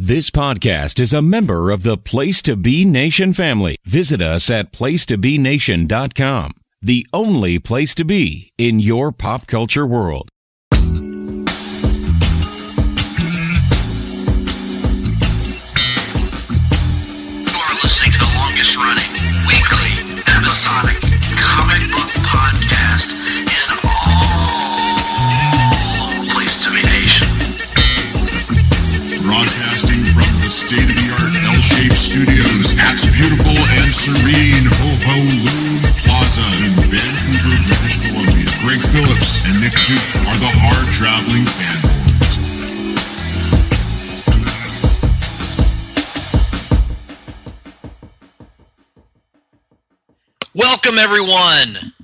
This podcast is a member of the Place to Be Nation family. Visit us at placetobenation.com, the only place to be in your pop culture world. You're listening to the longest running, weekly, episodic comic book podcast in all Place to Be Nation. Broadcasting from the state-of-the-art L-shaped studios at beautiful and serene Ho-Ho Loon Plaza in Vancouver, British Columbia. Greg Phillips and Nick Duke are the Hard-Traveling Fanboys. Welcome, everyone,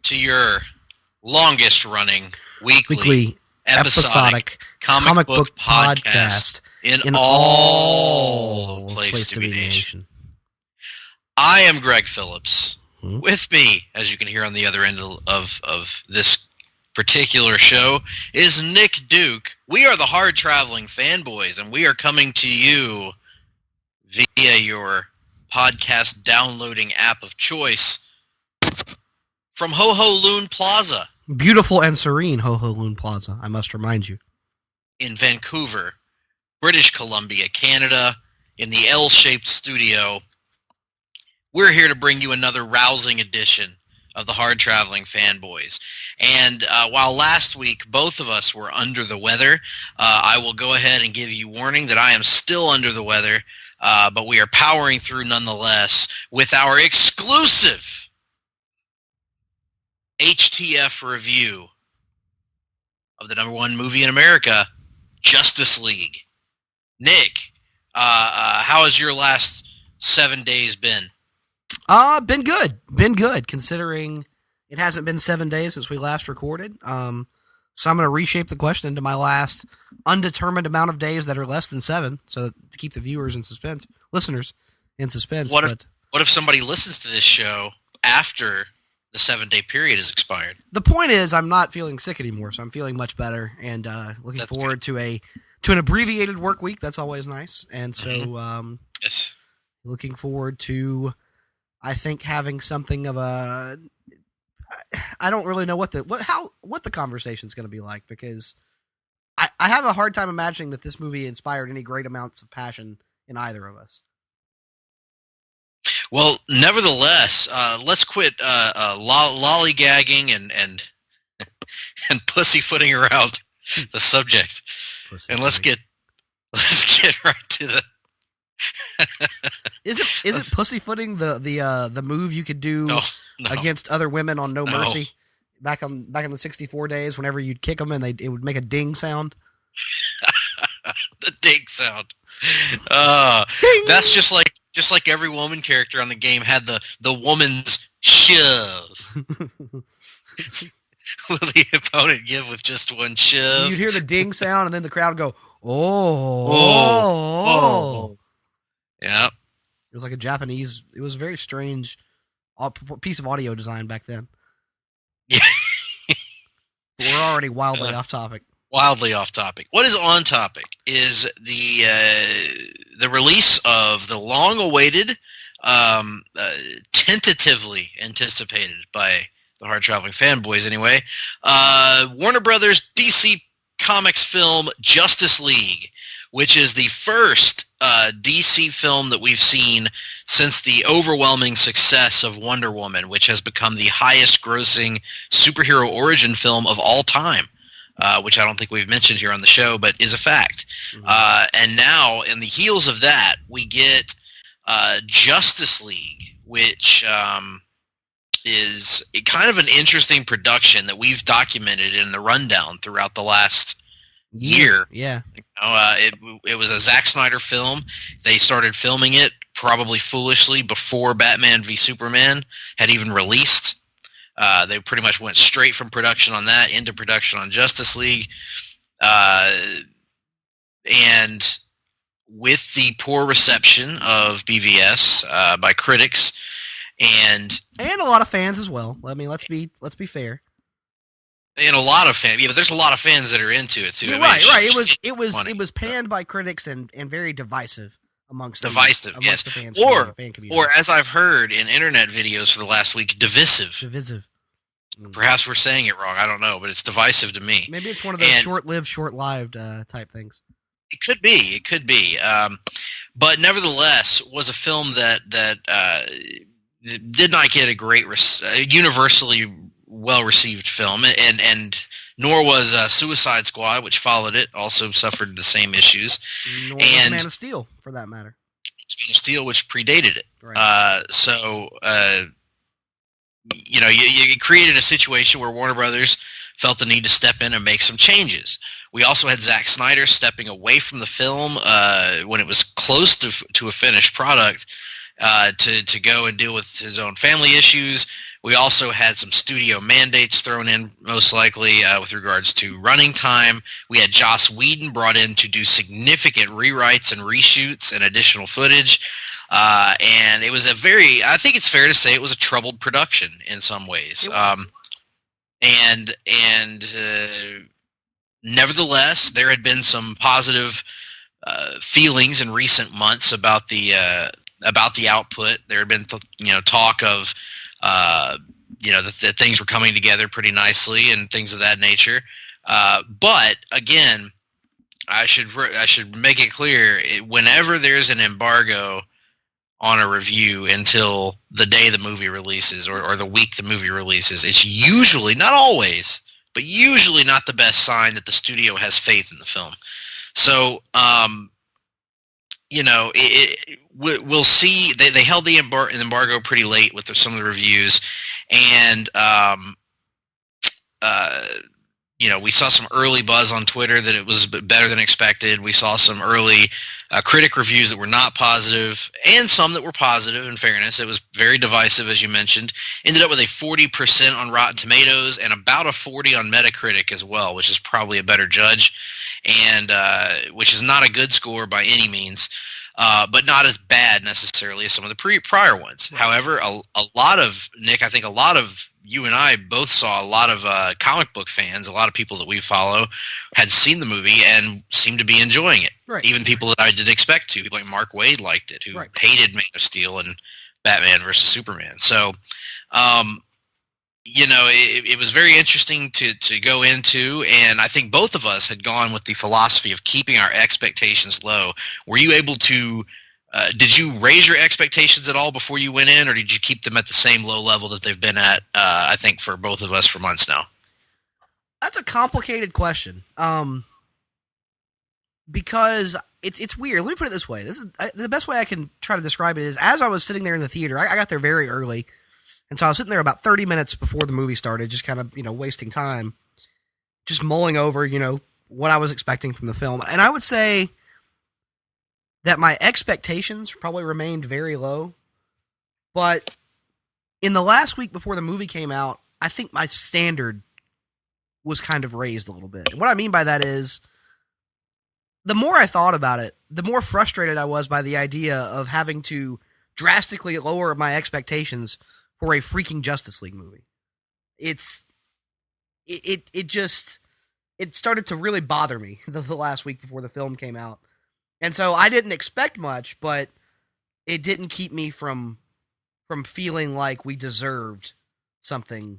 to your longest-running weekly episodic comic book podcast in all Place to Be Nation. I am Greg Phillips. With me, as you can hear on the other end of this particular show, is Nick Duke. We are the Hard-Traveling Fanboys, and we are coming to you via your podcast downloading app of choice from Ho-Ho Loon Plaza. Beautiful and serene Ho-Ho Loon Plaza, I must remind you. In Vancouver, British Columbia, Canada, in the L-shaped studio. We're here to bring you another rousing edition of the Hard-Traveling Fanboys. And while last week both of us were under the weather, I will go ahead and give you warning that I am still under the weather, but we are powering through nonetheless with our exclusive HTF review of the number one movie in America, Justice League. Nick, how has your last 7 days been? Been good, considering it hasn't been 7 days since we last recorded. So I'm going to reshape the question into my last undetermined amount of days that are less than 7, so to keep the listeners in suspense. What if somebody listens to this show after the 7-day period is expired? The point is, I'm not feeling sick anymore, so I'm feeling much better, and looking forward to an abbreviated work week. That's always nice, and so yes, looking forward to, I think, having something of a. I don't really know what the conversation is going to be like, because I have a hard time imagining that this movie inspired any great amounts of passion in either of us. Well, nevertheless, let's quit lollygagging and pussyfooting around the subject, and let's get right to the. Is it pussyfooting the move you could do No. against other women on No Mercy back in the 64 days? Whenever you'd kick them and it would make a ding sound. The ding sound. Ding! That's just like every woman character on the game had the woman's shove. Will the opponent give with just one shove? You'd hear the ding sound, and then the crowd go, oh. Yeah. It was like it was a very strange piece of audio design back then. Yeah. But we're already wildly off topic. Wildly off topic. What is on topic is the release of the long-awaited, tentatively anticipated by the Hard-Traveling Fanboys anyway, Warner Brothers DC Comics film Justice League, which is the first DC film that we've seen since the overwhelming success of Wonder Woman, which has become the highest-grossing superhero origin film of all time. Which I don't think we've mentioned here on the show, but is a fact. Mm-hmm. And now, in the heels of that, we get Justice League, which is kind of an interesting production that we've documented in the rundown throughout the last year. Yeah. It was a Zack Snyder film. They started filming it probably foolishly before Batman v Superman had even released. They pretty much went straight from production on that into production on Justice League. And with the poor reception of BVS by critics and a lot of fans as well. I mean, let's be fair. And a lot of fans, but there's a lot of fans that are into it too. You're I mean, right. funny. It was panned by critics and very divisive amongst Divisive, amongst yes. the fans fan community. Or as I've heard in internet videos for the last week, divisive. Divisive. Perhaps we're saying it wrong. I don't know, but it's divisive to me. Maybe it's one of those short-lived, short-lived type things. It could be. It could be. But nevertheless, was a film that did not get a great, universally well-received film, and nor was Suicide Squad, which followed it, also suffered the same issues. Nor was Man of Steel, for that matter. Man of Steel, which predated it. Right. You created a situation where Warner Brothers felt the need to step in and make some changes. We also had Zack Snyder stepping away from the film when it was close to a finished product to go and deal with his own family issues. We also had some studio mandates thrown in, most likely, with regards to running time. We had Joss Whedon brought in to do significant rewrites and reshoots and additional footage. And it was I think it's fair to say it was a troubled production in some ways. Nevertheless, there had been some positive feelings in recent months about the output. There had been talk of that things were coming together pretty nicely and things of that nature. But again, I should make it clear, whenever there's an embargo on a review until the day the movie releases or the week the movie releases, it's usually, not always, but usually not the best sign that the studio has faith in the film. So, we'll see. They held the embargo pretty late with some of the reviews, and we saw some early buzz on Twitter that it was better than expected. We saw some early critic reviews that were not positive, and some that were positive, in fairness. It was very divisive, as you mentioned. Ended up with a 40% on Rotten Tomatoes and about a 40 on Metacritic as well, which is probably a better judge, and which is not a good score by any means, but not as bad necessarily as some of the prior ones. Right. However, a lot of, Nick, I think a lot of you and I both saw a lot of comic book fans, a lot of people that we follow, had seen the movie and seemed to be enjoying it. Right. Even people that I didn't expect to. People like Mark Waid liked it, who hated Man of Steel and Batman versus Superman. So, it was very interesting to go into, and I think both of us had gone with the philosophy of keeping our expectations low. Were you able to... did you raise your expectations at all before you went in, or did you keep them at the same low level that they've been at, I think, for both of us for months now? That's a complicated question. Because it's weird. Let me put it this way. This is the best way I can try to describe it is, as I was sitting there in the theater, I got there very early, and so I was sitting there about 30 minutes before the movie started, just kind of, wasting time, just mulling over, what I was expecting from the film. And I would say that my expectations probably remained very low, but in the last week before the movie came out, I think my standard was kind of raised a little bit. And what I mean by that is, the more I thought about it, the more frustrated I was by the idea of having to drastically lower my expectations for a freaking Justice League movie. It started to really bother me the last week before the film came out. And so I didn't expect much, but it didn't keep me from feeling like we deserved something,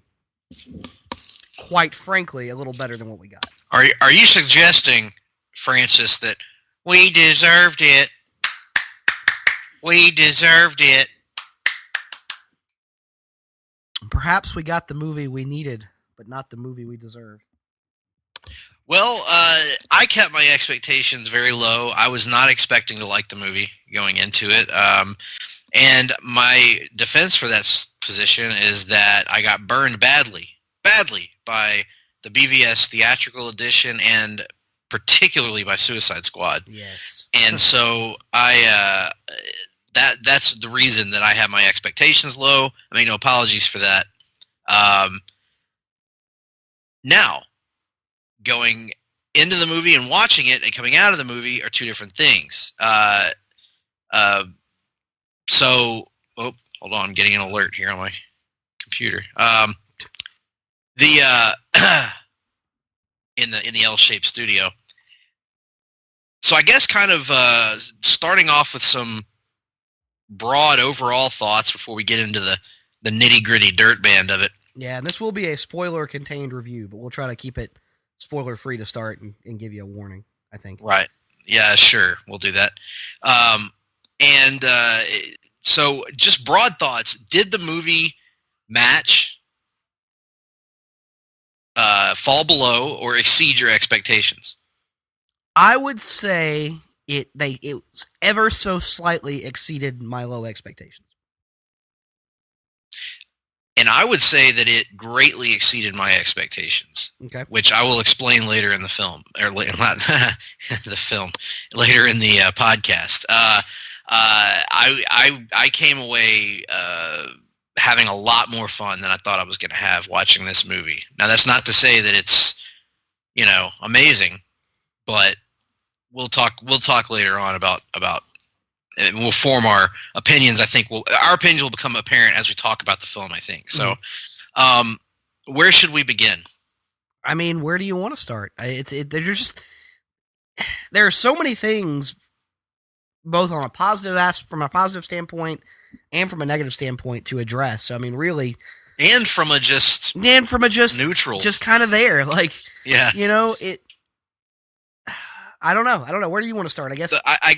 quite frankly, a little better than what we got. Are you suggesting, Francis, that we deserved it? We deserved it. Perhaps we got the movie we needed, but not the movie we deserved. Well, I kept my expectations very low. I was not expecting to like the movie going into it. And my defense for that position is that I got burned badly by the BVS theatrical edition and particularly by Suicide Squad. Yes. And so that's the reason that I have my expectations low. I mean, no apologies for that. Now, going into the movie and watching it and coming out of the movie are two different things. So, hold on, I'm getting an alert here on my computer. in the L-shaped studio. So I guess kind of starting off with some broad overall thoughts before we get into the nitty-gritty dirt band of it. Yeah, and this will be a spoiler-contained review, but we'll try to keep it spoiler-free to start and give you a warning, I think. Right. Yeah, sure. We'll do that. So just broad thoughts. Did the movie match, fall below, or exceed your expectations? I would say it ever so slightly exceeded my low expectations. And I would say that it greatly exceeded my expectations. Okay. Which I will explain later in the film, or not the film, later in the podcast. I came away having a lot more fun than I thought I was going to have watching this movie. Now, that's not to say that it's, amazing, but we'll talk later on about and we'll form our opinions. I think our opinions will become apparent as we talk about the film, I think. So, where should we begin? I mean, where do you want to start? There are so many things, both on from a positive standpoint and from a negative standpoint, to address. So, I mean, really, and from a just neutral, just kind of there, like, yeah, I don't know. Where do you want to start? I guess. So I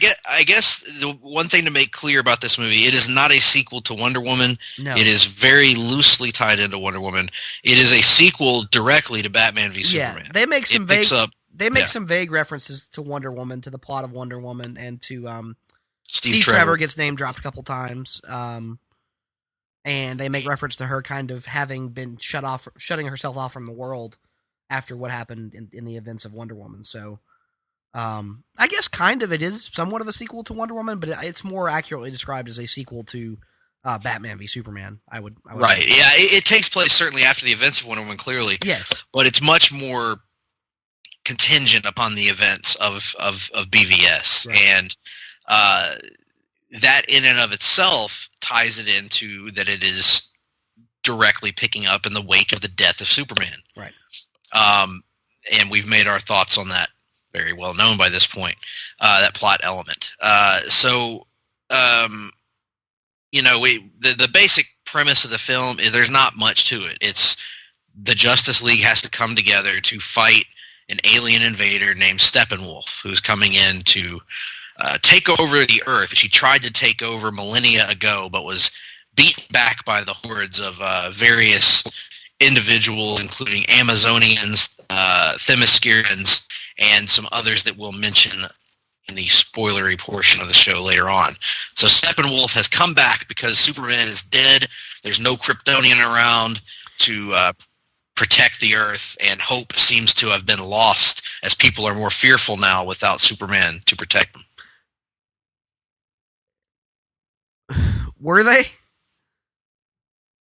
guess the one thing to make clear about this movie, it is not a sequel to Wonder Woman. No. It is very loosely tied into Wonder Woman. It is a sequel directly to Batman v Superman. Yeah, they make some some vague references to Wonder Woman, to the plot of Wonder Woman, and to Steve Trevor gets name dropped a couple times. And they make reference to her kind of having been shutting herself off from the world after what happened in the events of Wonder Woman. So. I guess kind of it is somewhat of a sequel to Wonder Woman, but it's more accurately described as a sequel to Batman v Superman. I would right. Say. Yeah, it takes place certainly after the events of Wonder Woman, clearly. Yes, but it's much more contingent upon the events of BVS, right. And that in and of itself ties it into that it is directly picking up in the wake of the death of Superman. Right. And we've made our thoughts on that very well known by this point, that plot element. The basic premise of the film is there's not much to it. It's the Justice League has to come together to fight an alien invader named Steppenwolf, who's coming in to take over the Earth. She tried to take over millennia ago, but was beaten back by the hordes of various individuals, including Amazonians, Themyscirans, and some others that we'll mention in the spoilery portion of the show later on. So Steppenwolf has come back because Superman is dead. There's no Kryptonian around to protect the Earth, and hope seems to have been lost as people are more fearful now without Superman to protect them. Were they?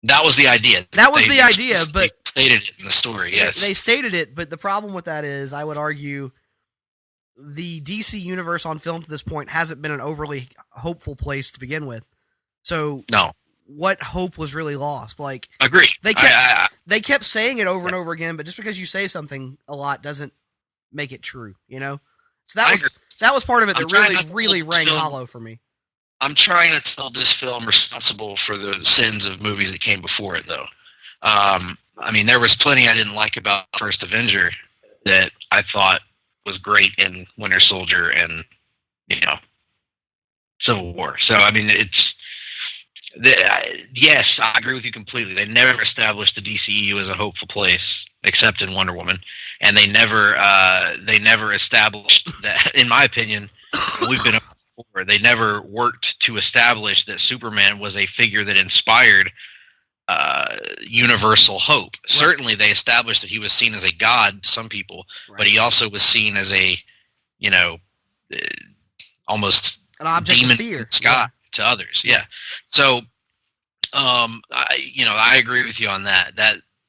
That was the idea. But they stated it in the story, yes. They stated it, but the problem with that is, I would argue, the DC universe on film to this point hasn't been an overly hopeful place to begin with. So, no. What hope was really lost? Like, agree. They kept saying it over and over again, but just because you say something a lot doesn't make it true, So that was part of it that really rang hollow for me. I'm trying to tell this film responsible for the sins of movies that came before it, though. There was plenty I didn't like about First Avenger that I thought was great in Winter Soldier and, Civil War. So, yes, I agree with you completely. They never established the DCEU as a hopeful place, except in Wonder Woman, and they never established that. In my opinion, we've been. They never worked to establish that Superman was a figure that inspired universal hope. Right. Certainly, they established that he was seen as a god to some people, right. But he also was seen as a, almost an object demon of fear to others. Yeah. So, I agree with you on that.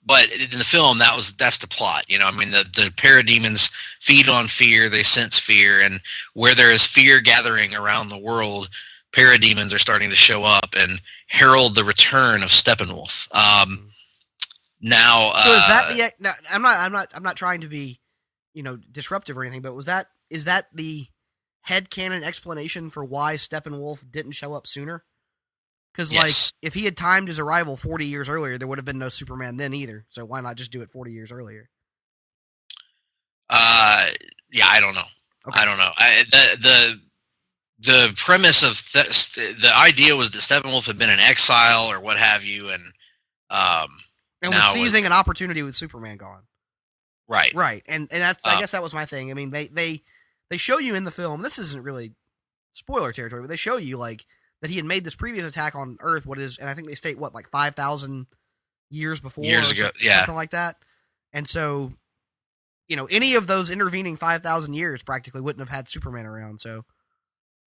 But in the film, that's the plot. The parademons feed on fear, they sense fear, and where there is fear gathering around the world, parademons are starting to show up and herald the return of Steppenwolf. So is that I'm not trying to be disruptive or anything, but is that the headcanon explanation for why Steppenwolf didn't show up sooner? Because, Yes. if he had timed his arrival 40 years earlier, there would have been no Superman then either. So why not just do it 40 years earlier? Yeah, I don't know. Okay. I don't know. The premise of the idea was that Steppenwolf had been in exile or what have you, and was seizing an opportunity with Superman gone. Right. Right, and that's I guess that was my thing. I mean, they show you in the film. This isn't really spoiler territory, but they show you that he had made this previous attack on Earth. And I think they state 5,000 years before, years ago, yeah, something like that. And so, any of those intervening 5,000 years practically wouldn't have had Superman around. So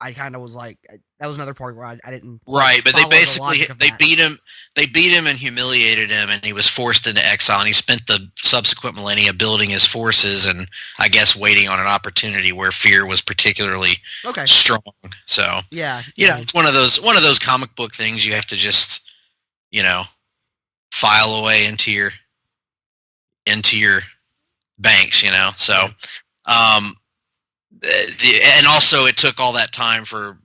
I kind of was like, that was another part where I didn't. Right, but they basically they beat him. They beat him and humiliated him, and he was forced into exile. And he spent the subsequent millennia building his forces, and I guess waiting on an opportunity where fear was particularly strong. So yeah, it's one of those comic book things you have to just file away into your banks. So. And also it took all that time for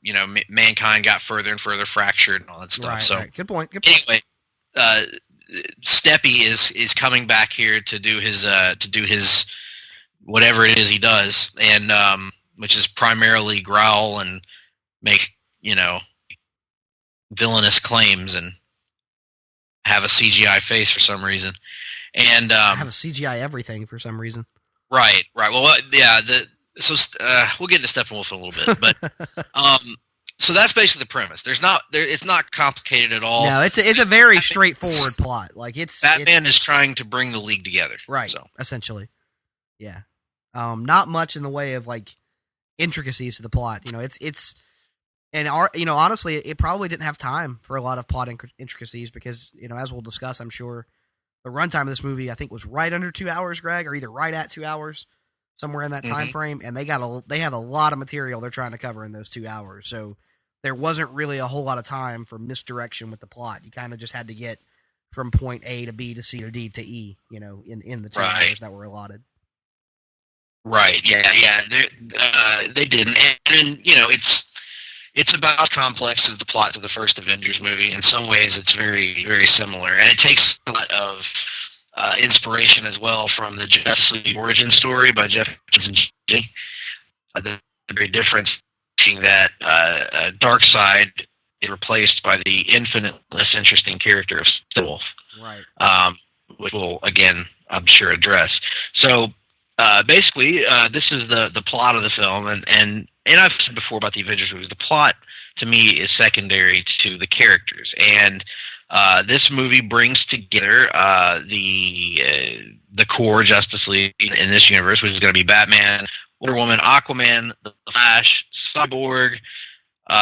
mankind got further and further fractured and all that stuff. Right, so right. Good point. Anyway, Steppy is coming back here to do his whatever it is he does, and which is primarily growl and make villainous claims and have a CGI face for some reason, and have a CGI everything for some reason. Right. Well, yeah. So we'll get into Steppenwolf in a little bit, but so that's basically the premise. It's not complicated at all. No, it's a very straightforward plot. Batman is trying to bring the League together, right? So essentially, yeah. Not much in the way of intricacies to the plot. Honestly, it probably didn't have time for a lot of plot intricacies because as we'll discuss, I'm sure the runtime of this movie I think was right under 2 hours, Greg, or either right at 2 hours. Somewhere in that time frame, and they have a lot of material they're trying to cover in those 2 hours. So there wasn't really a whole lot of time for misdirection with the plot. You kind of just had to get from point A to B to C to D to E, in the 2 hours that were allotted. Right. Yeah. They didn't, and it's about as complex as the plot to the first Avengers movie. In some ways, it's very, very similar, and it takes a lot of inspiration as well from the Justice League origin story by Jeff Jones and the very difference being that Darkseid is replaced by the infinite less interesting character of Steppenwolf, right? Which we'll again, I'm sure, address. So basically, this is the plot of the film, and I've said before about the Avengers movies, the plot to me is secondary to the characters, and this movie brings together the core Justice League in this universe, which is going to be Batman, Wonder Woman, Aquaman, The Flash, Cyborg. Who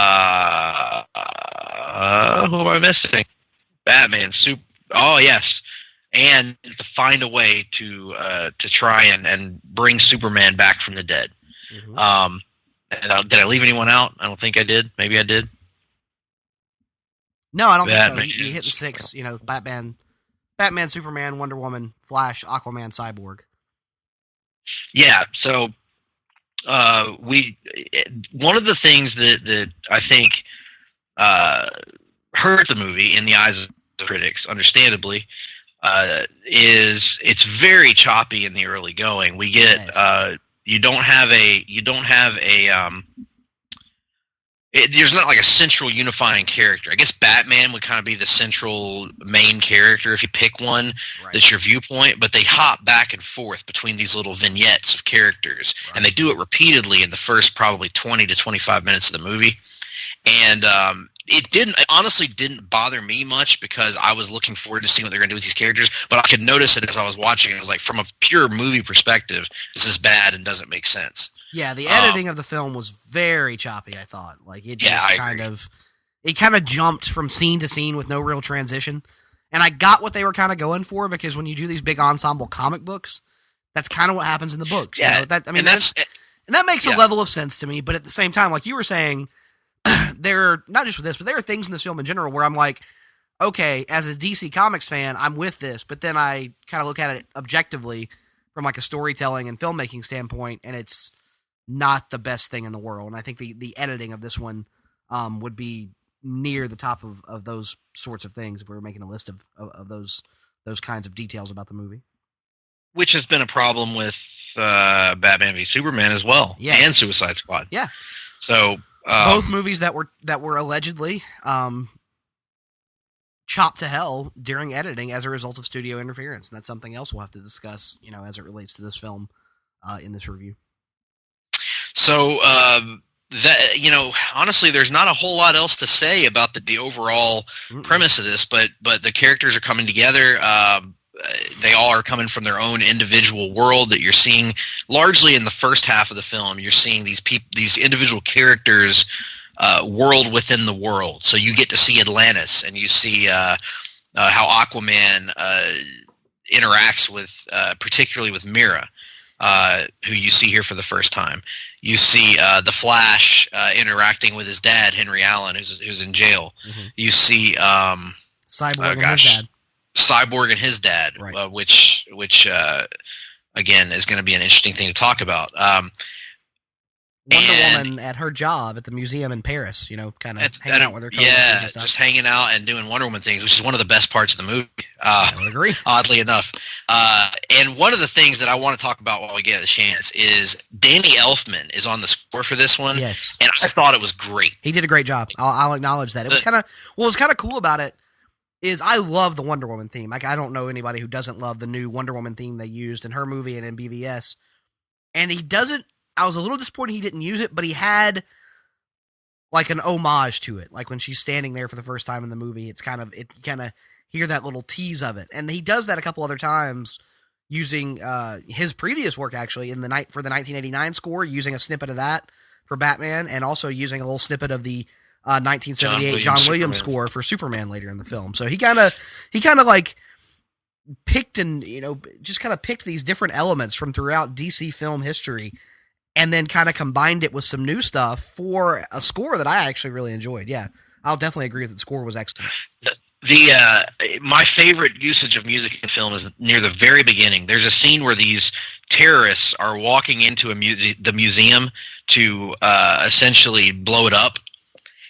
am I missing? Batman, Oh yes, and to find a way to try and bring Superman back from the dead. Mm-hmm. Did I leave anyone out? I don't think I did. Maybe I did. No, I don't think so. You hit the 6, Batman, Superman, Wonder Woman, Flash, Aquaman, Cyborg. Yeah, so one of the things that I think hurt the movie in the eyes of the critics, understandably, is it's very choppy in the early going. We get you don't have a there's not like a central unifying character. I guess Batman would kind of be the central main character if you pick one that's your viewpoint, but they hop back and forth between these little vignettes of characters, and they do it repeatedly in the first probably 20 to 25 minutes of the movie. And it honestly didn't bother me much because I was looking forward to seeing what they're going to do with these characters, but I could notice it as I was watching. I was like, from a pure movie perspective, this is bad and doesn't make sense. Yeah, the editing of the film was very choppy, I thought. It just kind of jumped from scene to scene with no real transition. And I got what they were kind of going for, because when you do these big ensemble comic books, that's kind of what happens in the books. Yeah, that makes a level of sense to me, but at the same time, like you were saying, there are, not just with this, but there are things in this film in general where I'm like, okay, as a DC Comics fan, I'm with this, but then I kind of look at it objectively from like a storytelling and filmmaking standpoint, and it's not the best thing in the world. And I think the editing of this one would be near the top of those sorts of things if we were making a list of those kinds of details about the movie. Which has been a problem with Batman v Superman as well, yes. and Suicide Squad. Yeah. So both movies that were allegedly chopped to hell during editing as a result of studio interference, and that's something else we'll have to discuss, as it relates to this film in this review. So that honestly, there's not a whole lot else to say about the overall premise of this, but the characters are coming together. They all are coming from their own individual world that you're seeing largely in the first half of the film. You're seeing these individual characters world within the world. So you get to see Atlantis, and you see how Aquaman interacts with, particularly with Mira, who you see here for the first time. You see the Flash interacting with his dad, Henry Allen, who's in jail. Mm-hmm. You see Cyborg and his dad. Cyborg and his dad, right. which again is going to be an interesting thing to talk about. Wonder Woman at her job at the museum in Paris, kind of hanging out with her coworkers. Yeah, and stuff. Just hanging out and doing Wonder Woman things, which is one of the best parts of the movie. I would agree. Oddly enough. And one of the things that I want to talk about while we get a chance is Danny Elfman is on the score for this one. Yes. And I thought it was great. He did a great job. I'll acknowledge that. It was what's kind of cool about it is I love the Wonder Woman theme. Like, I don't know anybody who doesn't love the new Wonder Woman theme they used in her movie and in BVS. And he doesn't. I was a little disappointed he didn't use it, but he had like an homage to it. Like when she's standing there for the first time in the movie, it kind of hear that little tease of it. And he does that a couple other times using his previous work actually for the 1989 score, using a snippet of that for Batman, and also using a little snippet of the 1978 John Williams score for Superman later in the film. So he kind of like picked and just kind of picked these different elements from throughout DC film history, and then kind of combined it with some new stuff for a score that I actually really enjoyed. Yeah, I'll definitely agree that the score was excellent. My favorite usage of music in film is near the very beginning. There's a scene where these terrorists are walking into the museum to essentially blow it up,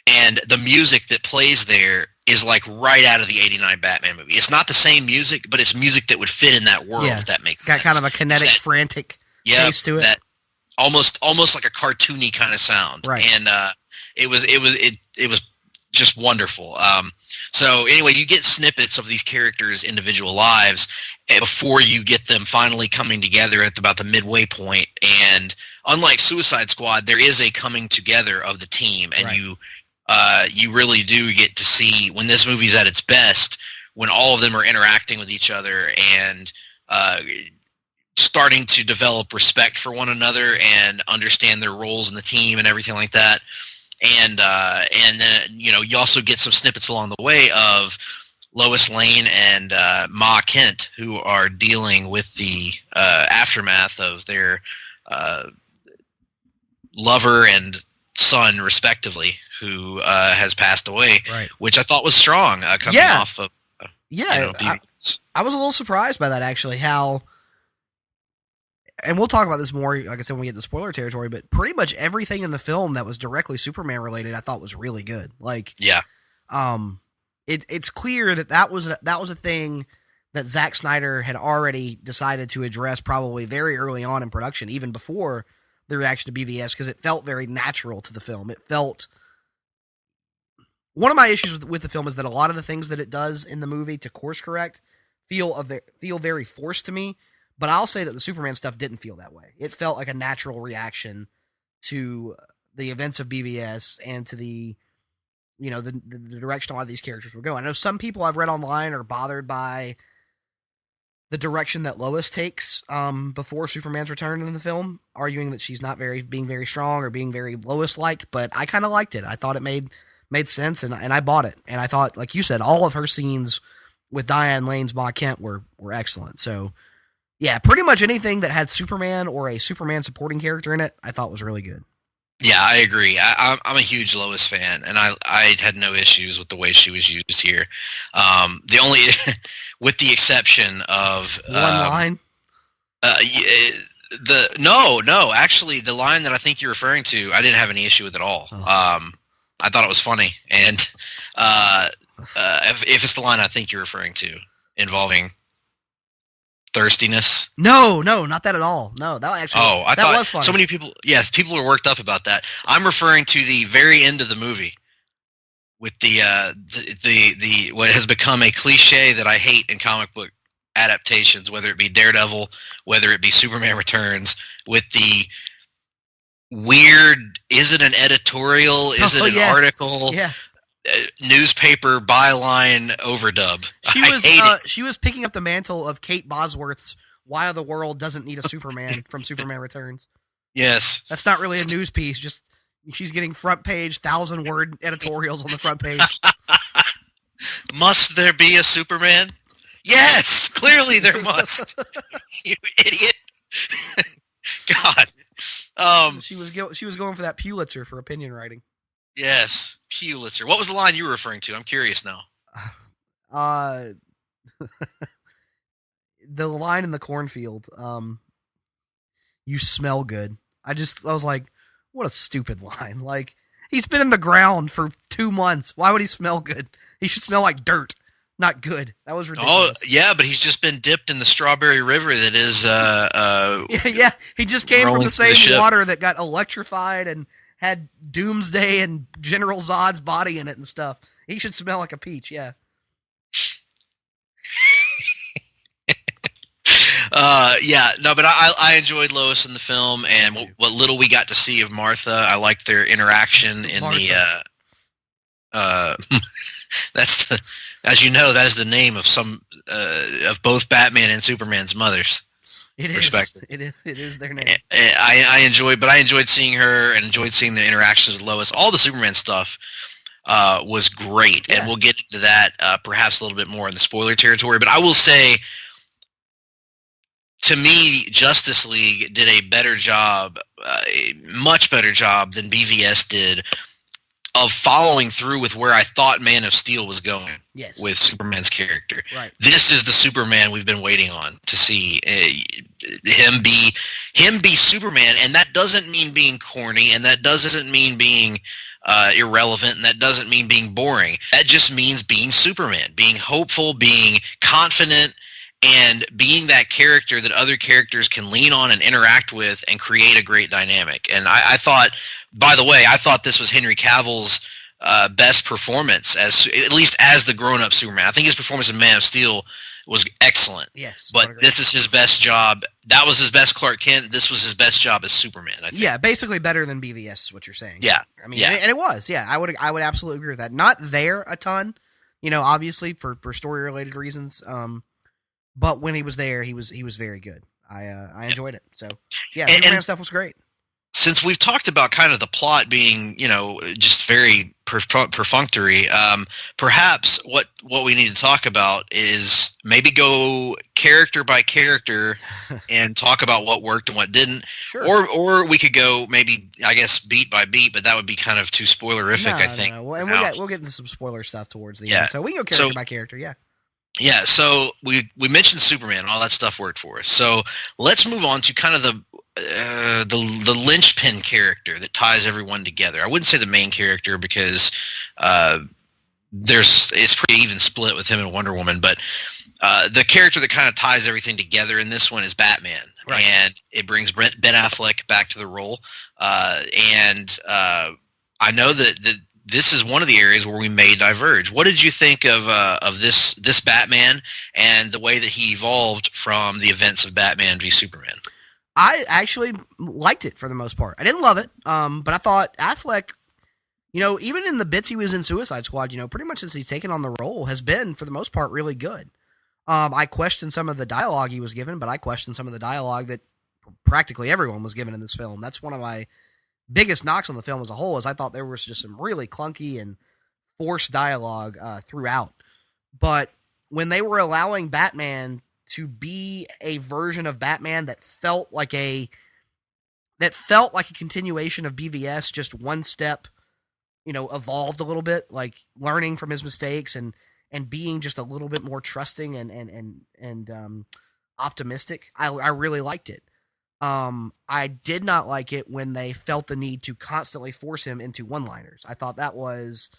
and the music that plays there is like right out of the '89 Batman movie. It's not the same music, but it's music that would fit in that world. Yeah. If that makes sense. Got kind of a kinetic, frantic pace to it. That almost like a cartoony kind of sound. Right. And it was just wonderful. So anyway, you get snippets of these characters' individual lives before you get them finally coming together at about the midway point. And unlike Suicide Squad, there is a coming together of the team, and right. You really do get to see when this movie's at its best, when all of them are interacting with each other and starting to develop respect for one another and understand their roles in the team and everything like that. And then you also get some snippets along the way of Lois Lane and Ma Kent, who are dealing with the aftermath of their lover and son, respectively, who has passed away, right. Which I thought was strong coming off of. I was a little surprised by that, actually. How, and we'll talk about this more, like I said, when we get to spoiler territory, but pretty much everything in the film that was directly Superman related, I thought was really good. Like, yeah, it's clear that was a thing that Zack Snyder had already decided to address probably very early on in production, even before the reaction to BVS, because it felt very natural to the film. It felt. One of my issues with the film is that a lot of the things that it does in the movie to course correct feel very forced to me. But I'll say that the Superman stuff didn't feel that way. It felt like a natural reaction to the events of BVS and to the direction a lot of these characters were going. I know some people I've read online are bothered by the direction that Lois takes before Superman's return in the film, arguing that she's not being very strong or being very Lois-like, but I kind of liked it. I thought it made sense, and I bought it. And I thought, like you said, all of her scenes with Diane Lane's Ma Kent were excellent. So, yeah, pretty much anything that had Superman or a Superman supporting character in it, I thought was really good. Yeah, I agree. I'm a huge Lois fan, and I had no issues with the way she was used here. The only, with the exception of one line. No, actually, the line that I think you're referring to, I didn't have any issue with at all. Oh. I thought it was funny, and if it's the line I think you're referring to, involving thirstiness. No, not that at all. No, that actually. I that thought was funny. so many people. Yeah, people are worked up about that. I'm referring to the very end of the movie, with the what has become a cliche that I hate in comic book adaptations, whether it be Daredevil, whether it be Superman Returns, with the weird, is it an editorial, is it an article, newspaper byline overdub. She was picking up the mantle of Kate Bosworth's "Why the World Doesn't Need a Superman" from Superman Returns. Yes, that's not really a news piece. Just she's getting front page 1,000-word editorials on the front page. Must there be a Superman? Yes, clearly there must. You idiot. God. She was going for that Pulitzer for opinion writing. Yes, Pulitzer. What was the line you were referring to? I'm curious now. The line in the cornfield. You smell good. I was like, what a stupid line. Like, he's been in the ground for 2 months. Why would he smell good? He should smell like dirt, not good. That was ridiculous. Oh, yeah, but he's just been dipped in the strawberry river that is yeah, he just came from the same water that got electrified and had Doomsday and General Zod's body in it and stuff. He should smell like a peach, yeah. But I enjoyed Lois in the film, and what little we got to see of Martha. I liked their interaction in Martha. That's the, as you know, that is the name of some of both Batman and Superman's mothers. It is their name. I enjoyed seeing her and enjoyed seeing the interactions with Lois. All the Superman stuff was great, and we'll get into that perhaps a little bit more in the spoiler territory. But I will say, to me, Justice League did a better job, a much better job than BVS did, of following through with where I thought Man of Steel was going with Superman's character. Right. This is the Superman we've been waiting on to see him be Superman, and that doesn't mean being corny, and that doesn't mean being irrelevant, and that doesn't mean being boring. That just means being Superman, being hopeful, being confident, and being that character that other characters can lean on and interact with and create a great dynamic. And I thought, by the way, this was Henry Cavill's best performance, at least as the grown-up Superman. I think his performance in Man of Steel was excellent. Yes. But this is his best job. That was his best Clark Kent. This was his best job as Superman, I think. Yeah, basically better than BVS is what you're saying. Yeah. I mean, and it was. Yeah, I would absolutely agree with that. Not there a ton, obviously for story-related reasons. But when he was there, he was very good. I enjoyed it. So yeah, Superman stuff was great. Since we've talked about kind of the plot being, just very perfunctory, perhaps what we need to talk about is maybe go character by character and talk about what worked and what didn't. Sure. Or we could go maybe, I guess, beat by beat, but that would be kind of too spoilerific, I think. No. And we'll get into some spoiler stuff towards the end. So we can go character by character, yeah. Yeah, so we mentioned Superman, all that stuff worked for us. So let's move on to kind of the linchpin character that ties everyone together. I wouldn't say the main character because it's pretty even split with him and Wonder Woman, but the character that kind of ties everything together in this one is Batman, right. And it brings Ben Affleck back to the role. And I know that this is one of the areas where we may diverge. What did you think of this Batman and the way that he evolved from the events of Batman v Superman? I actually liked it for the most part. I didn't love it, but I thought Affleck, even in the bits he was in Suicide Squad, pretty much since he's taken on the role, has been, for the most part, really good. I questioned some of the dialogue he was given, but I questioned some of the dialogue that practically everyone was given in this film. That's one of my biggest knocks on the film as a whole, is I thought there was just some really clunky and forced dialogue throughout. But when they were allowing Batman to be a version of Batman that felt like a continuation of BVS, just one step, evolved a little bit, like learning from his mistakes and being just a little bit more trusting and optimistic. I really liked it. I did not like it when they felt the need to constantly force him into one-liners. I thought that was...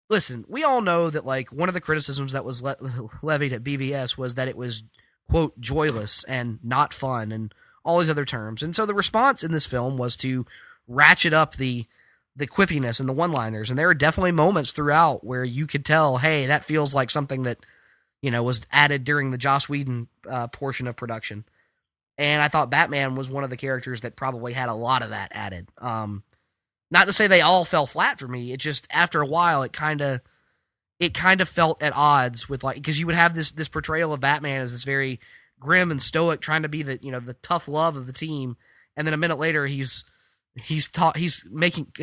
Listen, we all know that, like, one of the criticisms that was levied at BVS was that it was, quote, joyless and not fun and all these other terms. And so the response in this film was to ratchet up the quippiness and the one-liners. And there are definitely moments throughout where you could tell, hey, that feels like something that, was added during the Joss Whedon portion of production. And I thought Batman was one of the characters that probably had a lot of that added. Not to say they all fell flat for me. It just, after a while, it kind of felt at odds with, like, because you would have this portrayal of Batman as this very grim and stoic, trying to be the tough love of the team, and then a minute later he's making,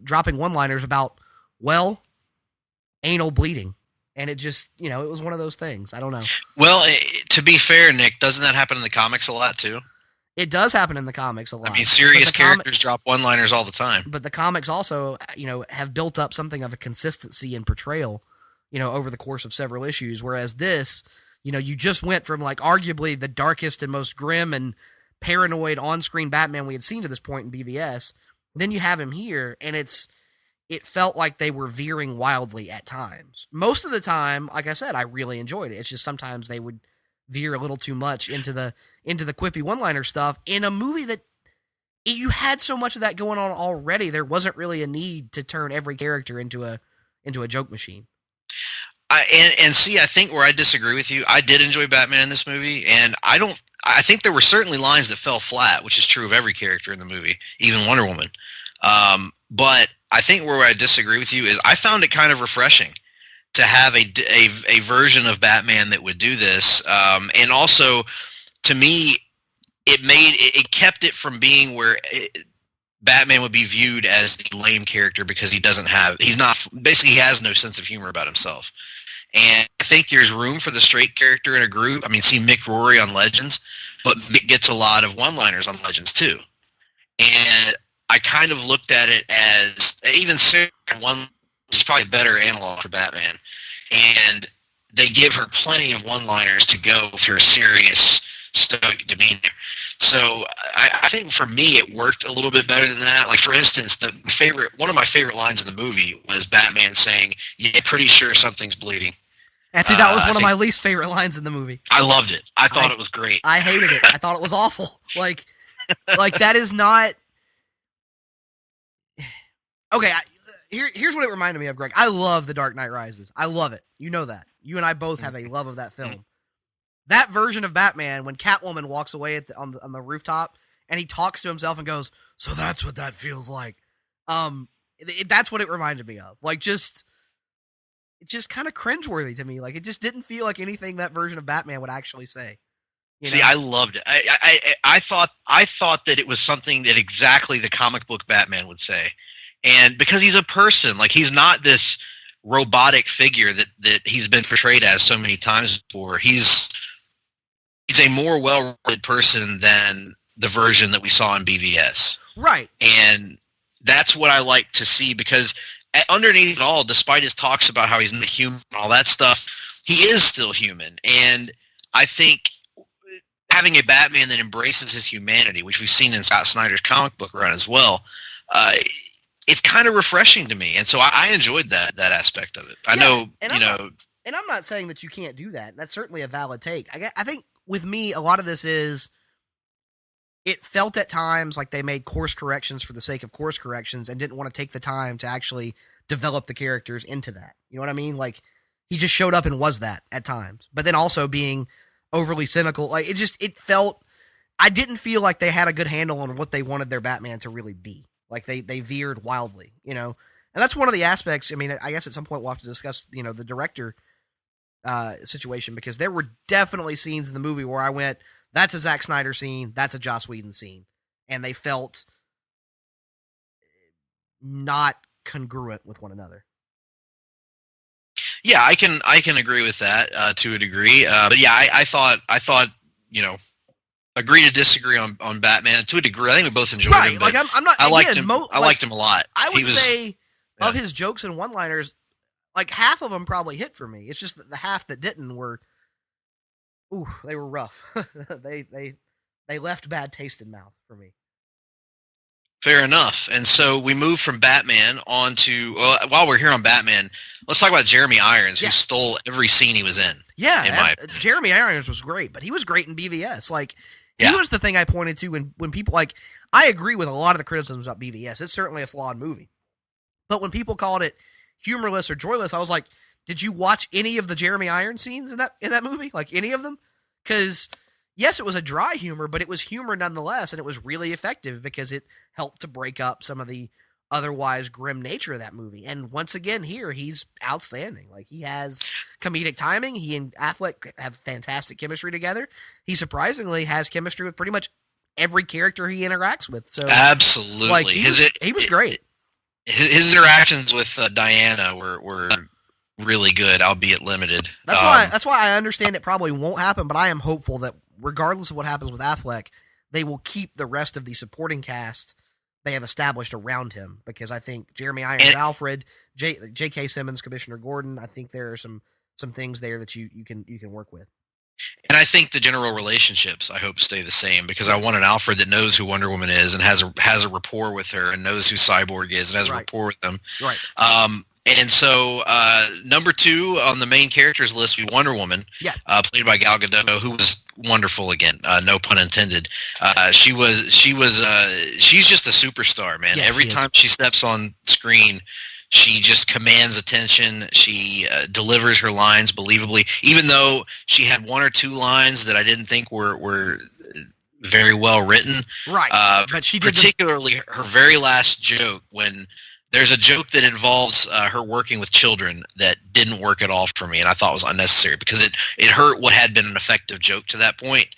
dropping one-liners about, well, anal bleeding. And it just, it was one of those things. I don't know. Well, to be fair, Nick, doesn't that happen in the comics a lot too? It does happen in the comics a lot. I mean, serious characters drop one-liners all the time. But the comics also, have built up something of a consistency in portrayal, over the course of several issues. Whereas this, you just went from, like, arguably the darkest and most grim and paranoid on-screen Batman we had seen to this point in BVS. Then you have him here, and it felt like they were veering wildly at times. Most of the time, like I said, I really enjoyed it. It's just sometimes they would veer a little too much into the quippy one-liner stuff in a movie that you had so much of that going on already. There wasn't really a need to turn every character into a joke machine. See, I think where I disagree with you, I did enjoy Batman in this movie, and I think there were certainly lines that fell flat, which is true of every character in the movie, even Wonder Woman. But I think where I disagree with you is I found it kind of refreshing to have a version of Batman that would do this, and also, to me, it kept it from being where Batman would be viewed as the lame character because he has no sense of humor about himself. And I think there's room for the straight character in a group. I mean, see Mick Rory on Legends, but Mick gets a lot of one-liners on Legends too. And I kind of looked at it as, even Sarah is probably a better analog for Batman. And they give her plenty of one-liners to go with her serious, stoic demeanor. So I think for me it worked a little bit better than that. Like, for instance, one of my favorite lines in the movie was Batman saying, "Yeah, pretty sure something's bleeding." Actually, that was one of my least favorite lines in the movie. I loved it. I thought it was great. I hated it. I thought it was awful. Like that is not... Okay, here's what it reminded me of, Greg. I love The Dark Knight Rises. I love it. You know that. You and I both have a love of that film. That version of Batman, when Catwoman walks away on the rooftop and he talks to himself and goes, "So that's what that feels like." That's what it reminded me of. Like, it's just kind of cringeworthy to me. Like, it just didn't feel like anything that version of Batman would actually say. See, I loved it. I thought that it was something that exactly the comic book Batman would say. And because he's a person, like, he's not this robotic figure that he's been portrayed as so many times before. He's a more well-rounded person than the version that we saw in BVS. Right. And that's what I like to see, because underneath it all, despite his talks about how he's not human and all that stuff, he is still human. And I think having a Batman that embraces his humanity, which we've seen in Zack Snyder's comic book run as well, it's kind of refreshing to me. And so I enjoyed that aspect of it. I know, and I'm not saying that you can't do that. That's certainly a valid take. I think with me, a lot of this is, it felt at times like they made course corrections for the sake of course corrections and didn't want to take the time to actually develop the characters into that. You know what I mean? Like, he just showed up and was that at times, but then also being overly cynical. Like, I didn't feel like they had a good handle on what they wanted their Batman to really be. Like, they veered wildly, and that's one of the aspects. I mean, I guess at some point we'll have to discuss, the director situation, because there were definitely scenes in the movie where I went, that's a Zack Snyder scene, that's a Joss Whedon scene, and they felt not congruent with one another. Yeah, I can agree with that to a degree. But yeah, I thought agree to disagree on Batman to a degree. I think we both enjoyed him. Like, I'm not. I liked him. I liked him a lot. I would say of his jokes and one-liners, like, half of them probably hit for me. It's just that the half that didn't were Ooh, they were rough. they left bad taste in mouth for me. Fair enough. And so we move from Batman on to, while we're here on Batman, let's talk about Jeremy Irons, who stole every scene he was in. Yeah, Jeremy Irons was great, but he was great in BVS. Like, he was the thing I pointed to when people, like, I agree with a lot of the criticisms about BVS. It's certainly a flawed movie. But when people called it humorless or joyless, I was like, did you watch any of the Jeremy Irons scenes in that movie? Like, any of them? Because, yes, it was a dry humor, but it was humor nonetheless, and it was really effective because it helped to break up some of the otherwise grim nature of that movie. And once again, here, he's outstanding. Like, he has comedic timing. He and Affleck have fantastic chemistry together. He surprisingly has chemistry with pretty much every character he interacts with. So, absolutely. Like, he was great. His interactions with Diana were really good, albeit limited. That's why I understand it probably won't happen, but I am hopeful that regardless of what happens with Affleck, they will keep the rest of the supporting cast they have established around him, because I think Jeremy Irons, Alfred, J.K. Simmons, Commissioner Gordon, I think there are some things there that you can work with. And I think the general relationships, I hope, stay the same, because I want an Alfred that knows who Wonder Woman is and has a rapport with her and knows who Cyborg is and has a rapport with them. Right. And so number 2 on the main characters list was Wonder Woman, played by Gal Gadot, who was wonderful again, no pun intended. She's just a superstar, man. Yeah, Every time she steps on screen, she just commands attention. She delivers her lines believably, even though she had 1 or 2 lines that I didn't think were very well written. Right. But she did particularly her very last joke, when there's a joke that involves her working with children that didn't work at all for me, and I thought was unnecessary because it hurt what had been an effective joke to that point.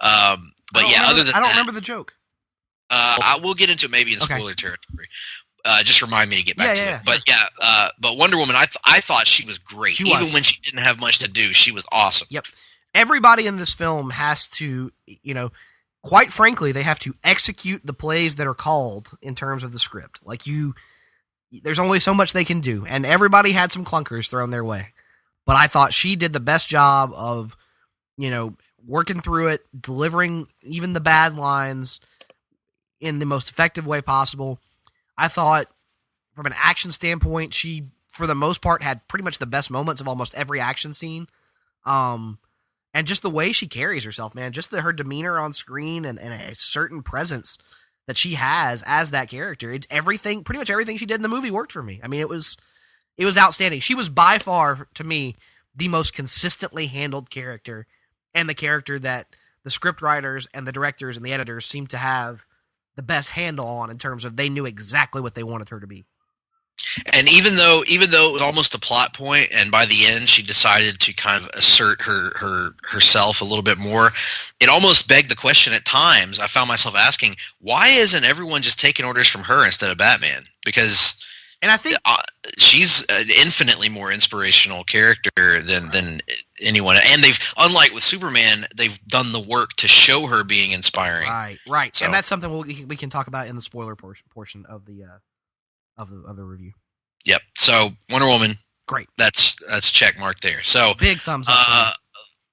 But other than that, I don't remember the joke. I will get into it maybe in spoiler territory. Just remind me to get back to it. But but Wonder Woman, I thought she was great. Even when she didn't have much to do, she was awesome. Yep. Everybody in this film has to, quite frankly, they have to execute the plays that are called in terms of the script. Like, there's only so much they can do, and everybody had some clunkers thrown their way. But I thought she did the best job of, working through it, delivering even the bad lines in the most effective way possible. I thought, from an action standpoint, she, for the most part, had pretty much the best moments of almost every action scene. And just the way she carries herself, man, just her demeanor on screen and a certain presence that she has as that character. Pretty much everything she did in the movie worked for me. I mean, it was outstanding. She was by far, to me, the most consistently handled character, and the character that the script writers and the directors and the editors seemed to have the best handle on, in terms of they knew exactly what they wanted her to be. And even though it was almost a plot point, and by the end she decided to kind of assert herself a little bit more, it almost begged the question at times. I found myself asking, why isn't everyone just taking orders from her instead of Batman? Because, and I think she's an infinitely more inspirational character than anyone. And unlike with Superman, they've done the work to show her being inspiring. Right. So, and that's something we can talk about in the spoiler portion of the review. Yep. So Wonder Woman, great. That's a check mark there. So big thumbs up.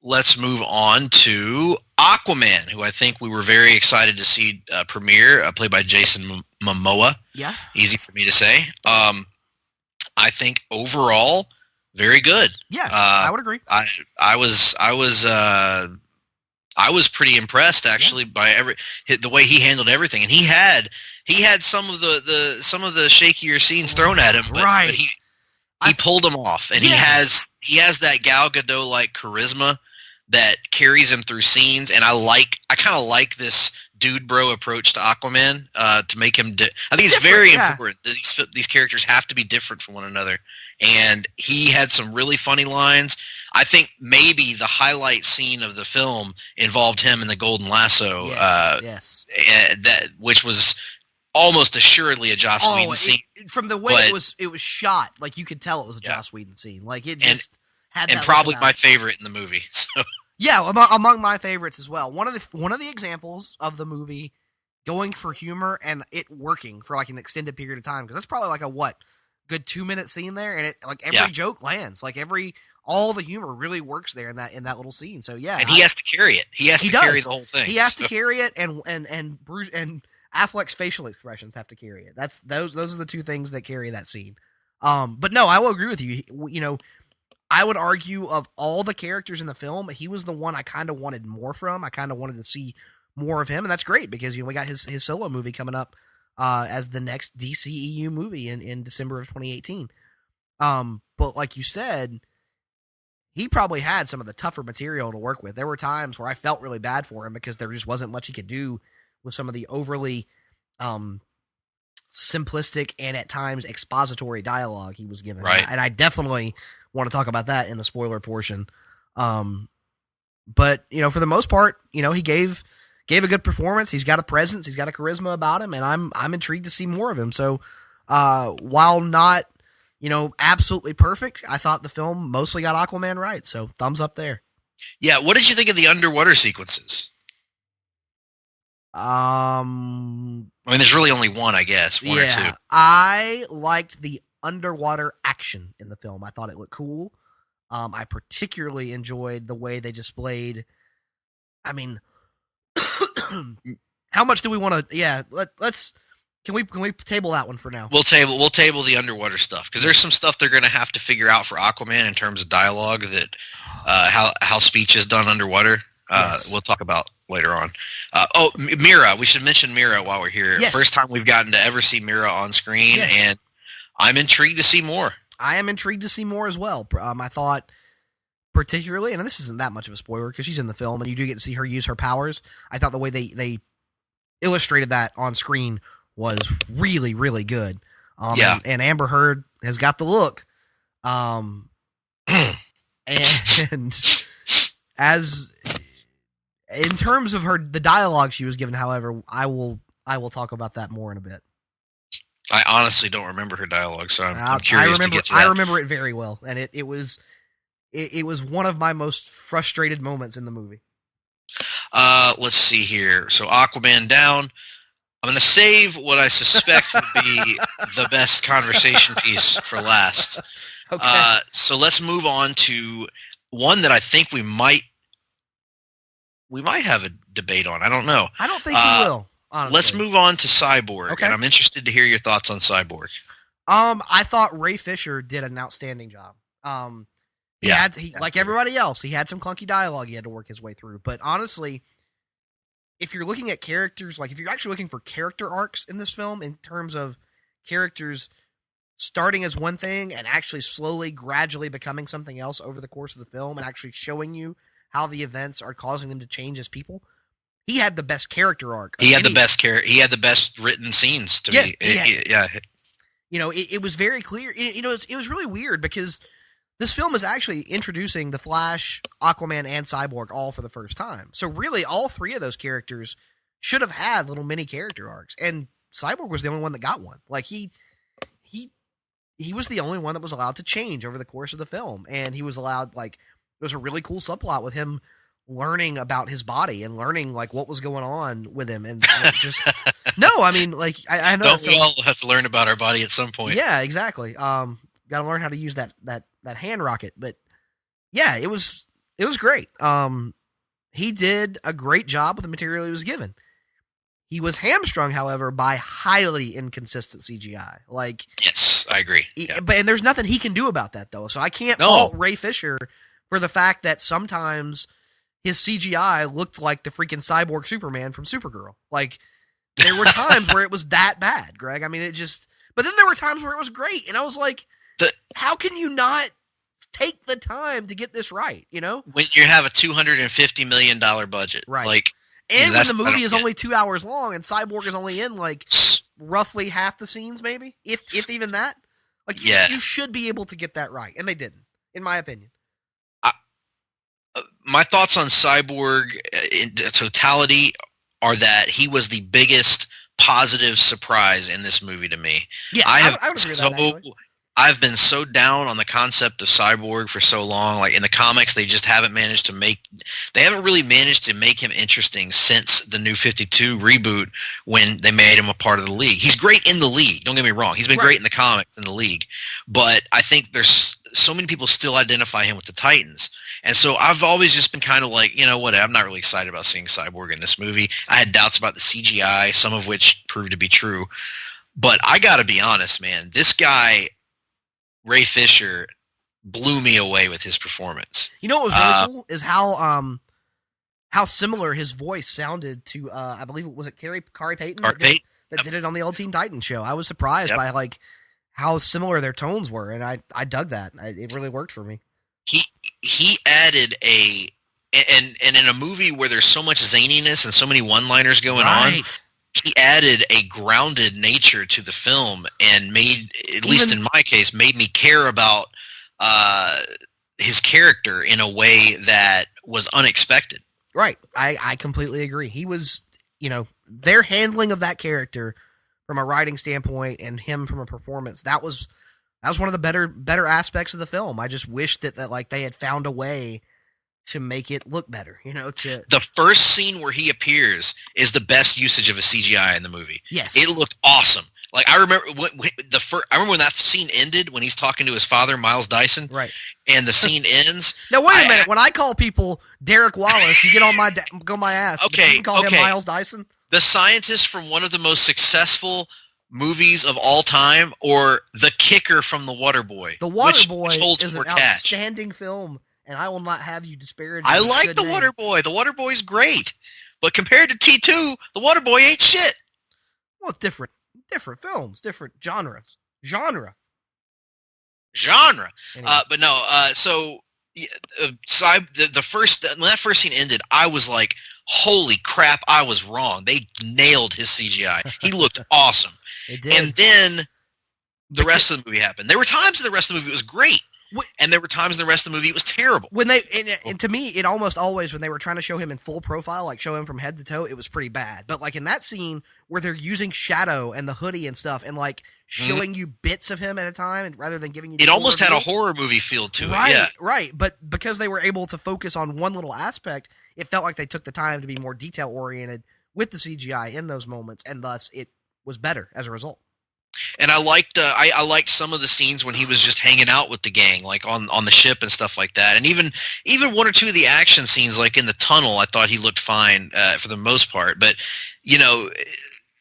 Let's move on to Aquaman, who I think we were very excited to see premiere, played by Jason Momoa. Yeah. Easy for me to say. I think overall, very good. Yeah, I would agree. I was pretty impressed actually by the way he handled everything, and he had some of the shakier scenes thrown at him, but he pulled them off, and he has that Gal Gadot like charisma that carries him through scenes, and I kind of like this dude bro approach to Aquaman to make him. I think it's very important that these characters have to be different from one another, and he had some really funny lines. I think maybe the highlight scene of the film involved him in the Golden Lasso, which was almost assuredly a Joss Whedon scene. From the way it was shot, like you could tell it was a Joss Whedon scene. Like it just had that. And probably my favorite in the movie. So. Yeah, among my favorites as well. One of the examples of the movie going for humor and it working for like an extended period of time, because that's probably like a good 2-minute scene there, and it like every joke lands. Like all the humor really works there in that little scene. So yeah, and he has to carry it. He has to carry the whole thing. He has to carry it, and Bruce and Affleck's facial expressions have to carry it. Those are the two things that carry that scene. But no, I will agree with you. You know, I would argue of all the characters in the film, he was the one I kind of wanted more from. I kind of wanted to see more of him, and that's great because we got his solo movie coming up as the next DCEU movie in December of 2018. But like you said, he probably had some of the tougher material to work with. There were times where I felt really bad for him because there just wasn't much he could do with some of the overly simplistic and at times expository dialogue he was given. Right. And I definitely want to talk about that in the spoiler portion. But, for the most part, he gave a good performance. He's got a presence. He's got a charisma about him, and I'm intrigued to see more of him. So while not, absolutely perfect, I thought the film mostly got Aquaman right. So thumbs up there. Yeah. What did you think of the underwater sequences? I mean, there's really only one, I guess. One or two. I liked the underwater action in the film. I thought it looked cool. I particularly enjoyed the way they displayed. I mean, how much do we want to? Yeah, let's. Can we table that one for now? We'll table the underwater stuff because there's some stuff they're going to have to figure out for Aquaman in terms of dialogue that how speech is done underwater. Yes. We'll talk about later on. Mira. We should mention Mira while we're here. Yes. First time we've gotten to ever see Mira on screen, yes. And I'm intrigued to see more. I am intrigued to see more as well. I thought particularly, and this isn't that much of a spoiler because she's in the film and you do get to see her use her powers. I thought the way they illustrated that on screen was really, really good. And Amber Heard has got the look. And as in terms of the dialogue she was given, however, I will talk about that more in a bit. I honestly don't remember her dialogue, so I'm curious to get to that. I remember it very well, and it was one of my most frustrated moments in the movie. Let's see here. So Aquaman down. I'm going to save what I suspect would be the best conversation piece for last. Okay. So let's move on to one that I think we might have a debate on. I don't know. I don't think we will. Honestly. Let's move on to Cyborg, okay. And I'm interested to hear your thoughts on Cyborg. I thought Ray Fisher did an outstanding job. Like everybody else, he had some clunky dialogue he had to work his way through. But honestly, if you're looking at characters, like if you're actually looking for character arcs in this film, in terms of characters starting as one thing and actually slowly, gradually becoming something else over the course of the film and actually showing you how the events are causing them to change as people, he had the best character arc. He had the best written scenes to me. Yeah. It was very clear. It was really weird because this film is actually introducing the Flash, Aquaman, and Cyborg all for the first time. So really, all three of those characters should have had little mini character arcs, and Cyborg was the only one that got one. Like he was the only one that was allowed to change over the course of the film, and he was allowed, like, there was a really cool subplot with him learning about his body and learning like what was going on with him, and just no, I mean, like I know we all have to learn about our body at some point. Yeah, exactly. Got to learn how to use that hand rocket, but yeah, it was great. He did a great job with the material he was given. He was hamstrung, however, by highly inconsistent CGI. Like, yes, I agree. And there's nothing he can do about that, though. So I can't fault Ray Fisher for the fact that sometimes his CGI looked like the freaking cyborg Superman from Supergirl. Like, there were times where it was that bad, Greg. I mean, but then there were times where it was great, and I was like, how can you not take the time to get this right? When you have a $250 million budget, right? Like, and when the movie is only 2 hours long, and Cyborg is only in like roughly half the scenes, maybe if even that. Like, you should be able to get that right, and they didn't, in my opinion. My thoughts on Cyborg in totality are that he was the biggest positive surprise in this movie to me. Yeah, I would agree with that, actually. I've been so down on the concept of Cyborg for so long. Like, in the comics, they just haven't really managed to make him interesting since the New 52 reboot when they made him a part of the League. He's great in the League. Don't get me wrong. He's been great in the comics in the League. But I think there's so many people still identify him with the Titans. And so I've always just been kind of like, you know what, I'm not really excited about seeing Cyborg in this movie. I had doubts about the CGI, some of which proved to be true. But I got to be honest, man, this guy, Ray Fisher, blew me away with his performance. You know what was really cool is how similar his voice sounded to I believe it was Kari Payton that did it on the old Teen Titans show. I was surprised by like how similar their tones were, and I dug that. It really worked for me. He added and in a movie where there's so much zaniness and so many one-liners going on, he added a grounded nature to the film and made, at least in my case, made me care about his character in a way that was unexpected. Right. I completely agree. He was, their handling of that character from a writing standpoint and him from a performance, that was one of the better aspects of the film. I just wish that like they had found a way to make it look better, The first scene where he appears is the best usage of a CGI in the movie. Yes. It looked awesome. Like I remember I remember when that scene ended, when he's talking to his father, Miles Dyson. Right. And the scene ends. Now wait a minute. When I call people Derek Wallace, you get on my ass. Okay. You call him Miles Dyson? The scientist from one of the most successful movies of all time, or the kicker from The Waterboy. The Waterboy which is an outstanding film, and I will not have you disparage. I like The Waterboy. The Waterboy's great, but compared to T2, The Waterboy ain't shit. Well, it's different films, different genres. Genre. Anyway. But no. So when that first scene ended, I was like, holy crap, I was wrong. They nailed his CGI. He looked awesome. It did. And then the rest of the movie happened. There were times in the rest of the movie it was great. And there were times in the rest of the movie it was terrible. When and to me, it almost always, when they were trying to show him in full profile, like show him from head to toe, it was pretty bad. But like in that scene where they're using shadow and the hoodie and stuff, and like showing you bits of him at a time, and rather than giving you, it almost had a horror movie feel to it. Yeah, right. But because they were able to focus on one little aspect, it felt like they took the time to be more detail oriented with the CGI in those moments, and thus it was better as a result. And I liked I liked some of the scenes when he was just hanging out with the gang, like on the ship and stuff like that. And even one or two of the action scenes, like in the tunnel, I thought he looked fine for the most part. But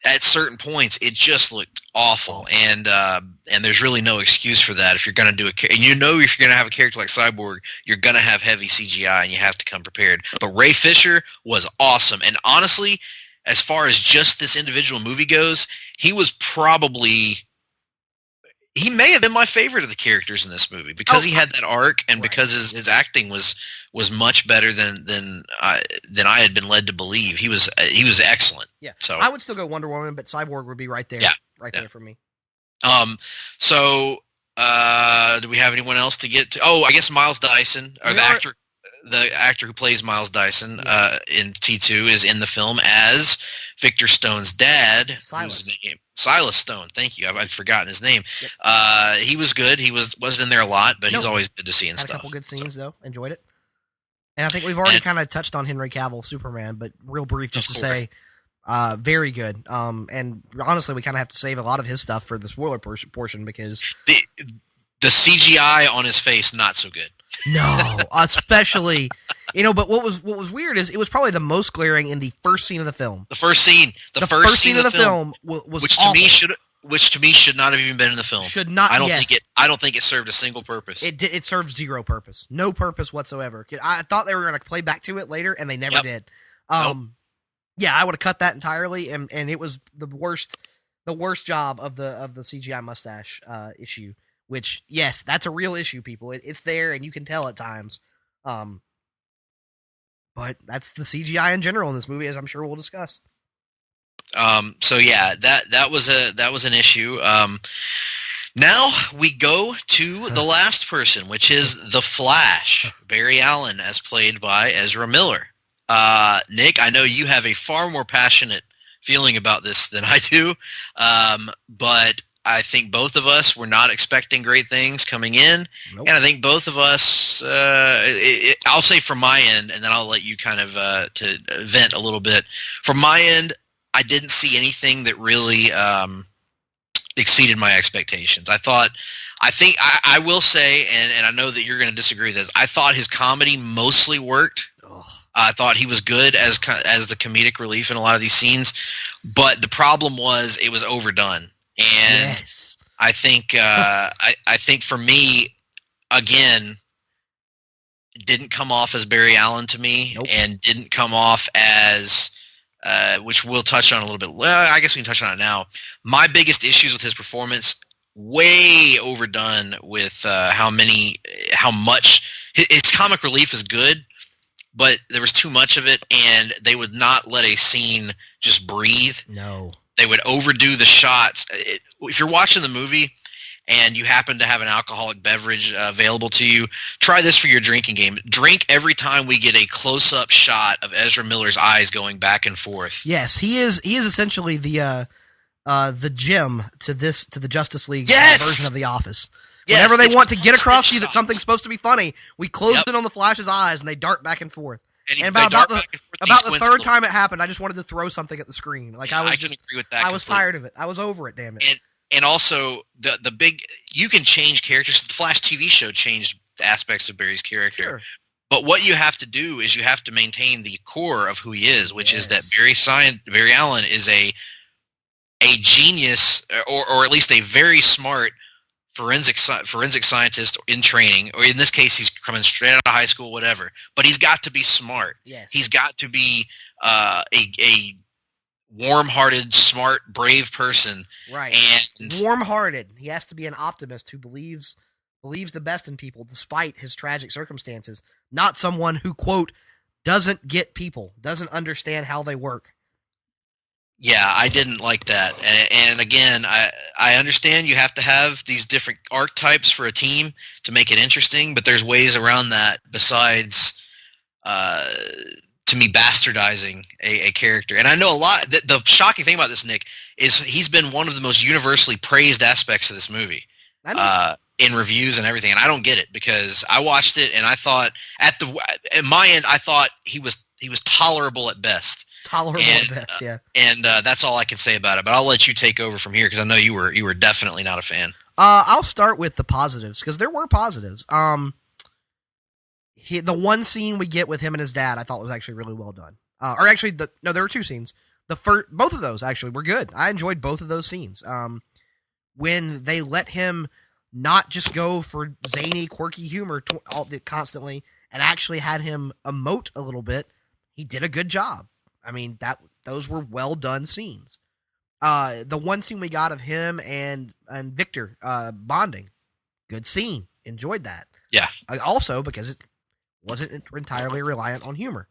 at certain points, it just looked awful. And there's really no excuse for that if you're going to do if you're going to have a character like Cyborg, you're going to have heavy CGI, and you have to come prepared. But Ray Fisher was awesome, and honestly, as far as just this individual movie goes, he may have been my favorite of the characters in this movie because he had that arc, and because his acting was much better than I had been led to believe. He was excellent. Yeah. So I would still go Wonder Woman, but Cyborg would be right there. Yeah. There for me. So do we have anyone else to get to? Oh, I guess Miles Dyson, or the actor who plays Miles Dyson in T2 is in the film as Victor Stone's dad. Silas Stone. Thank you. I've forgotten his name. Yep. He was good. He wasn't in there a lot, but he's always good to see and stuff. A couple good scenes though. Enjoyed it. And I think we've already kind of touched on Henry Cavill, Superman, but real brief just to say, very good. And honestly, we kind of have to save a lot of his stuff for the spoiler portion because the CGI on his face not so good. No, especially, but what was weird is it was probably the most glaring in the first scene of the film. The first scene of the film was which to me should not have even been in the film. Should not. I don't think it served a single purpose. It served zero purpose, no purpose whatsoever. I thought they were going to play back to it later, and they never did. Nope. Yeah, I would have cut that entirely, and it was the worst job of the CGI mustache issue. Which, yes, that's a real issue, people. It's there, and you can tell at times. But that's the CGI in general in this movie, as I'm sure we'll discuss. So yeah, that was an issue. Now we go to the last person, which is the Flash, Barry Allen, as played by Ezra Miller. Nick, I know you have a far more passionate feeling about this than I do, but I think both of us were not expecting great things coming in. Nope. And I think both of us, I'll say from my end, and then I'll let you kind of to vent a little bit. From my end, I didn't see anything that really exceeded my expectations. I thought I think I will say, and I know that you're going to disagree with this, I thought his comedy mostly worked. Ugh. I thought he was good as the comedic relief in a lot of these scenes, but the problem was it was overdone. And Yes. I think I think for me, again, it didn't come off as Barry Allen to me, Nope. and didn't come off as which we'll touch on a little bit. Well, I guess we can touch on it now. My biggest issues with his performance, way overdone with how much his comic relief is good, but there was too much of it, and they would not let a scene just breathe. No. They would overdo the shots. If you're watching the movie and you happen to have an alcoholic beverage available to you, try this for your drinking game. Drink every time we get a close-up shot of Ezra Miller's eyes going back and forth. Yes, he is essentially the Jim to the Justice League Yes! version of The Office. Yes, Whenever they it's want to get across to you that shots. something's supposed to be funny, we close Yep. it on the Flash's eyes and they dart back and forth. And And they about dart the back and forth, and he about the squints a third little. time it happened, I just wanted to throw something at the screen. Like I can was agree with that. I was completely. tired of it. I was over it. Damn it. And also the big, you can change characters. The Flash TV show changed aspects of Barry's character. Sure. But what you have to do is you have to maintain the core of who he is, which is that Yes. Barry Allen is a genius, or at least a very smart forensic scientist in training, or in this case, he's coming straight out of high school, whatever. But he's got to be smart. Yes. He's got to be a warm-hearted, smart, brave person. right. And Warm-hearted. He has to be an optimist who believes the best in people despite his tragic circumstances, not someone who, quote, doesn't get people, doesn't understand how they work. yeah, I didn't like that. And again, I understand you have to have these different archetypes for a team to make it interesting, but there's ways around that besides, to me, bastardizing a character. And I know a lot. The shocking thing about this, Nick, is he's been one of the most universally praised aspects of this movie. I mean, In reviews and everything, and I don't get it because I watched it and I thought at my end I thought he was tolerable at best, tolerable and, at best, yeah. and that's all I can say about it. But I'll let you take over from here because I know you were definitely not a fan. I'll start with the positives because there were positives. The one scene we get with him and his dad, I thought was actually really well done. Or actually, there were two scenes. Both of those actually were good. I enjoyed both of those scenes. When they let him not just go for zany, quirky humor constantly, and actually had him emote a little bit, he did a good job. I mean, those were well done scenes. The one scene we got of him and Victor bonding, good scene. Enjoyed that. Yeah. Also because it wasn't entirely reliant on humor.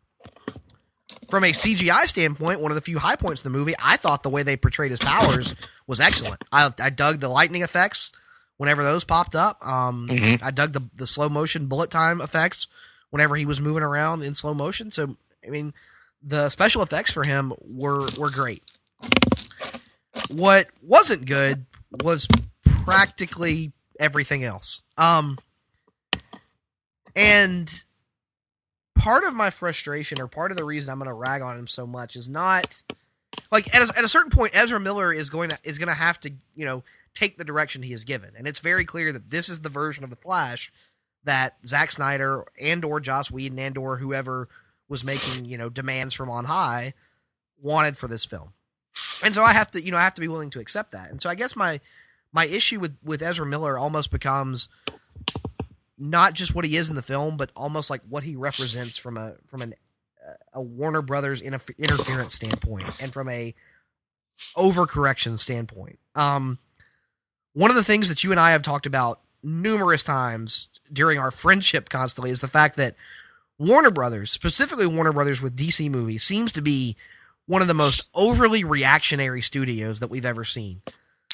From a CGI standpoint, one of the few high points in the movie, I thought the way they portrayed his powers was excellent. I dug the lightning effects whenever those popped up. I dug the slow motion bullet time effects whenever he was moving around in slow motion. So, I mean, the special effects for him were great. What wasn't good was practically everything else. And part of my frustration, or part of the reason I'm going to rag on him so much, is not like at a certain point, Ezra Miller is going to have to, take the direction he is given, and it's very clear that this is the version of the Flash that Zack Snyder and/or Joss Whedon and/or whoever was making demands from on high wanted for this film, and so I have to be willing to accept that. And so I guess my issue with Ezra Miller almost becomes not just what he is in the film, but almost like what he represents from a Warner Brothers interference standpoint and from a overcorrection standpoint. One of the things that you and I have talked about numerous times during our friendship constantly is the fact that Warner Brothers, specifically Warner Brothers with DC movies, seems to be one of the most overly reactionary studios that we've ever seen.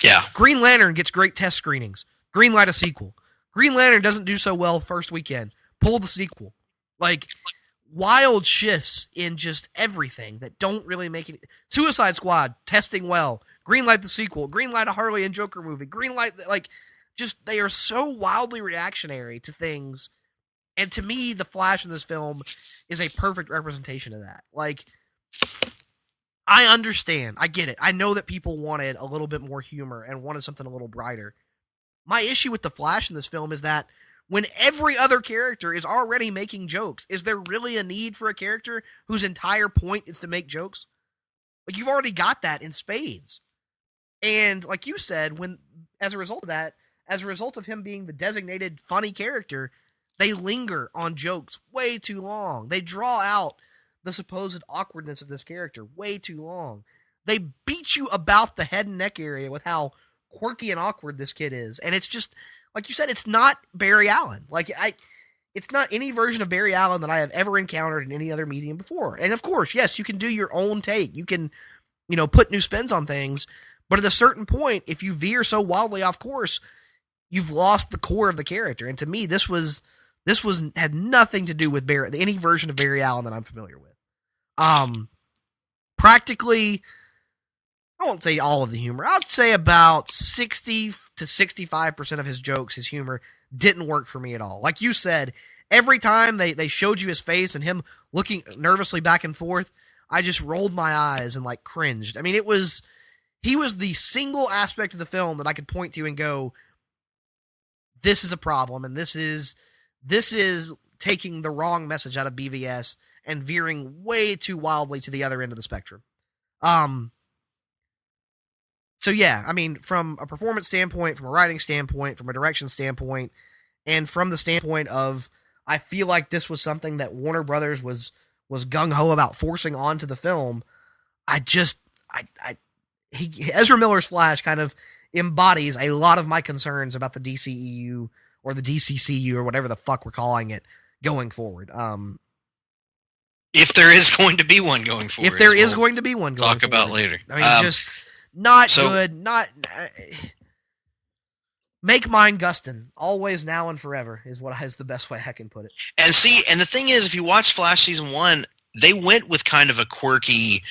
Yeah. Green Lantern gets great test screenings. Greenlight a sequel. Green Lantern doesn't do so well first weekend. Pull the sequel. Like, wild shifts in just everything that don't really make it. Suicide Squad, testing well. Greenlight the sequel. Greenlight a Harley and Joker movie. Greenlight, just they are so wildly reactionary to things. And to me, the Flash in this film is a perfect representation of that. Like, I understand. I get it. I know that people wanted a little bit more humor and wanted something a little brighter. My issue with the Flash in this film is that when every other character is already making jokes, is there really a need for a character whose entire point is to make jokes? Like, you've already got that in spades. And like you said, as a result of that, as a result of him being the designated funny character, they linger on jokes way too long. They draw out the supposed awkwardness of this character way too long. They beat you about the head and neck area with how quirky and awkward this kid is. And it's just, like you said, it's not Barry Allen. It's not any version of Barry Allen that I have ever encountered in any other medium before. And of course, yes, you can do your own take. You can, put new spins on things. But at a certain point, if you veer so wildly off course, you've lost the core of the character. And to me, this had nothing to do with any version of Barry Allen that I'm familiar with. Practically, I won't say all of the humor. I'd say about 60 to 65% of his jokes, his humor, didn't work for me at all. Like you said, every time they showed you his face and him looking nervously back and forth, I just rolled my eyes and cringed. I mean, he was the single aspect of the film that I could point to and go, this is a problem, and this is taking the wrong message out of BVS and veering way too wildly to the other end of the spectrum. So yeah, I mean, from a performance standpoint, from a writing standpoint, from a direction standpoint, and from the standpoint of, I feel like this was something that Warner Brothers was gung-ho about forcing onto the film. Ezra Miller's Flash kind of embodies a lot of my concerns about the DCEU or the DCCU or whatever the fuck we're calling it going forward. If there is going to be one going forward. If there is going to be one going forward. Talk about later. I mean, just not good. Not make mine Gustin. Always, now, and forever is the best way I can put it. And the thing is, if you watch Flash season 1, they went with kind of a quirky,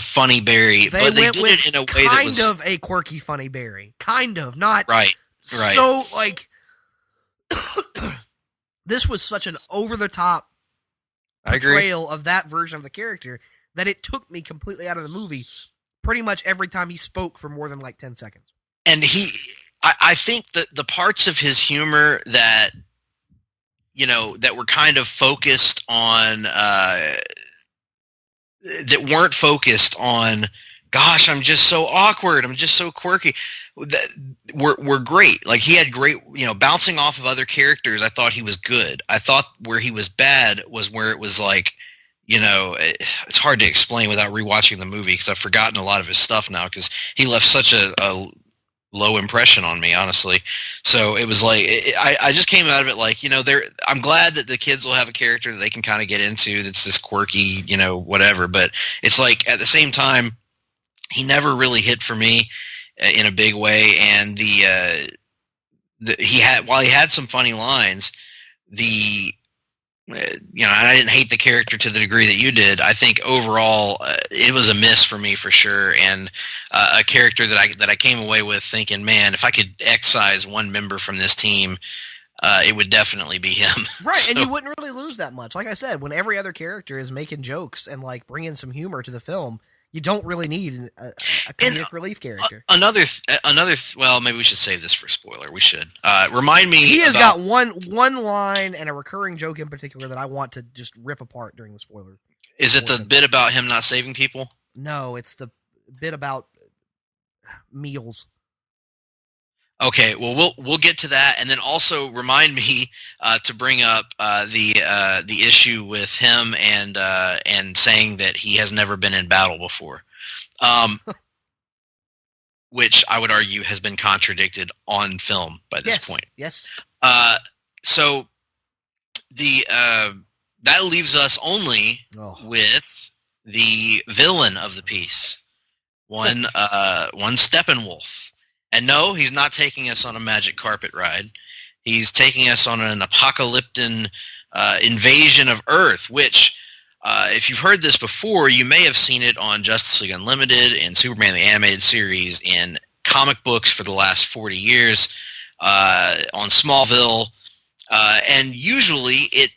funny Barry, but they did it in a way that was kind of a quirky, funny Barry. Kind of, not right. So this was such an over-the-top portrayal of that version of the character that it took me completely out of the movie pretty much every time he spoke for more than 10 seconds. And I think that the parts of his humor that, that were kind of focused on, that weren't focused on, gosh, I'm just so awkward, I'm just so quirky, that were great. Like, he had great, bouncing off of other characters, I thought he was good. I thought where he was bad was where it was it's hard to explain without rewatching the movie, because I've forgotten a lot of his stuff now, because he left such a low impression on me, honestly. So it was I just came out of it I'm glad that the kids will have a character that they can kind of get into that's this quirky, whatever. But it's at the same time, he never really hit for me in a big way. And while he had some funny lines, and I didn't hate the character to the degree that you did. I think overall it was a miss for me for sure, and a character that I came away with thinking, man, if I could excise one member from this team, it would definitely be him. Right, so, and you wouldn't really lose that much. Like I said, when every other character is making jokes and bringing some humor to the film, you don't really need a comedic relief character. Well, maybe we should save this for a spoiler. We should. Remind me. He has got one line and a recurring joke in particular that I want to just rip apart during the spoiler. Is it the bit about him not saving people? No, it's the bit about meals. Okay, well, we'll get to that, and then also remind me to bring up the issue with him and saying that he has never been in battle before, which I would argue has been contradicted on film by this point. Yes. So that leaves us only with the villain of the piece, one Steppenwolf. And no, he's not taking us on a magic carpet ride. He's taking us on an apocalyptic invasion of Earth, which, if you've heard this before, you may have seen it on Justice League Unlimited, in Superman the Animated Series, in comic books for the last 40 years, on Smallville, and usually it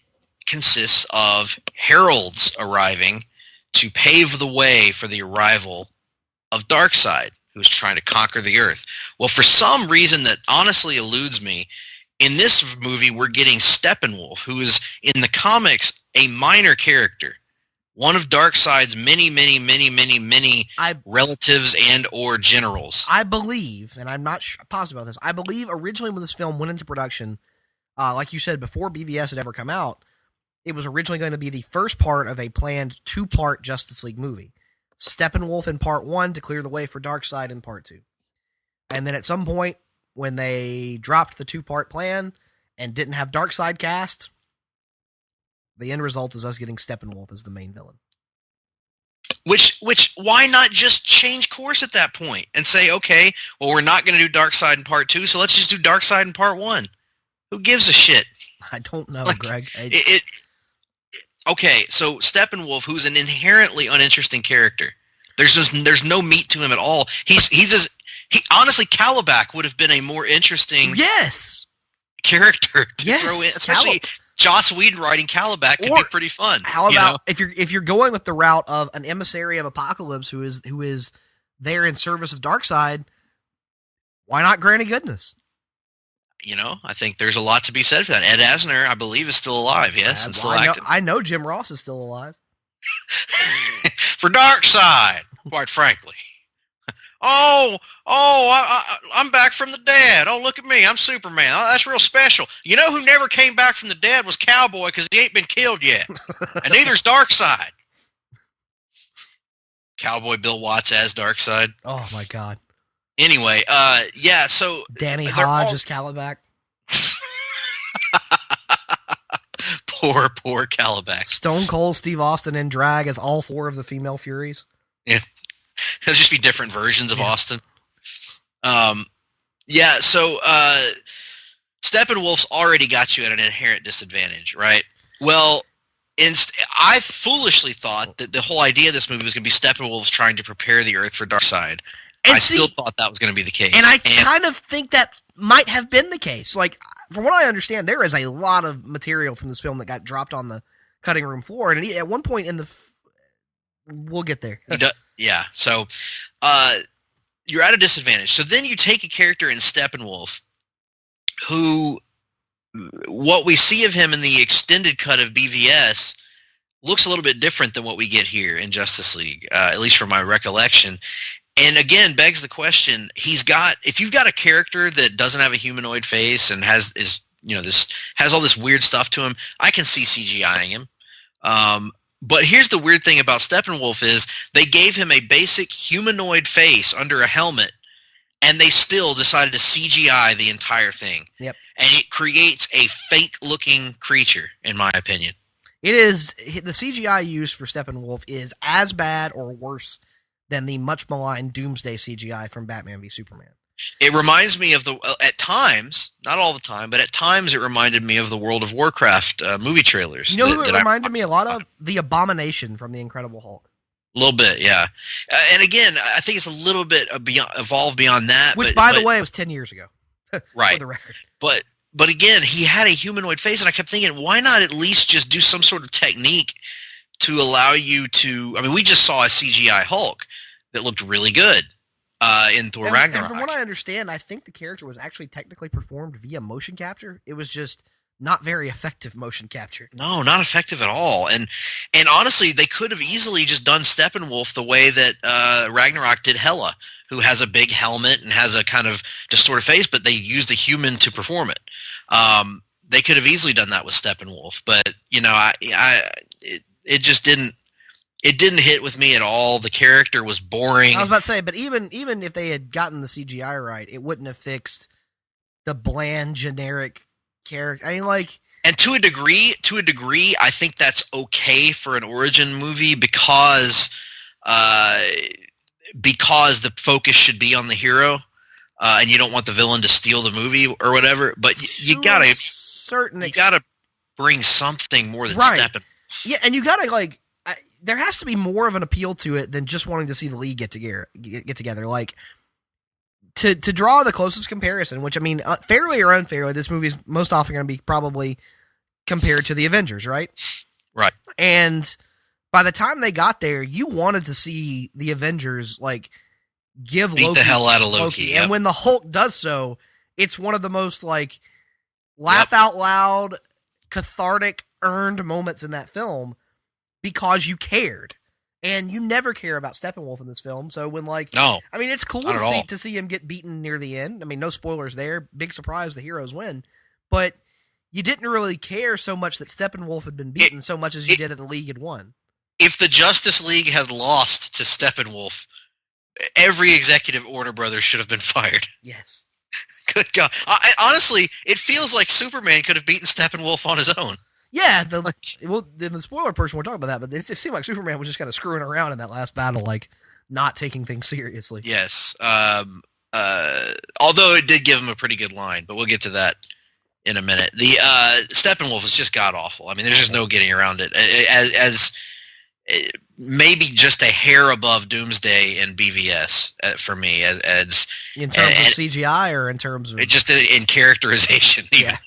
consists of heralds arriving to pave the way for the arrival of Darkseid. who's trying to conquer the Earth. Well, for some reason that honestly eludes me, in this movie we're getting Steppenwolf, who is in the comics a minor character, one of Darkseid's many relatives and or generals. I believe, and I'm not positive about this, I believe originally when this film went into production, like you said, before BVS had ever come out, it was originally going to be the first part of a planned 2-part Justice League movie. Steppenwolf in part 1 to clear the way for Darkseid in part 2. And then at some point, when they dropped the 2-part plan and didn't have Darkseid cast, the end result is us getting Steppenwolf as the main villain. Which, why not just change course at that point and say, okay, well, we're not going to do Darkseid in part 2, so let's just do Darkseid in part 1. Who gives a shit? I don't know, like, Greg. Okay, so Steppenwolf, who's an inherently uninteresting character, there's no meat to him at all. Honestly, Calabac would have been a more interesting character to throw in, especially Joss Whedon writing Calabac could be pretty fun. How about if you're going with the route of an emissary of Apocalypse who is there in service of Darkseid, why not Granny Goodness? I think there's a lot to be said for that. Ed Asner, I believe, is still alive, yes, and still active. I know Jim Ross is still alive. For Darkseid, quite frankly. I'm back from the dead. Oh, look at me. I'm Superman. Oh, that's real special. You know who never came back from the dead was Cowboy because he ain't been killed yet. And neither's Darkseid. Cowboy Bill Watts as Darkseid. Oh, my God. Anyway, so... Danny Hodge as Calabac. Poor Calabac. Stone Cold Steve Austin in drag as all 4 of the female Furies. Yeah. It'll just be different versions of Austin. So Steppenwolf's already got you at an inherent disadvantage, right? Well, I foolishly thought that the whole idea of this movie was going to be Steppenwolf trying to prepare the Earth for Darkseid. I still thought that was going to be the case. And I kind of think that might have been the case. Like, from what I understand, there is a lot of material from this film that got dropped on the cutting room floor. And at one point in we'll get there. Yeah, so you're at a disadvantage. So then you take a character in Steppenwolf who, what we see of him in the extended cut of BVS looks a little bit different than what we get here in Justice League, at least from my recollection. And again, begs the question, if you've got a character that doesn't have a humanoid face and has all this weird stuff to him, I can see CGIing him. But here's the weird thing about Steppenwolf is they gave him a basic humanoid face under a helmet, and they still decided to CGI the entire thing. Yep. And it creates a fake-looking creature, in my opinion. It is. The CGI used for Steppenwolf is as bad or worse than the much maligned Doomsday CGI from Batman v Superman. It reminds me of at times, not all the time, but at times it reminded me of the World of Warcraft movie trailers. You know who it reminded me a lot of? The Abomination from The Incredible Hulk. A little bit, yeah. And again, I think it's a little bit evolved beyond that. Which, by the way, was 10 years ago. Right. For the record. But again, he had a humanoid face, and I kept thinking, why not at least just do some sort of technique to allow you to... I mean, we just saw a CGI Hulk that looked really good. In Thor Ragnarok. And from what I understand, I think the character was actually technically performed via motion capture. It was just not very effective motion capture. No, not effective at all. And honestly, they could have easily just done Steppenwolf the way that Ragnarok did Hela, who has a big helmet and has a kind of distorted face, but they used the human to perform it. They could have easily done that with Steppenwolf, but it just didn't. It didn't hit with me at all. The character was boring. I was about to say, but even if they had gotten the CGI right, it wouldn't have fixed the bland, generic character. I mean, and to a degree, I think that's okay for an origin movie because the focus should be on the hero, and you don't want the villain to steal the movie or whatever. But you gotta bring something more than Steppenwolf. Yeah, and you gotta there has to be more of an appeal to it than just wanting to see the league get together. To draw the closest comparison, which I mean, fairly or unfairly, this movie is most often going to be probably compared to the Avengers, right? Right. And by the time they got there, you wanted to see the Avengers give Beat Loki the hell out of Loki. Yep. And when the Hulk does so, it's one of the most like laugh out loud, cathartic, earned moments in that film because you cared. And you never care about Steppenwolf in this film. So when no, I mean, it's cool to see him get beaten near the end. I mean, no spoilers there. Big surprise, the heroes win. But you didn't really care so much that Steppenwolf had been beaten so much as you did that the League had won. If the Justice League had lost to Steppenwolf, every executive Warner Brothers should have been fired. Yes. Good God. Honestly, it feels like Superman could have beaten Steppenwolf on his own. Yeah, then the spoiler person we're talking about that, but it seemed like Superman was just kind of screwing around in that last battle, like not taking things seriously. Yes. Although it did give him a pretty good line, but we'll get to that in a minute. The Steppenwolf is just god awful. I mean, there's just no getting around it. As maybe just a hair above Doomsday and BVS for me, as in terms of CGI or in terms of just in characterization. Even. Yeah.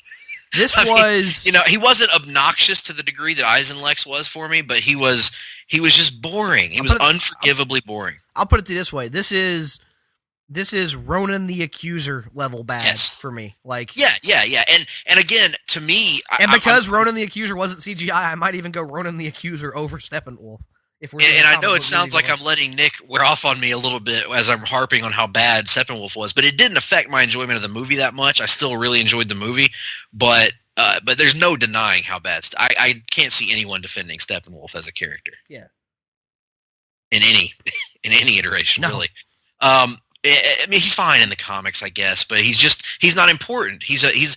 This was, he wasn't obnoxious to the degree that Eisenlex was for me, but he was just boring. He was unforgivably boring. I'll put it this way: this is Ronan the Accuser level bad for me. Like, yeah, and again, to me, because Ronan the Accuser wasn't CGI, I might even go Ronan the Accuser over Steppenwolf. And I know it sounds like I'm letting Nick wear off on me a little bit as I'm harping on how bad Steppenwolf was, but it didn't affect my enjoyment of the movie that much. I still really enjoyed the movie, but there's no denying how bad. I can't see anyone defending Steppenwolf as a character. Yeah. In any iteration, really. I mean, he's fine in the comics, I guess, but he's not important. If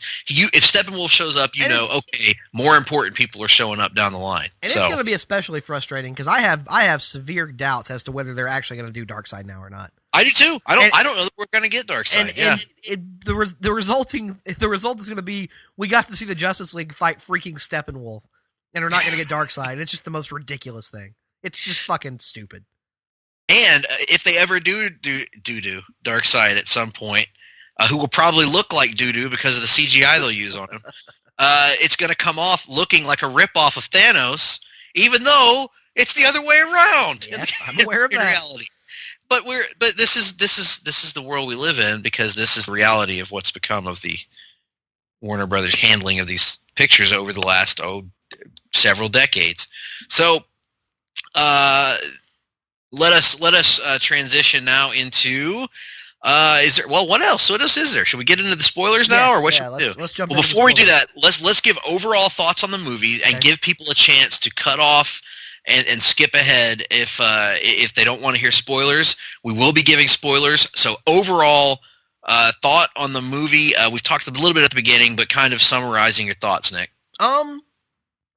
Steppenwolf shows up, okay, more important people are showing up down the line. And it's going to be especially frustrating because I have severe doubts as to whether they're actually going to do Darkseid now or not. I do too. I don't know that we're going to get Darkseid. The result is going to be we got to see the Justice League fight freaking Steppenwolf, and we're not going to get Darkseid. It's just the most ridiculous thing. It's just fucking stupid. And if they ever do Darkseid at some point, who will probably look like doo-doo because of the CGI they'll use on him, it's going to come off looking like a ripoff of Thanos, even though it's the other way around. Yes, I'm aware of that. Reality. But this is the world we live in because this is the reality of what's become of the Warner Brothers handling of these pictures over the last several decades. So. Let us transition now into what else? What else is there? Should we get into the spoilers now, or what should we do? Let's jump. Well, before we do that, let's give overall thoughts on the movie and give people a chance to cut off and skip ahead if they don't want to hear spoilers. We will be giving spoilers. So overall thought on the movie. We've talked a little bit at the beginning, but kind of summarizing your thoughts, Nick.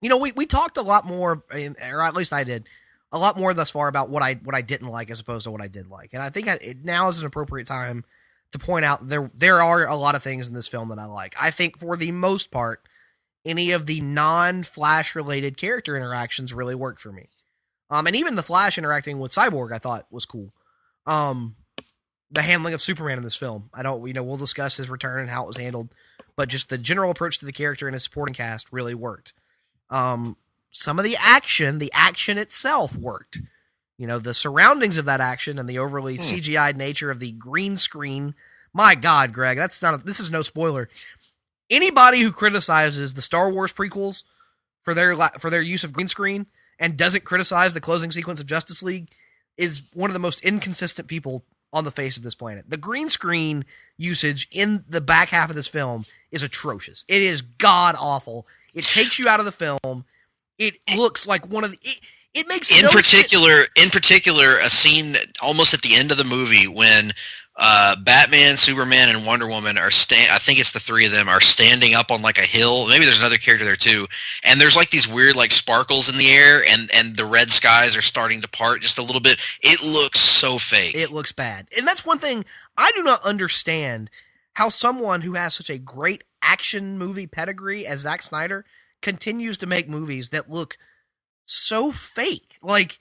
We talked a lot more, or at least I did. A lot more thus far about what I didn't like as opposed to what I did like. And I think now is an appropriate time to point out there are a lot of things in this film that I like. I think for the most part, any of the non-Flash related character interactions really work for me. And even the Flash interacting with Cyborg I thought was cool. The handling of Superman in this film. We'll discuss his return and how it was handled, but just the general approach to the character and his supporting cast really worked. Some of the action itself worked. The surroundings of that action and the overly CGI'd nature of the green screen. My God, Greg, this is no spoiler. Anybody who criticizes the Star Wars prequels for their use of green screen and doesn't criticize the closing sequence of Justice League is one of the most inconsistent people on the face of this planet. The green screen usage in the back half of this film is atrocious. It is god awful. It takes you out of the film. It looks like one of the. It makes in particular a scene almost at the end of the movie when Batman, Superman, and Wonder Woman are I think it's the three of them are standing up on like a hill. Maybe there's another character there too, and there's like these weird like sparkles in the air, and the red skies are starting to part just a little bit. It looks so fake. It looks bad, and that's one thing I do not understand how someone who has such a great action movie pedigree as Zack Snyder continues to make movies that look so fake. Like,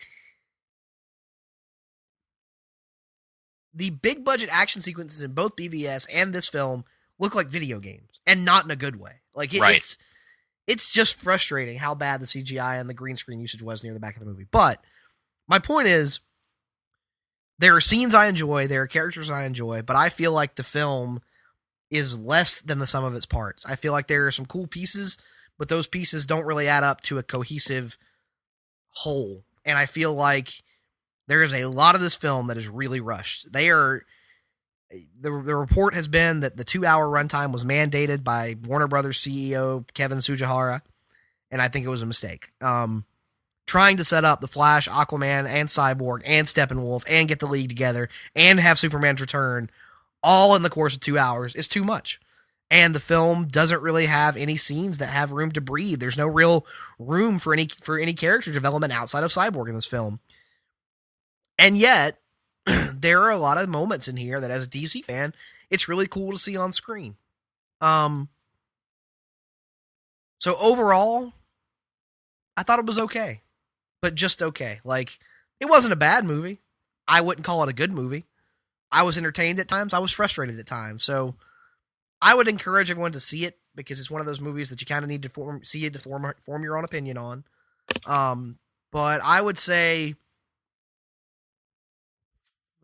the big budget action sequences in both BVS and this film look like video games, and not in a good way. Like, it's just frustrating how bad the CGI and the green screen usage was near the back of the movie. But my point is, there are scenes I enjoy, there are characters I enjoy, but I feel like the film is less than the sum of its parts. I feel like there are some cool pieces, but those pieces don't really add up to a cohesive whole. And I feel like there is a lot of this film that is really rushed. The report has been that the 2-hour runtime was mandated by Warner Brothers CEO Kevin Tsujihara, and I think it was a mistake. Trying to set up the Flash, Aquaman, and Cyborg, and Steppenwolf, and get the League together, and have Superman's return, all in the course of 2 hours, is too much. And the film doesn't really have any scenes that have room to breathe. There's no real room for any character development outside of Cyborg in this film. And yet, there are a lot of moments in here that, as a DC fan, it's really cool to see on screen. So overall, I thought it was okay, but just okay. Like, it wasn't a bad movie. I wouldn't call it a good movie. I was entertained at times. I was frustrated at times. So I would encourage everyone to see it, because it's one of those movies that you kind of need to form your own opinion on. But I would say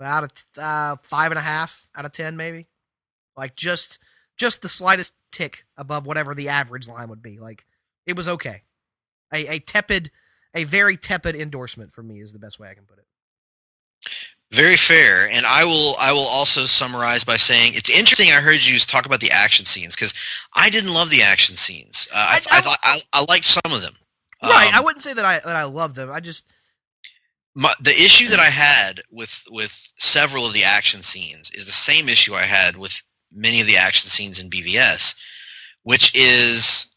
out of 5.5 out of 10, maybe. Like, just the slightest tick above whatever the average line would be. Like, it was okay. A very tepid endorsement from me is the best way I can put it. Very fair, and I will also summarize by saying it's interesting. I heard you talk about the action scenes, because I didn't love the action scenes. I thought I liked some of them. Right, I wouldn't say that I love them. I just the issue that I had with several of the action scenes is the same issue I had with many of the action scenes in BVS, which is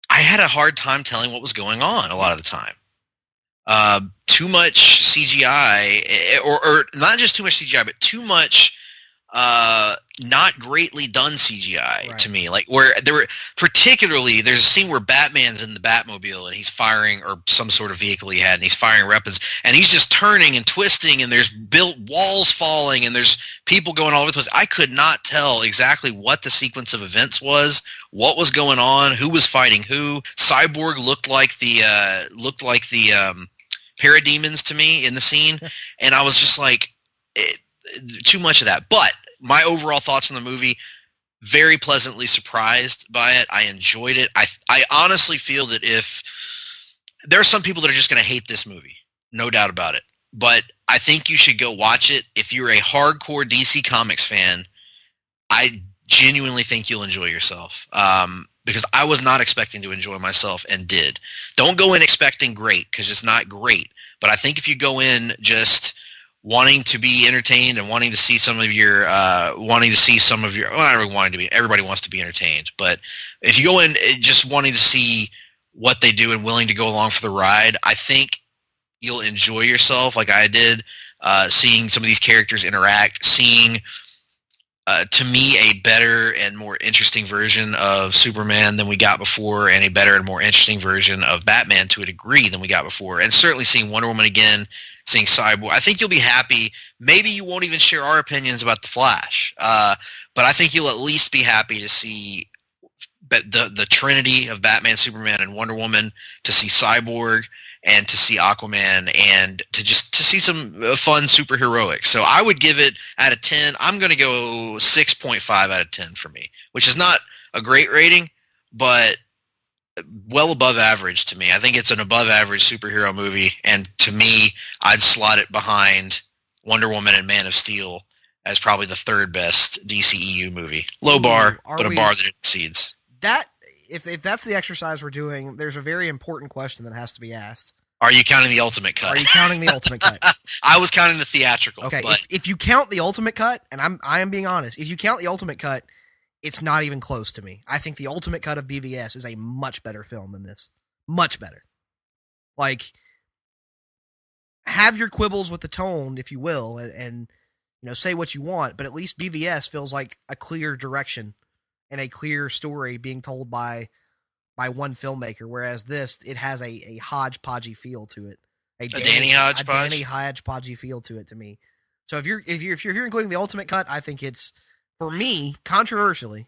I had a hard time telling what was going on a lot of the time. Too much CGI, or not just too much CGI, but too much not greatly done CGI to me. Like, where there's a scene where Batman's in the Batmobile and he's firing, or some sort of vehicle he had, and he's firing weapons, and he's just turning and twisting, and there's built walls falling, and there's people going all over the place. I could not tell exactly what the sequence of events was, what was going on, who was fighting who. Cyborg looked like the parademons to me in the scene, and I was just like, too much of that. But my overall thoughts on the movie, very pleasantly surprised by it. I enjoyed it. I honestly feel that if there are some people that are just going to hate this movie, no doubt about it, but I think you should go watch it. If you're a hardcore DC Comics fan, I genuinely think you'll enjoy yourself, because I was not expecting to enjoy myself, and did. Don't go in expecting great, because it's not great. But I think if you go in just wanting to be entertained and wanting to see some of your, well, not really wanting to be, everybody wants to be entertained. But if you go in just wanting to see what they do and willing to go along for the ride, I think you'll enjoy yourself like I did, seeing some of these characters interact, seeing to me, a better and more interesting version of Superman than we got before, and a better and more interesting version of Batman to a degree than we got before. And certainly seeing Wonder Woman again, seeing Cyborg. I think you'll be happy. Maybe you won't even share our opinions about The Flash, but I think you'll at least be happy to see the trinity of Batman, Superman, and Wonder Woman, to see Cyborg, and to see Aquaman, and to see some fun superheroics. So I would give it, out of 10, I'm going to go 6.5 out of 10 for me, which is not a great rating, but well above average to me. I think it's an above average superhero movie, and to me, I'd slot it behind Wonder Woman and Man of Steel as probably the third best DCEU movie. Low bar, but a bar that exceeds. If that's the exercise we're doing, there's a very important question that has to be asked. Are you counting the ultimate cut? Are you counting the ultimate cut? I was counting the theatrical. Okay, but if you count the ultimate cut, and I am being honest, if you count the ultimate cut, it's not even close to me. I think the ultimate cut of BVS is a much better film than this. Much better. Like, have your quibbles with the tone, if you will, and say what you want, but at least BVS feels like a clear direction and a clear story being told by one filmmaker, whereas this, it has a hodgepodgey feel to it. A Danny hodgepodgey feel to it, to me. So if you're including the ultimate cut, I think it's, for me, controversially,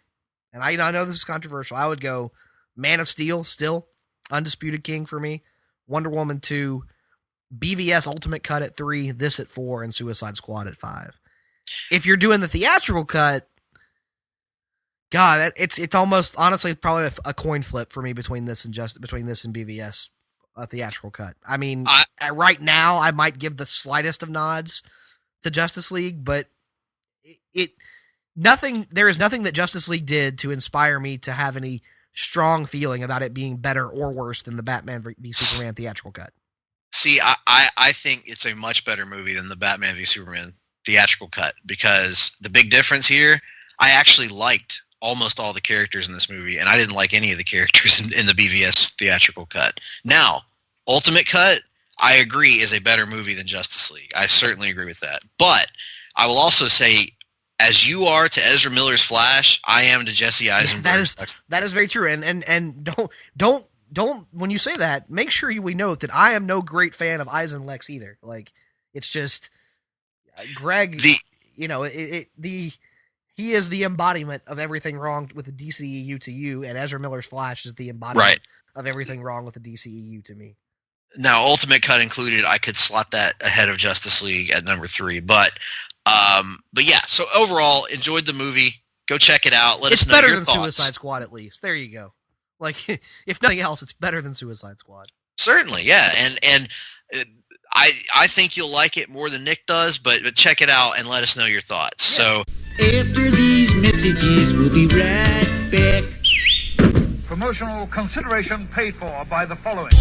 and I know this is controversial, I would go Man of Steel, still undisputed king for me. Wonder Woman 2, BVS Ultimate Cut at 3, this at 4, and Suicide Squad at 5. If you're doing the theatrical cut, God, it's almost, honestly, probably a coin flip for me between this and BVS theatrical cut. I mean, right now, I might give the slightest of nods to Justice League, but there is nothing that Justice League did to inspire me to have any strong feeling about it being better or worse than the Batman v Superman theatrical cut. See, I think it's a much better movie than the Batman v Superman theatrical cut, because the big difference here, I actually liked almost all the characters in this movie, and I didn't like any of the characters in the BVS theatrical cut. Now, Ultimate Cut, I agree, is a better movie than Justice League. I certainly agree with that. But I will also say, as you are to Ezra Miller's Flash, I am to Jesse Eisenberg's. That is very true. And don't when you say that, make sure we note that I am no great fan of Eisenlex either. Like, it's just Greg. He is the embodiment of everything wrong with the DCEU to you, and Ezra Miller's Flash is the embodiment of everything wrong with the DCEU to me. Now, Ultimate Cut included, I could slot that ahead of Justice League at number 3, but yeah. So overall, enjoyed the movie. Go check it out. Let us know your thoughts. It's better than Suicide Squad, at least. There you go. Like, if nothing else, it's better than Suicide Squad. Certainly, yeah, and I think you'll like it more than Nick does, but check it out and let us know your thoughts. Yeah. So after these messages, we'll be right back. Promotional consideration paid for by the following.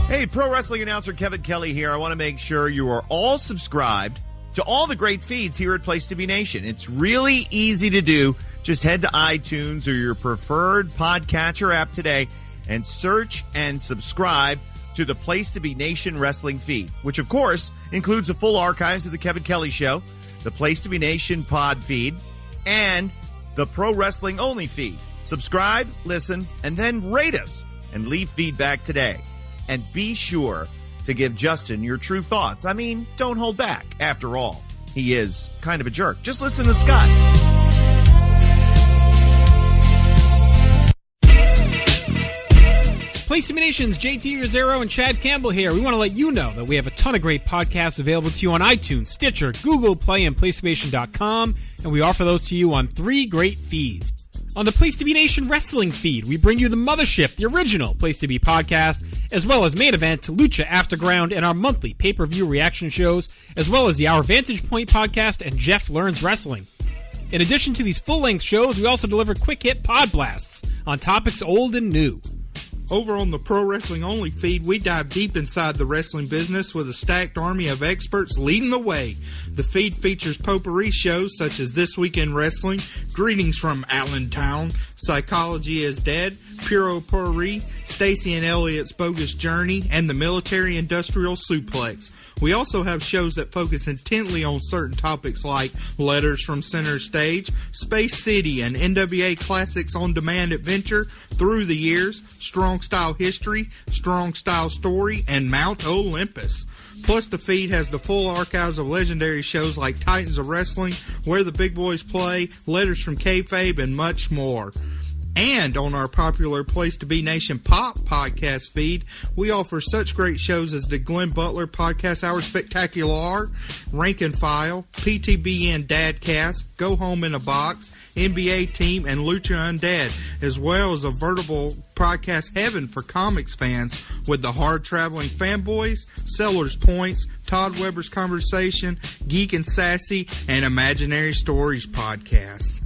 Hey, pro wrestling announcer Kevin Kelly here. I want to make sure you are all subscribed to all the great feeds here at Place to Be Nation. It's really easy to do. Just head to iTunes or your preferred podcatcher app today and search and subscribe to the Place to Be Nation wrestling feed, which, of course, includes the full archives of the Kevin Kelly Show, the Place to Be Nation pod feed, and the Pro Wrestling Only feed. Subscribe, listen, and then rate us and leave feedback today. And be sure to give Justin your true thoughts. I mean, don't hold back. After all, he is kind of a jerk. Just listen to Scott. Place to Be Nation's JT Rosero and Chad Campbell here. We want to let you know that we have a ton of great podcasts available to you on iTunes, Stitcher, Google Play, and PlaceToBeNation.com, and we offer those to you on 3 great feeds. On the Place to Be Nation wrestling feed, we bring you the Mothership, the original Place to Be podcast, as well as Main Event, Lucha Afterground, and our monthly pay-per-view reaction shows, as well as the Our Vantage Point podcast and Jeff Learns Wrestling. In addition to these full-length shows, we also deliver quick-hit pod blasts on topics old and new. Over on the Pro Wrestling Only feed, we dive deep inside the wrestling business with a stacked army of experts leading the way. The feed features potpourri shows such as This Week in Wrestling, Greetings from Allentown, Psychology is Dead, Puro Potpourri, Stacy and Elliot's Bogus Journey, and the Military Industrial Suplex. We also have shows that focus intently on certain topics like Letters from Center Stage, Space City, and NWA Classics on Demand Adventure, Through the Years, Strong Style History, Strong Style Story, and Mount Olympus. Plus, the feed has the full archives of legendary shows like Titans of Wrestling, Where the Big Boys Play, Letters from Kayfabe, and much more. And on our popular Place to Be Nation Pop podcast feed, we offer such great shows as the Glenn Butler Podcast Hour Spectacular, Rank and File, PTBN Dadcast, Go Home in a Box, NBA Team, and Lucha Undead, as well as a veritable podcast heaven for comics fans with the Hard-Traveling Fanboys, Sellers Points, Todd Weber's Conversation, Geek and Sassy, and Imaginary Stories podcasts.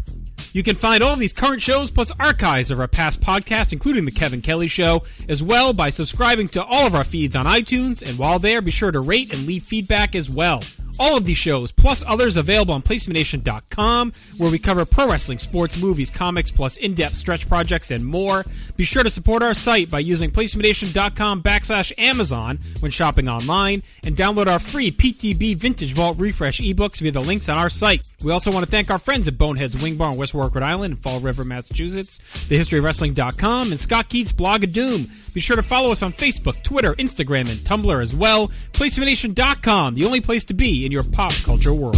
You can find all of these current shows plus archives of our past podcasts, including The Kevin Kelly Show, as well by subscribing to all of our feeds on iTunes, and while there, be sure to rate and leave feedback as well. All of these shows, plus others, available on PlaceToBeNation.com, where we cover pro wrestling, sports, movies, comics, plus in-depth stretch projects and more. Be sure to support our site by using PlaceToBeNation.com/Amazon when shopping online, and download our free PTB Vintage Vault Refresh ebooks via the links on our site. We also want to thank our friends at Bonehead's Wing Bar in West Warwick, Rhode Island, and Fall River, Massachusetts, TheHistoryOfWrestling.com, and Scott Keats' Blog of Doom. Be sure to follow us on Facebook, Twitter, Instagram, and Tumblr as well. PlaceToBeNation.com, the only place to be in your pop culture world.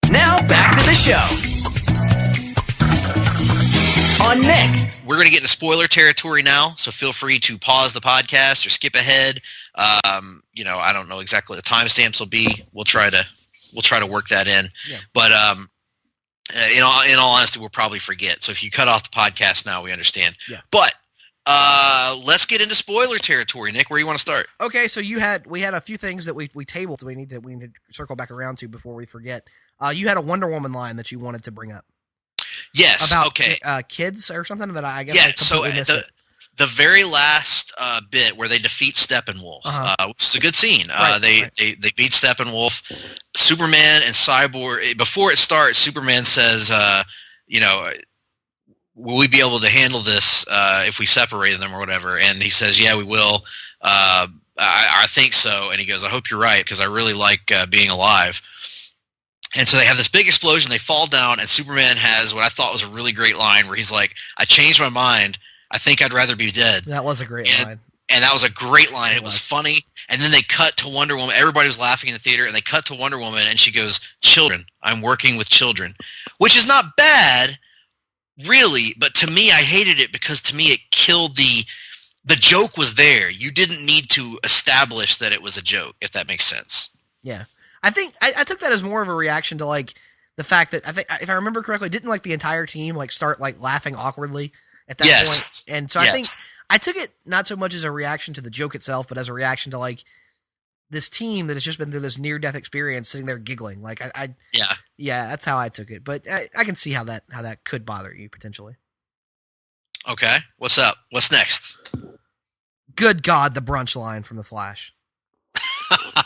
Now back to the show. on Nick. We're going to get into spoiler territory now, so feel free to pause the podcast or skip ahead. I don't know exactly what the timestamps will be. We'll try to work that in. Yeah. But in all honesty, we'll probably forget. So if you cut off the podcast now, we understand. Yeah. But let's get into spoiler territory. Nick, where do you want to start? Okay, so we had a few things that we tabled that we need to circle back around to before we forget. You had a Wonder Woman line that you wanted to bring up. Yes. About okay. Kids or something that I guess I completely missed it. The very last bit where they defeat Steppenwolf, which is a good scene. They beat Steppenwolf. Superman and Cyborg. Before it starts, Superman says, will we be able to handle this if we separated them or whatever? And he says, yeah, we will. I think so. And he goes, I hope you're right, because I really like being alive. And so they have this big explosion. They fall down, and Superman has what I thought was a really great line where he's like, I changed my mind. I think I'd rather be dead. That was a great line. And that was a great line. It was funny. And then they cut to Wonder Woman. Everybody was laughing in the theater, and they cut to Wonder Woman, and she goes, children. I'm working with children. Which is not bad, really, but to me, I hated it because to me it killed the joke was there. You didn't need to establish that it was a joke, if that makes sense. Yeah. I think I took that as more of a reaction to like the fact that I think if I remember correctly, didn't like the entire team like start like laughing awkwardly at that point. And so I think I took it not so much as a reaction to the joke itself, but as a reaction to like this team that has just been through this near-death experience sitting there giggling. Like yeah, that's how I took it. But I can see how that could bother you potentially. Okay, what's up? What's next? Good God, the brunch line from The Flash.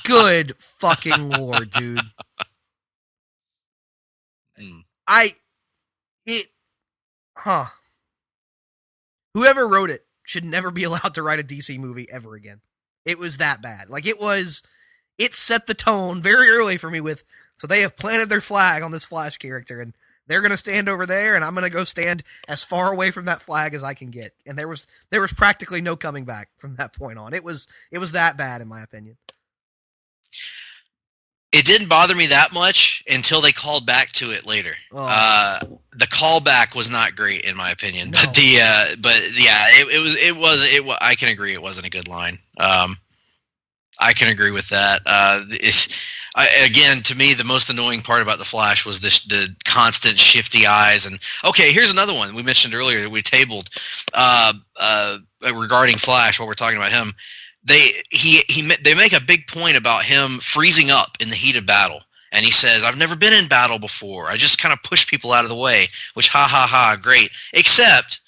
Good fucking Lord, dude. Whoever wrote it should never be allowed to write a DC movie ever again. It was that bad. Like it set the tone very early for me so they have planted their flag on this Flash character, and they're going to stand over there, and I'm going to go stand as far away from that flag as I can get. And there was practically no coming back from that point on. It was that bad, in my opinion. It didn't bother me that much until they called back to it later. Oh. The callback was not great, in my opinion. No. It was. I can agree, it wasn't a good line. I can agree with that. Again, to me, the most annoying part about the Flash was the constant shifty eyes. And okay, here's another one we mentioned earlier that we tabled regarding Flash. While we're talking about him, they make a big point about him freezing up in the heat of battle, and he says, "I've never been in battle before. I just kind of push people out of the way." Which, great. Except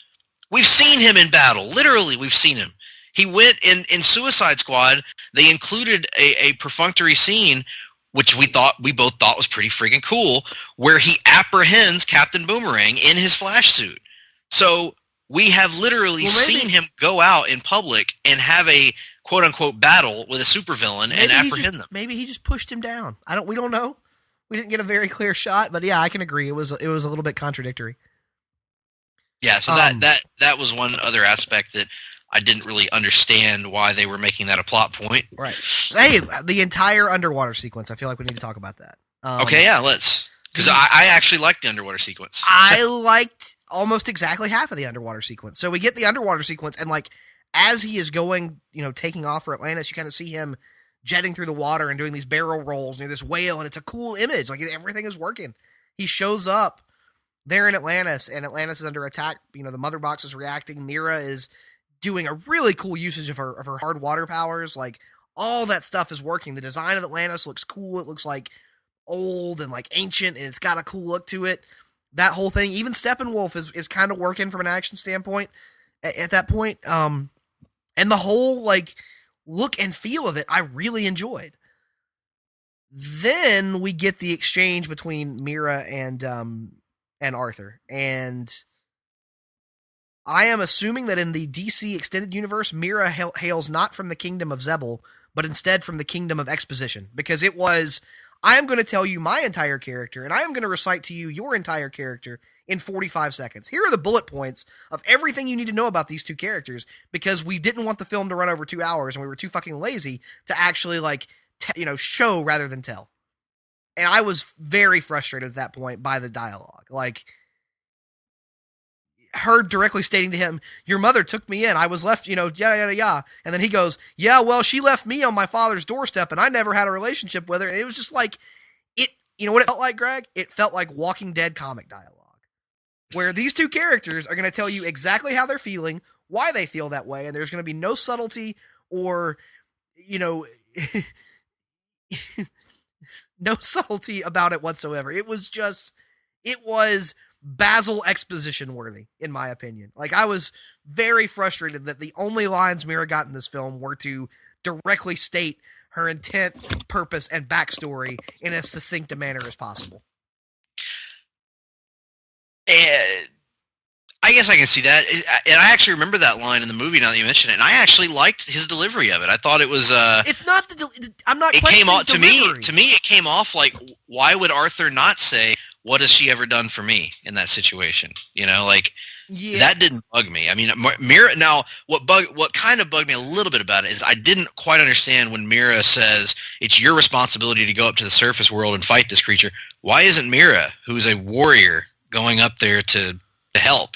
we've seen him in battle. Literally, we've seen him. He went in Suicide Squad. They included a perfunctory scene, which we both thought was pretty freaking cool, where he apprehends Captain Boomerang in his Flash suit. So we have literally seen him go out in public and have a quote unquote battle with a supervillain and apprehend them. Maybe he just pushed him down. We don't know. We didn't get a very clear shot, but yeah, I can agree. It was a little bit contradictory. Yeah, so that was one other aspect that I didn't really understand why they were making that a plot point. Right. Hey, the entire underwater sequence. I feel like we need to talk about that. Okay, yeah, let's. Because I actually liked the underwater sequence. I liked almost exactly half of the underwater sequence. So we get the underwater sequence, and like as he is going, taking off for Atlantis, you kind of see him jetting through the water and doing these barrel rolls near this whale, and it's a cool image. Like everything is working. He shows up there in Atlantis, and Atlantis is under attack. The mother box is reacting. Mira is doing a really cool usage of her hard water powers. Like all that stuff is working. The design of Atlantis looks cool. It looks like old and like ancient, and it's got a cool look to it. That whole thing, even Steppenwolf is kind of working from an action standpoint at that point. And the whole like look and feel of it, I really enjoyed. Then we get the exchange between Mira and Arthur, and I am assuming that in the DC Extended Universe, Mira hails not from the kingdom of Zebel, but instead from the kingdom of exposition, because it was, I am going to tell you my entire character, and I am going to recite to you your entire character in 45 seconds. Here are the bullet points of everything you need to know about these two characters, because we didn't want the film to run over 2 hours, and we were too fucking lazy to actually show rather than tell. And I was very frustrated at that point by the dialogue. Like, her directly stating to him, "Your mother took me in. I was left, yada, yada, yada." And then he goes, "Yeah, well, she left me on my father's doorstep, and I never had a relationship with her." And it was just like, you know what it felt like, Greg? It felt like Walking Dead comic dialogue, where these two characters are going to tell you exactly how they're feeling, why they feel that way, and there's going to be no subtlety or, no subtlety about it whatsoever. It was Basil exposition worthy, in my opinion. Like, I was very frustrated that the only lines Mira got in this film were to directly state her intent, purpose, and backstory in as succinct a manner as possible. And I guess I can see that. And I actually remember that line in the movie now that you mention it. And I actually liked his delivery of it. I thought it was it's not I'm not it came off delivery. to me it came off like, why would Arthur not say, "What has she ever done for me?" in that situation? That didn't bug me. I mean, Mira. Now, what kind of bugged me a little bit about it is I didn't quite understand when Mira says it's your responsibility to go up to the surface world and fight this creature. Why isn't Mira, who's a warrior, going up there to help?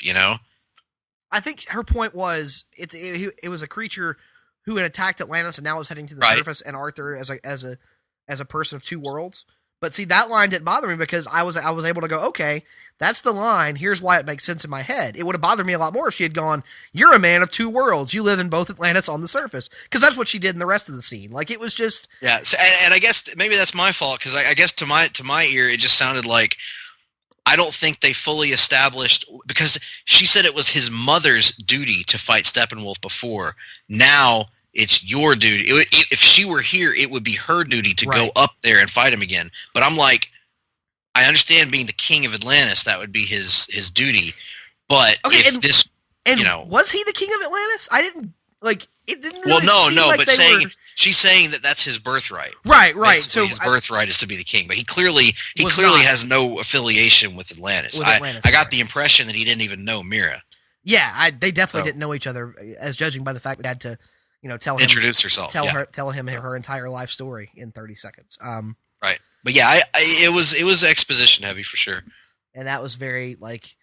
I think her point was it was a creature who had attacked Atlantis and now was heading to the surface, and Arthur as a person of two worlds. But see, that line didn't bother me because I was able to go, okay, that's the line. Here's why it makes sense in my head. It would have bothered me a lot more if she had gone, "You're a man of two worlds. You live in both Atlantis on the surface," because that's what she did in the rest of the scene. Like, it was just and I guess maybe that's my fault because I guess to my ear it just sounded like I don't think they fully established, because she said it was his mother's duty to fight Steppenwolf before. Now it's your duty. If she were here, it would be her duty to go up there and fight him again. But I'm like, I understand being the king of Atlantis, that would be his duty. But was he the king of Atlantis? I didn't it didn't really seem like but she's saying that that's his birthright. Right. Basically, his birthright is to be the king, but he clearly has no affiliation with Atlantis. I got the impression that he didn't even know Mira. Yeah, they definitely didn't know each other, as judging by the fact that they had to introduce herself, tell him her entire life story in 30 seconds. Right. But yeah, it was exposition heavy for sure. And that was very add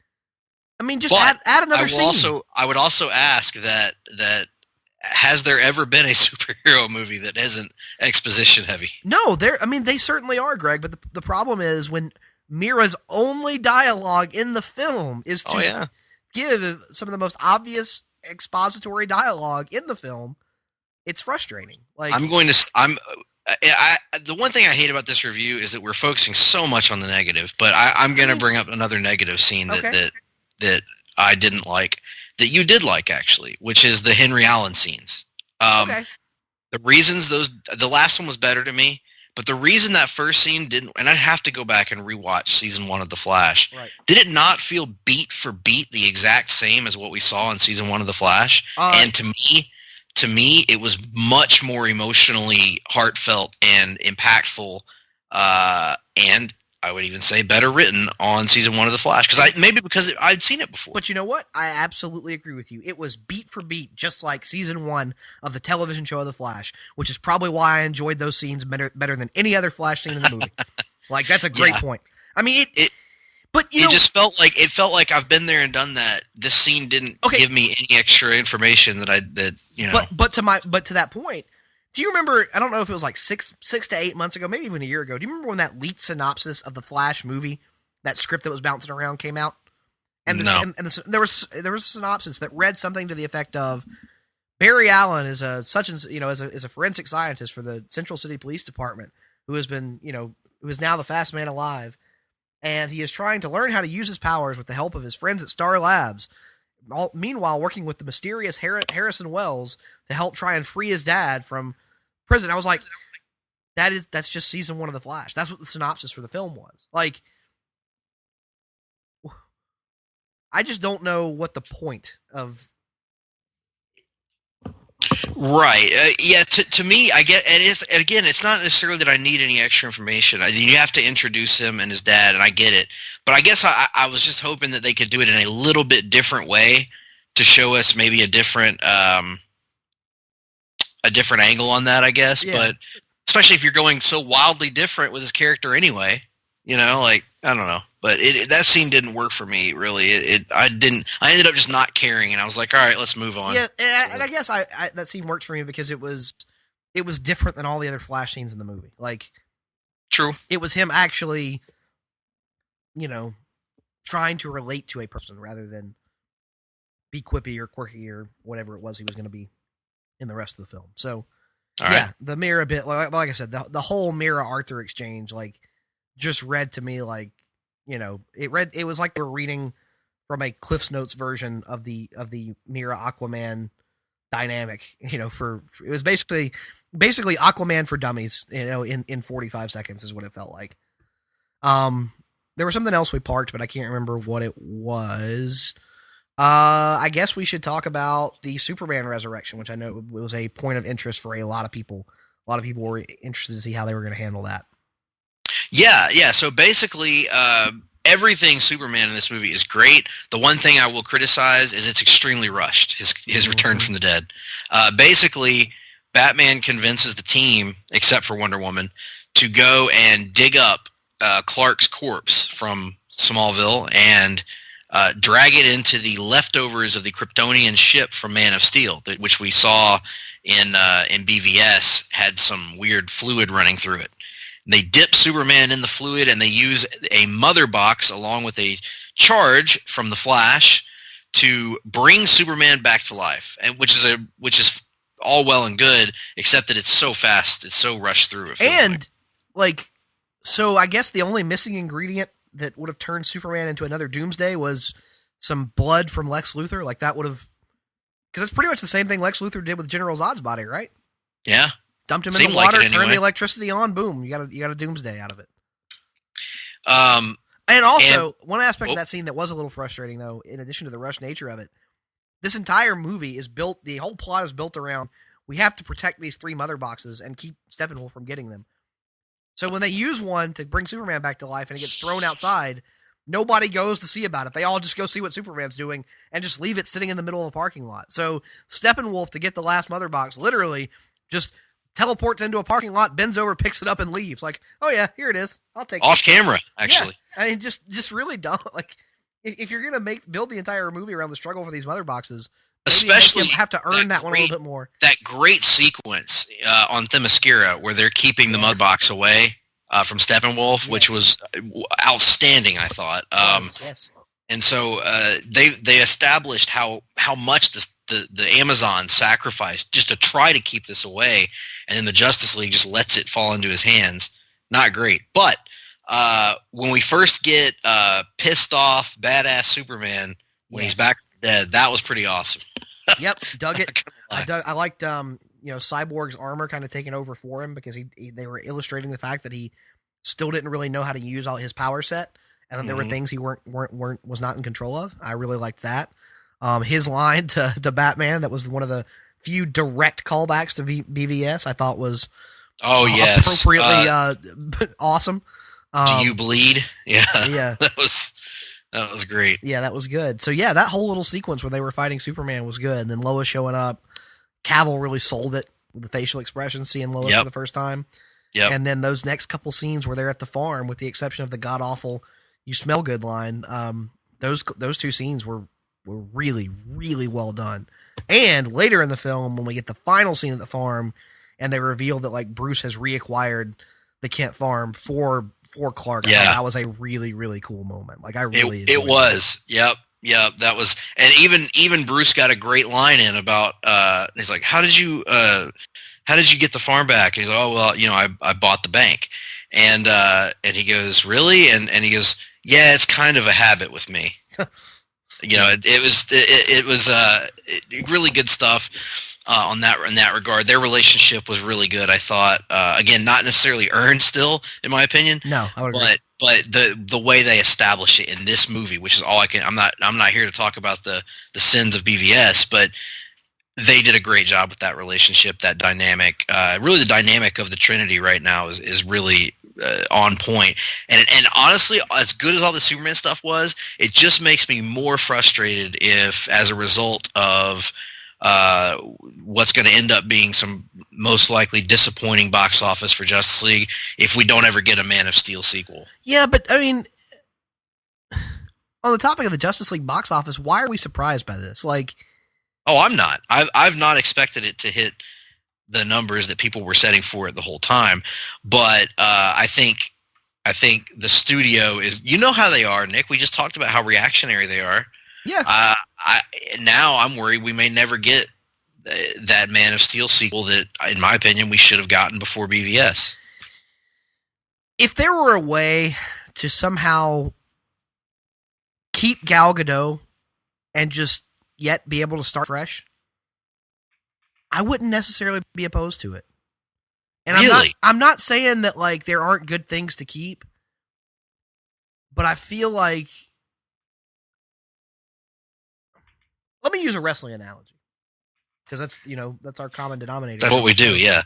another scene. I would also ask that has there ever been a superhero movie that isn't exposition heavy? No, they certainly are, Greg, but the problem is when Mira's only dialogue in the film is to give some of the most obvious expository dialogue in the film, it's frustrating. Like, the one thing I hate about this review is that we're focusing so much on the negative, but I'm going to bring up another negative scene that I didn't like, that you did like actually, which is the Henry Allen scenes. The reasons the last one was better to me, but the reason that first scene didn't, and I'd have to go back and rewatch season 1 of The Flash. Right. Did it not feel beat for beat the exact same as what we saw in season 1 of The Flash? And to me, it was much more emotionally heartfelt and impactful, and I would even say better written on season 1 of The Flash, because I'd seen it before. But you know what? I absolutely agree with you. It was beat for beat, just like season 1 of the television show of The Flash, which is probably why I enjoyed those scenes better than any other Flash scene in the movie. Like, that's a great point. I mean, just felt like I've been there and done that. This scene didn't give me any extra information But to that point, do you remember, I don't know if it was like 6 to 8 months ago, maybe even a year ago, do you remember when that leaked synopsis of the Flash movie, that script that was bouncing around, came out? And there was a synopsis that read something to the effect of, Barry Allen is is a forensic scientist for the Central City Police Department who is now the fastest man alive, and he is trying to learn how to use his powers with the help of his friends at Star Labs. Meanwhile, working with the mysterious Harrison Wells to help try and free his dad from prison. I was like, that's just season 1 of The Flash. That's what the synopsis for the film was. Like, I just don't know what the point of. Right. To me, I get, and it's not necessarily that I need any extra information. You have to introduce him and his dad, and I get it. But I guess I was just hoping that they could do it in a little bit different way to show us maybe a different angle on that, I guess. Yeah. But especially if you're going so wildly different with his character anyway, I don't know. But that scene didn't work for me, really. I ended up just not caring, and I was like, all right, let's move on. Yeah, and I guess that scene worked for me because it was different than all the other Flash scenes in the movie. Like, true, it was him actually, trying to relate to a person rather than be quippy or quirky or whatever it was he was going to be in the rest of the film. So, the Mira bit, like I said, the whole Mira Arthur exchange, like, just read to me like, it was like they were reading from a Cliff's Notes version of the Mira Aquaman dynamic. It was basically Aquaman for dummies. In 45 seconds is what it felt like. There was something else we parked, but I can't remember what it was. I guess we should talk about the Superman resurrection, which I know was a point of interest for a lot of people. A lot of people were interested to see how they were going to handle that. Yeah. So basically, everything Superman in this movie is great. The one thing I will criticize is it's extremely rushed, his return from the dead. Basically, Batman convinces the team, except for Wonder Woman, to go and dig up Clark's corpse from Smallville and drag it into the leftovers of the Kryptonian ship from Man of Steel, which we saw in BVS had some weird fluid running through it. They dip Superman in the fluid, and they use a mother box along with a charge from the Flash to bring Superman back to life, and which is all well and good, except that it's so fast, it's so rushed through. So I guess the only missing ingredient that would have turned Superman into another Doomsday was some blood from Lex Luthor. Like, that would have, because it's pretty much the same thing Lex Luthor did with General Zod's body, right? Yeah. Dumped him in the water, turned the electricity on, boom, you got a Doomsday out of it. And also, one aspect of that scene that was a little frustrating, though, in addition to the rush nature of it, this entire movie is built, the whole plot is built around, we have to protect these 3 mother boxes and keep Steppenwolf from getting them. So when they use one to bring Superman back to life and it gets thrown outside, nobody goes to see about it. They all just go see what Superman's doing and just leave it sitting in the middle of a parking lot. So Steppenwolf, to get the last mother box, literally just teleports into a parking lot, bends over, picks it up, and leaves. Like, oh yeah, here it is. I'll take it. Off camera, actually. Yeah. I mean, just really dumb. Like, if you're gonna build the entire movie around the struggle for these mother boxes, especially you have to earn that one a little bit more. That great sequence on Themyscira where they're keeping the mud box away from Steppenwolf, which was outstanding, I thought. Yes. And so they established how much the Amazon sacrificed just to try to keep this away, and then the Justice League just lets it fall into his hands. Not great. But when we first get pissed off, badass Superman when he's back dead, that was pretty awesome. Yep, dug it. I liked Cyborg's armor kind of taking over for him, because they were illustrating the fact that he still didn't really know how to use all his power set, and then there were things he was not in control of. I really liked that. His line to Batman, that was one of the few direct callbacks to BVS, I thought was appropriately awesome. Do you bleed? Yeah. that was great. Yeah, that was good. So yeah, that whole little sequence when they were fighting Superman was good. And then Lois showing up, Cavill really sold it with the facial expression, seeing Lois for the first time. Yep. And then those next couple scenes where they're at the farm, with the exception of the god awful "You smell good" line, those 2 scenes were really, really well done. And later in the film, when we get the final scene at the farm, and they reveal that, like, Bruce has reacquired the Kent farm for Clark, I thought that was a really, really cool moment. Like, I really it was. Yep. That was, and even Bruce got a great line in about he's like, how did you get the farm back? And he's like, oh well, I bought the bank, and he goes, really? And he goes, yeah, it's kind of a habit with me. It was really good stuff in that regard. Their relationship was really good, I thought. Again, not necessarily earned still, in my opinion. No, I would agree. But the way they establish it in this movie, which is all I can. I'm not here to talk about the sins of BVS, but they did a great job with that relationship, that dynamic. Really, the dynamic of the Trinity right now is really on point. And honestly, as good as all the Superman stuff was, it just makes me more frustrated if, as a result of what's going to end up being some most likely disappointing box office for Justice League, if we don't ever get a Man of Steel sequel. Yeah, but I mean, On the topic of the Justice League box office, why are we surprised by this? Like, oh, I'm not. I've not expected it to hit the numbers that people were setting for it the whole time, but I think the studio is. You know how they are, Nick. We just talked about how reactionary they are. Yeah. Now I'm worried we may never get that Man of Steel sequel that, in my opinion, we should have gotten before BVS. If there were a way to somehow keep Gal Gadot and just yet be able to start fresh, I wouldn't necessarily be opposed to it. And really? I'm not saying that like there aren't good things to keep, but I feel like, let me use a wrestling analogy, because that's our common denominator. That's what we do, yeah.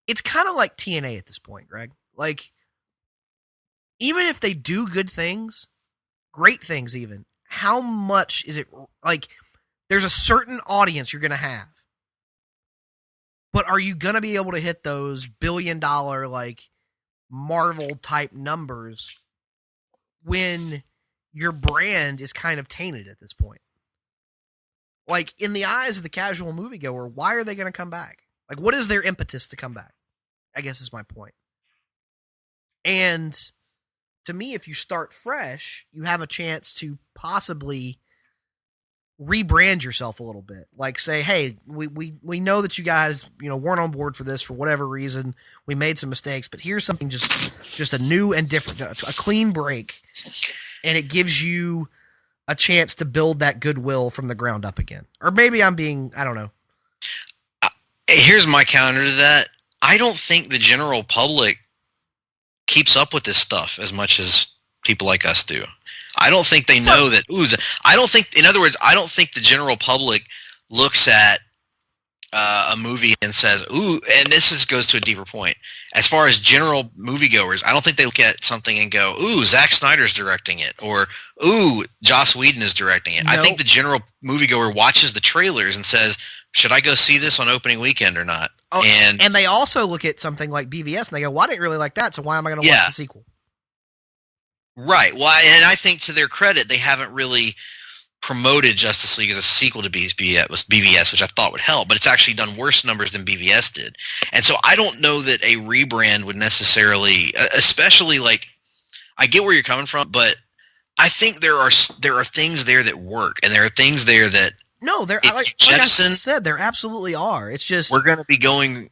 It's kind of like TNA at this point, Greg. Like, even if they do good things, great things even, how much is it, like, there's a certain audience you're going to have, but are you going to be able to hit those billion-dollar, like, Marvel-type numbers when your brand is kind of tainted at this point? Like, in the eyes of the casual moviegoer, why are they going to come back? Like, what is their impetus to come back? I guess is my point. And to me, if you start fresh, you have a chance to possibly rebrand yourself a little bit. Like, say, hey, we know that you guys, weren't on board for this for whatever reason. We made some mistakes, but here's something just a new and different, a clean break. And it gives you a chance to build that goodwill from the ground up again. Or maybe I don't know. Here's my counter to that. I don't think the general public keeps up with this stuff as much as people like us do. I don't think they know that. In other words, I don't think the general public looks at a movie and says, ooh, and goes to a deeper point. As far as general moviegoers, I don't think they look at something and go, ooh, Zack Snyder's directing it, or ooh, Joss Whedon is directing it. No. I think the general moviegoer watches the trailers and says, should I go see this on opening weekend or not? Oh, and they also look at something like BVS and they go, well, I didn't really like that, so why am I going to watch the sequel? Right. Well, and I think to their credit, they haven't really promoted Justice League as a sequel to BVS, which I thought would help, but it's actually done worse numbers than BVS did. And so I don't know that a rebrand would necessarily, especially like, I get where you're coming from, but I think there are things there that work, and there are things there that like I said, there absolutely are. It's just we're going to be going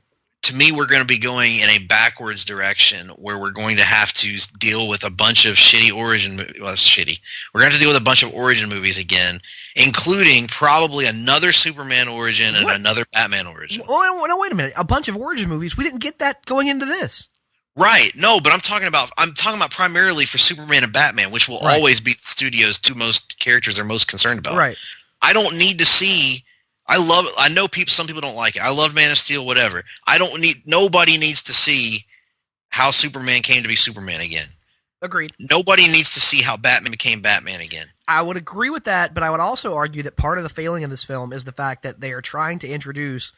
in a backwards direction where we're going to have to deal with a bunch of shitty origin. Well, it's shitty. We're going to have to deal with a bunch of origin movies again, including probably another Superman origin and another Batman origin. Oh, no, wait a minute. A bunch of origin movies. We didn't get that going into this. Right. No, but I'm talking about primarily for Superman and Batman, which will always be the studio's two most characters they're most concerned about. Right. I don't need to see. I know some people don't like it. I love Man of Steel, whatever. Nobody needs to see how Superman came to be Superman again. Agreed. Nobody needs to see how Batman became Batman again. I would agree with that, but I would also argue that part of the failing of this film is the fact that they are trying to introduce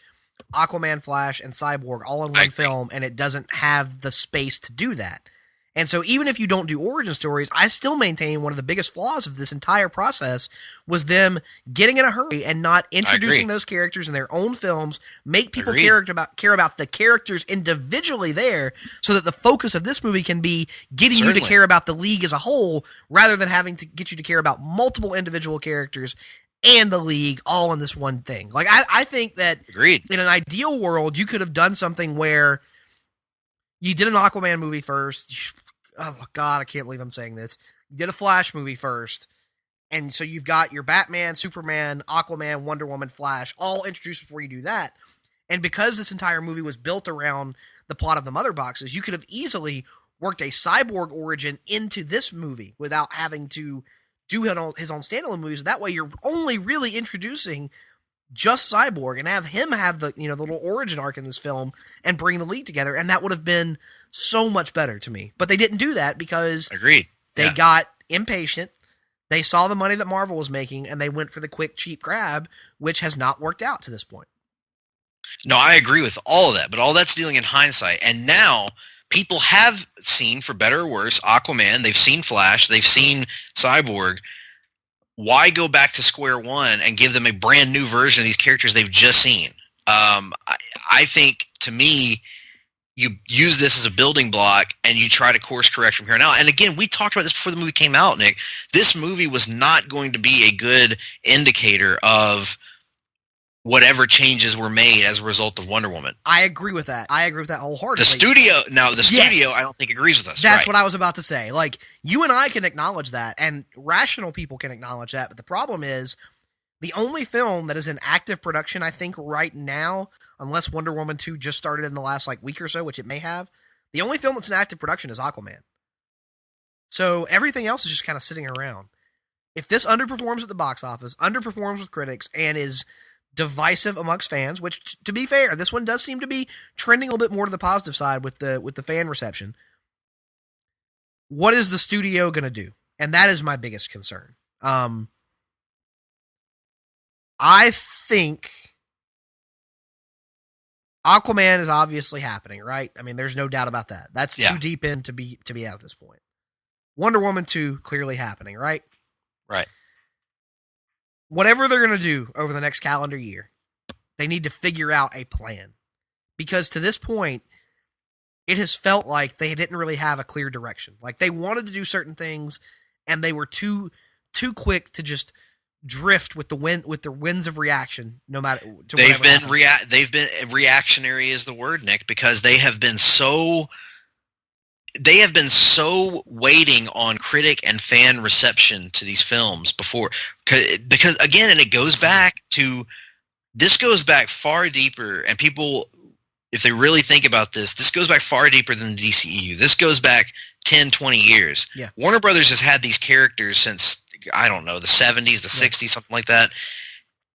Aquaman, Flash, and Cyborg all in one film, and it doesn't have the space to do that. And so even if you don't do origin stories, I still maintain one of the biggest flaws of this entire process was them getting in a hurry and not introducing those characters in their own films, make people care about the characters individually there, so that the focus of this movie can be getting you to care about the League as a whole, rather than having to get you to care about multiple individual characters and the League all in this one thing. Like, I think that in an ideal world, you could have done something where you did an Aquaman movie first. Oh, God, I can't believe I'm saying this. You did a Flash movie first, and so you've got your Batman, Superman, Aquaman, Wonder Woman, Flash, all introduced before you do that. And because this entire movie was built around the plot of the Mother Boxes, you could have easily worked a Cyborg origin into this movie without having to do his own standalone movies. That way you're only really introducing just Cyborg and have him have the the little origin arc in this film and bring the League together, and that would have been so much better to me. But they didn't do that because they got impatient. They saw the money that Marvel was making, and they went for the quick, cheap grab, which has not worked out to this point. No, I agree with all of that, but all that's dealing in hindsight. And now people have seen, for better or worse, Aquaman. They've seen Flash. They've seen Cyborg. Why go back to square one and give them a brand new version of these characters they've just seen? I think, to me, you use this as a building block and you try to course correct from here on out. And again, we talked about this before the movie came out, Nick. This movie was not going to be a good indicator of whatever changes were made as a result of Wonder Woman. I agree with that. I agree with that wholeheartedly. The studio, I don't think agrees with us. That's what I was about to say. Like, you and I can acknowledge that, and rational people can acknowledge that, but the problem is, the only film that is in active production, I think, right now, unless Wonder Woman 2 just started in the last, week or so, which it may have, the only film that's in active production is Aquaman. So everything else is just kind of sitting around. If this underperforms at the box office, underperforms with critics, and is divisive amongst fans, which, to be fair, this one does seem to be trending a little bit more to the positive side with the fan reception. What is the studio going to do? And that is my biggest concern. I think Aquaman is obviously happening, right? I mean, there's no doubt about that. That's too deep in to be out at this point. Wonder Woman 2 clearly happening, right? Right. Whatever they're going to do over the next calendar year, they need to figure out a plan. Because to this point, it has felt like they didn't really have a clear direction. Like, they wanted to do certain things, and they were too quick to just drift with the winds of reaction. No matter they've been reactionary is the word, Nick, because they have been so waiting on critic and fan reception to these films before, because again, and it goes back far deeper, and people, if they really think about this goes back far deeper than the DCEU. This goes back 10, 20 years. Yeah. Warner Brothers has had these characters since, I don't know, the 70s, the 60s, something like that,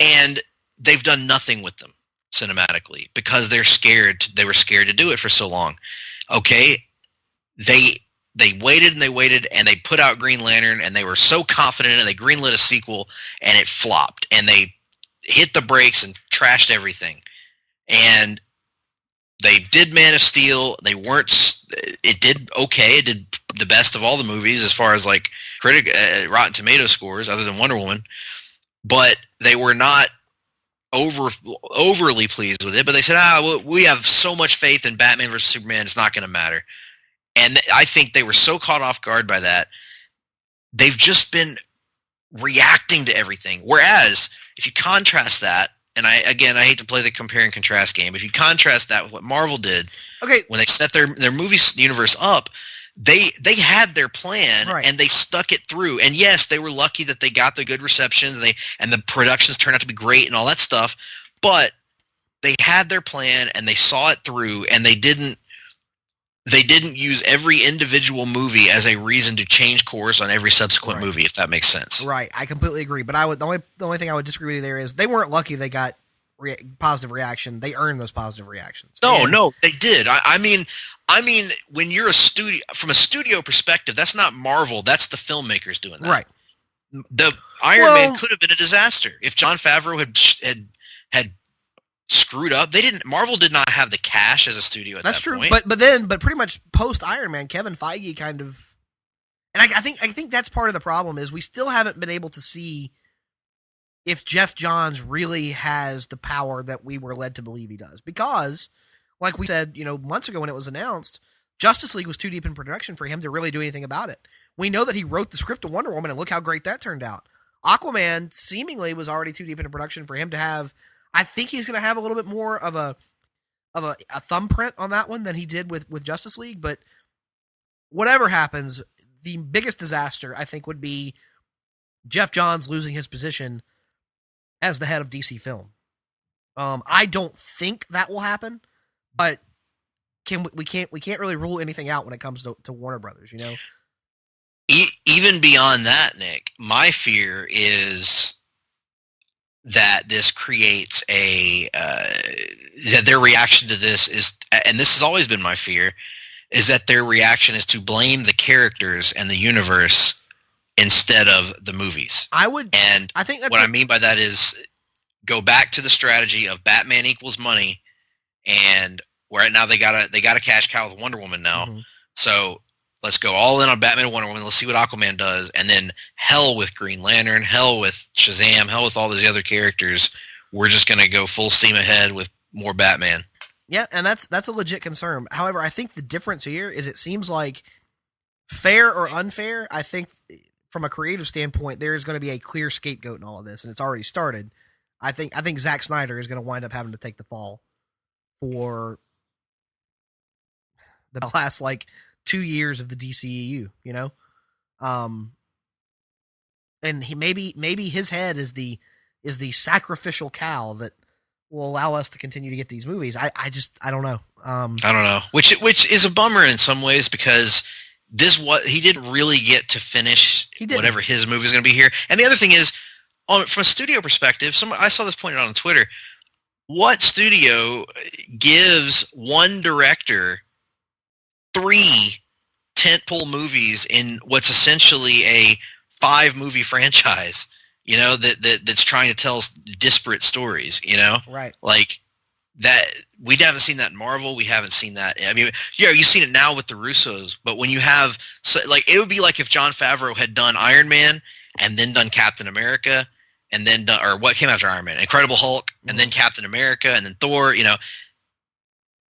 and they've done nothing with them cinematically because they're scared. They were scared to do it for so long. Okay, they waited and they waited, and they put out Green Lantern, and they were so confident, and they greenlit a sequel, and it flopped, and they hit the brakes and trashed everything. And they did Man of Steel. It did okay. It did the best of all the movies as far as Rotten Tomato scores, other than Wonder Woman. But they were not overly pleased with it. But they said, we have so much faith in Batman versus Superman, it's not going to matter. And I think they were so caught off guard by that, they've just been reacting to everything. Whereas, if you contrast that, and I hate to play the compare and contrast game, if you contrast that with what Marvel did, okay, when they set their movie universe up, they had their plan, right, and they stuck it through. And yes, they were lucky that they got the good reception, and the productions turned out to be great and all that stuff. But they had their plan, and they saw it through, and they didn't use every individual movie as a reason to change course on every subsequent movie, if that makes sense. Right, I completely agree. But the only thing I would disagree with you there is they weren't lucky they got positive reaction. They earned those positive reactions. No, they did. I mean, when you're from a studio perspective, that's not Marvel. That's the filmmakers doing that. Right. The Iron Man could have been a disaster if Jon Favreau had screwed up. Marvel did not have the cash as a studio at that point. That's true. But pretty much post Iron Man, Kevin Feige kind of, and I think that's part of the problem is we still haven't been able to see if Jeff Johns really has the power that we were led to believe he does. Because, like we said, months ago when it was announced, Justice League was too deep in production for him to really do anything about it. We know that he wrote the script of Wonder Woman, and look how great that turned out. Aquaman seemingly was already too deep into production for him to have. I think he's going to have a little bit more of a thumbprint on that one than he did with Justice League. But whatever happens, the biggest disaster, I think, would be Jeff Johns losing his position as the head of DC Film. I don't think that will happen, but we can't really rule anything out when it comes to Warner Brothers, Even beyond that, Nick, my fear is that this creates that their reaction to this is, and this has always been my fear, is that their reaction is to blame the characters and the universe instead of the movies. I think that's what I mean by that is go back to the strategy of Batman equals money, and Right now they got a cash cow with Wonder Woman now. Mm-hmm. So let's go all in on Batman and Wonder Woman. Let's see what Aquaman does, and then hell with Green Lantern, hell with Shazam, hell with all those other characters. We're just gonna go full steam ahead with more Batman. Yeah, and that's a legit concern. However, I think the difference here is it seems like, fair or unfair, I think from a creative standpoint, there is going to be a clear scapegoat in all of this, and it's already started. I think Zack Snyder is going to wind up having to take the fall for the last 2 years of the DCEU, you know? And he maybe his head is the sacrificial cow that will allow us to continue to get these movies. I don't know. I don't know, which is a bummer in some ways, because he didn't really get to finish whatever his movie is going to be here. And the other thing is, from a studio perspective, I saw this pointed out on Twitter. What studio gives one director 3 tentpole movies in what's essentially a 5-movie franchise? You know, that's trying to tell disparate stories. You know, right? Like that. We haven't seen that in Marvel. We haven't seen that. I mean, yeah, you've seen it now with the Russos. But when you have, it would be like if Jon Favreau had done Iron Man and then done Captain America, and then or what came after Iron Man, Incredible Hulk, and then Captain America, and then Thor. You know,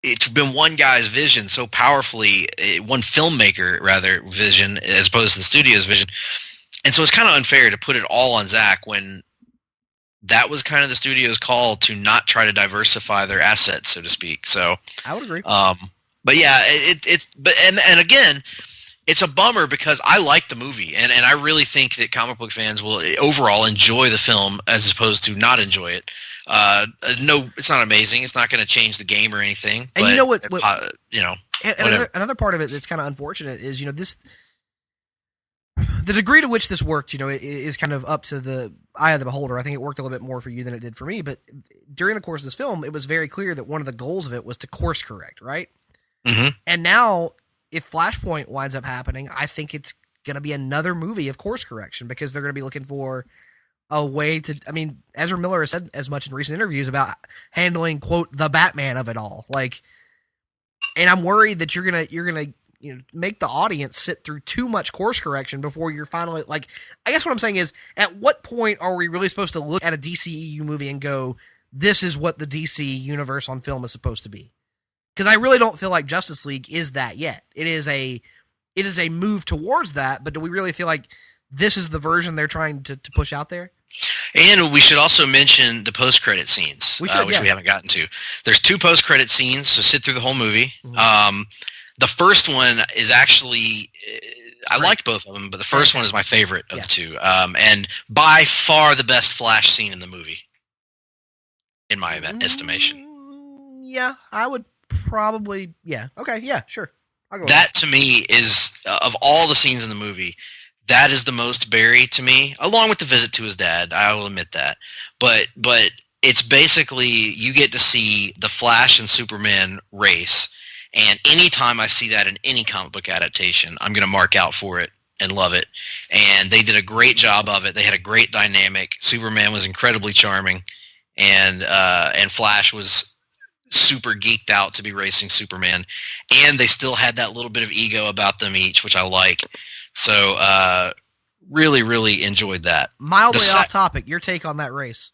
it's been one guy's vision so powerfully, one filmmaker rather vision, as opposed to the studio's vision. And so it's kind of unfair to put it all on Zack when that was kind of the studio's call to not try to diversify their assets, so to speak. So I would agree. But yeah, and again, it's a bummer because I like the movie, and I really think that comic book fans will overall enjoy the film as opposed to not enjoy it. No, it's not amazing. It's not going to change the game or anything. And but, you know what? You know, another part of it that's kind of unfortunate is, you know, the degree to which this worked, you know, is kind of up to the eye of the beholder. I think it worked a little bit more for you than it did for me. But during the course of this film, it was very clear that one of the goals of it was to course correct, right? Mm-hmm. And now, if Flashpoint winds up happening, I think it's going to be another movie of course correction, because they're going to be looking for a way to. I mean, Ezra Miller has said as much in recent interviews about handling, quote, the Batman of it all. And I'm worried that you're gonna make the audience sit through too much course correction before you're finally I guess what I'm saying is, at what point are we really supposed to look at a DCEU movie and go, this is what the DC universe on film is supposed to be? Because I really don't feel like Justice League is that yet. It is a move towards that, but do we really feel like this is the version they're trying to push out there? And we should also mention the post-credit scenes, which we haven't gotten to. There's 2 post-credit scenes, so sit through the whole movie. Mm-hmm. The first one is actually, I liked both of them, but the first one is my favorite of the 2. And by far the best Flash scene in the movie, in my estimation. Yeah, I would probably, yeah. Okay, yeah, sure. I'll go that to me is, of all the scenes in the movie, that is the most Barry to me, along with the visit to his dad. I will admit that. But it's basically, you get to see the Flash and Superman race. And anytime I see that in any comic book adaptation, I'm going to mark out for it and love it. And they did a great job of it. They had a great dynamic. Superman was incredibly charming, and Flash was super geeked out to be racing Superman. And they still had that little bit of ego about them each, which I like. So really, really enjoyed that. Mildly off topic, your take on that race?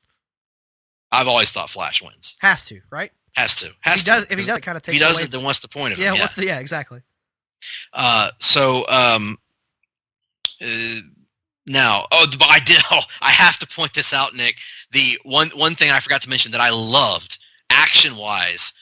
I've always thought Flash wins. Has to, right? Has to. If he does, it kind of takes. If he doesn't, then what's the point of it? Yeah, exactly. Now, I have to point this out, Nick. The one thing I forgot to mention that I loved, action-wise,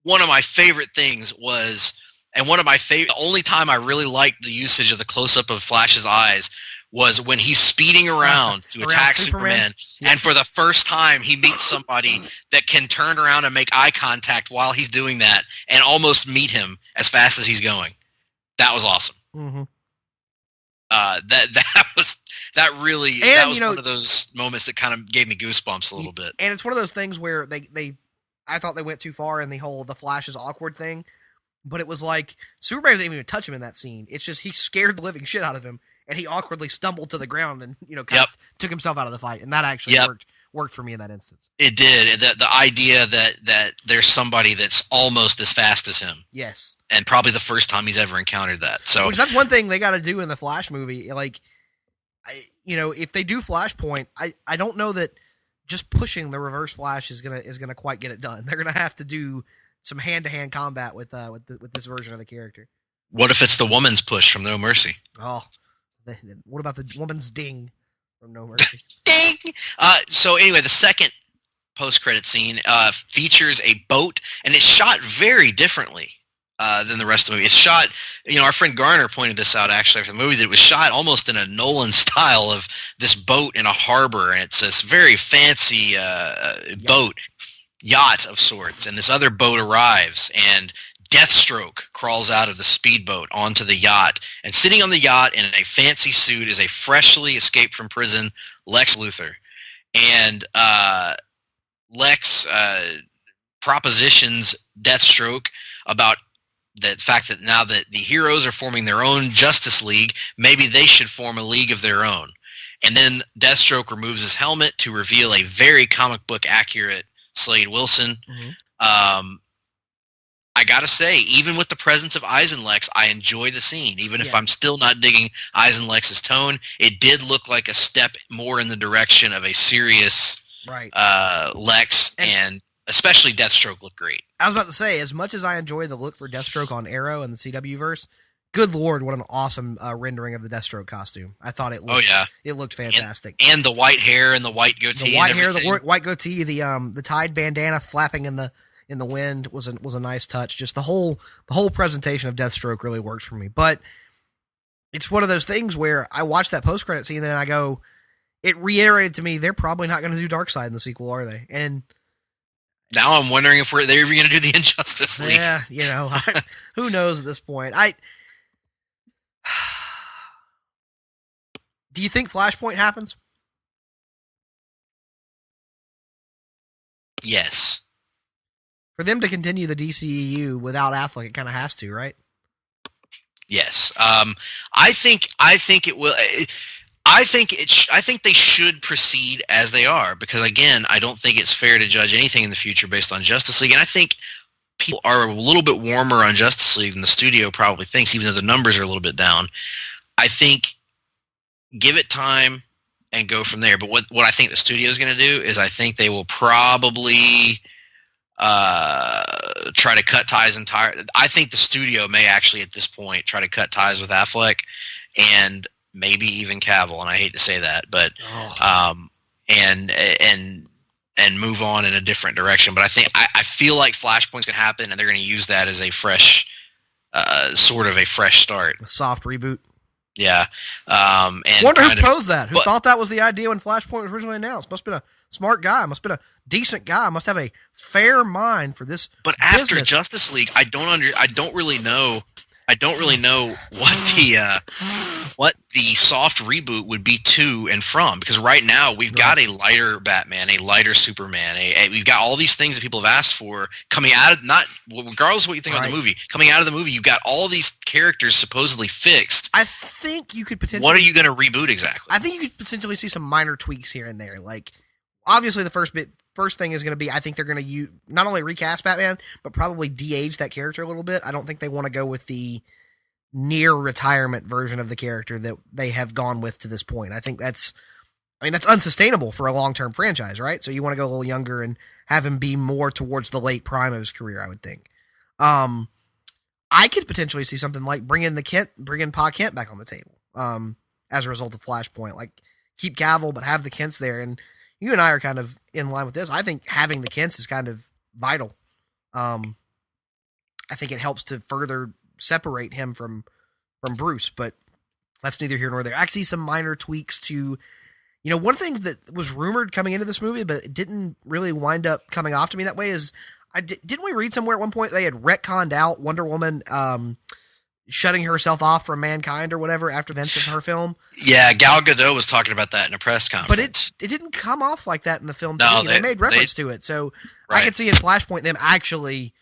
one of my favorite things was, and one of my favorite, the only time I really liked the usage of the close-up of Flash's eyes was when he's speeding around to attack Superman. Yeah. And for the first time, he meets somebody that can turn around and make eye contact while he's doing that and almost meet him as fast as he's going. That was awesome. Mm-hmm. That was one of those moments that kind of gave me goosebumps a little bit. And it's one of those things where I thought they went too far in the Flash is awkward thing, but it was like Superman didn't even touch him in that scene. It's just he scared the living shit out of him, and he awkwardly stumbled to the ground and took himself out of the fight, and that actually worked for me in that instance. It did. The idea that there's somebody that's almost as fast as him. Yes. And probably the first time he's ever encountered that. So which that's one thing they got to do in the Flash movie. Like, if they do Flashpoint, I don't know that just pushing the Reverse Flash is gonna quite get it done. They're gonna have to do some hand-to-hand combat with this version of the character. What if it's the woman's push from No Mercy? Oh, what about the woman's ding from No Mercy? Ding! So anyway, the second post-credit scene features a boat, and it's shot very differently than the rest of the movie. It's shot, our friend Garner pointed this out actually after the movie, that it was shot almost in a Nolan style of this boat in a harbor, and it's this very fancy yacht of sorts, and this other boat arrives, and Deathstroke crawls out of the speedboat onto the yacht, and sitting on the yacht in a fancy suit is a freshly escaped from prison Lex Luthor. And Lex propositions Deathstroke about the fact that now that the heroes are forming their own Justice League, maybe they should form a league of their own. And then Deathstroke removes his helmet to reveal a very comic book accurate Slade Wilson. Mm-hmm. I gotta say, even with the presence of Eisenlex, I enjoy the scene. Even if I'm still not digging Eisenlex's tone, it did look like a step more in the direction of a serious Lex, and especially Deathstroke looked great. I was about to say, as much as I enjoy the look for Deathstroke on Arrow and the CW verse, good Lord, what an awesome rendering of the Deathstroke costume. I thought it looked, it looked fantastic. And the white hair and the white goatee. The white hair, the white goatee, the tied bandana flapping in the wind was a nice touch. Just the whole presentation of Deathstroke really works for me. But it's one of those things where I watched that post-credit scene and then I go, it reiterated to me, they're probably not going to do Darkseid in the sequel, are they? And now I'm wondering if they're ever going to do the Injustice League. Yeah, who knows at this point. Do you think Flashpoint happens? Yes. For them to continue the DCEU without Affleck, it kind of has to, right? Yes. I think it will. I think they should proceed as they are, because again, I don't think it's fair to judge anything in the future based on Justice League, and I think people are a little bit warmer on Justice League than the studio probably thinks, even though the numbers are a little bit down. I think give it time and go from there. But what I think the studio is going to do is I think they will probably try to cut ties entirely. I think the studio may actually at this point try to cut ties with Affleck and maybe even Cavill, and I hate to say that, but and move on in a different direction. But I feel like Flashpoint's gonna happen, and they're gonna use that as a fresh, sort of a fresh start, a soft reboot. Yeah. And wonder who posed that? Who thought that was the idea when Flashpoint was originally announced? Must have been a smart guy. Must have been a decent guy. Must have a fair mind for this. But after Justice League, I don't really know what the soft reboot would be to and from, because right now we've got a lighter Batman, a lighter Superman, we've got all these things that people have asked for coming out of, not regardless of what you think about the movie, coming out of the movie. You've got all these characters supposedly fixed. I think you could potentially. What are you going to reboot exactly? I think you could potentially see some minor tweaks here and there. Like, obviously, the first thing is going to be, I think they're going to not only recast Batman, but probably de-age that character a little bit. I don't think they want to go with the near retirement version of the character that they have gone with to this point. I think that's unsustainable for a long-term franchise, right? So you want to go a little younger and have him be more towards the late prime of his career, I would think. I could potentially see something like bring in Pa Kent back on the table as a result of Flashpoint. Like, keep Cavill, but have the Kents there. And you and I are kind of in line with this. I think having the Kents is kind of vital. I think it helps to further separate him from Bruce, but that's neither here nor there. I see some minor tweaks to, one thing that was rumored coming into this movie, but it didn't really wind up coming off to me that way is, didn't we read somewhere at one point they had retconned out Wonder Woman shutting herself off from mankind or whatever after the events of her film? Yeah, Gal Gadot was talking about that in a press conference. But it didn't come off like that in the film. No, they made reference to it. So I could see in Flashpoint them actually,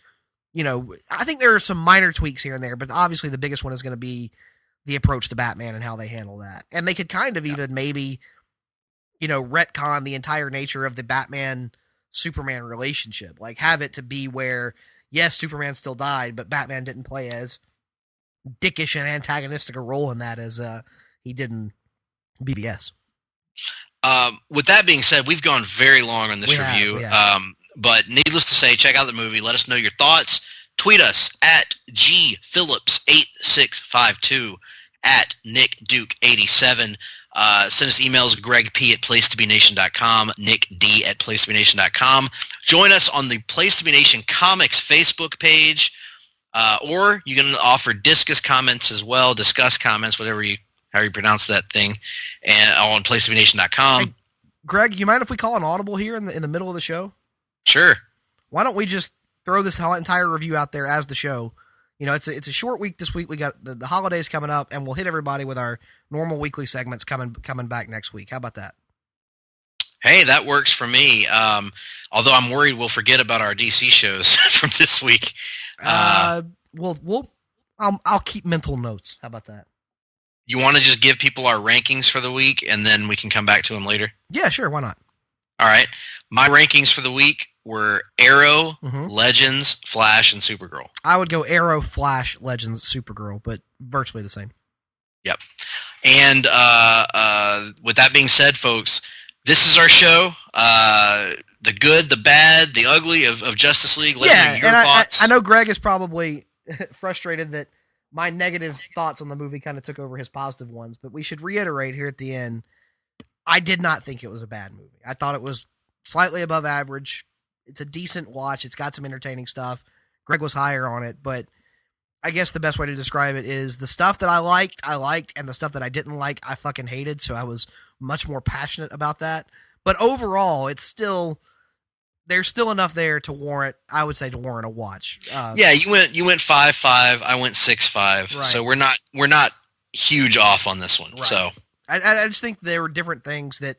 I think there are some minor tweaks here and there, but obviously the biggest one is going to be the approach to Batman and how they handle that. And they could kind of even maybe retcon the entire nature of the Batman-Superman relationship. Like, have it to be where, yes, Superman still died, but Batman didn't play as dickish and antagonistic a role in that as he did in BVS. With that being said, we've gone very long on this review. But needless to say, check out the movie. Let us know your thoughts. Tweet us at gphillips8652, at nickduke87. Send us emails, gregp@placetobenation.com, nickd@placetobenation.com. Join us on the Place to Be Nation Comics Facebook page, or you can offer discuss comments as well, discuss comments, however you pronounce that thing, and on placetobenation.com. Hey, Greg, you mind if we call an audible here in the middle of the show? Sure. Why don't we just throw this entire review out there as the show? It's a short week this week. We got the holidays coming up, and we'll hit everybody with our normal weekly segments coming back next week. How about that? Hey, that works for me. Although I'm worried we'll forget about our DC shows from this week. I'll keep mental notes. How about that? You want to just give people our rankings for the week, and then we can come back to them later? Yeah, sure. Why not? All right. My rankings for the week were Arrow, Legends, Flash, and Supergirl. I would go Arrow, Flash, Legends, Supergirl, but virtually the same. Yep. And with that being said, folks, this is our show. The good, the bad, the ugly of Justice League. Let me know your thoughts. I know Greg is probably frustrated that my negative thoughts on the movie kind of took over his positive ones, but we should reiterate here at the end, I did not think it was a bad movie. I thought it was slightly above average. It's a decent watch. It's got some entertaining stuff. Greg was higher on it, but I guess the best way to describe it is the stuff that I liked, and the stuff that I didn't like, I fucking hated, so I was much more passionate about that. But overall, there's still enough there to warrant, I would say, a watch. Yeah, you went 5-5, I went 6-5. Right. So we're not huge off on this one. Right. So I just think there were different things that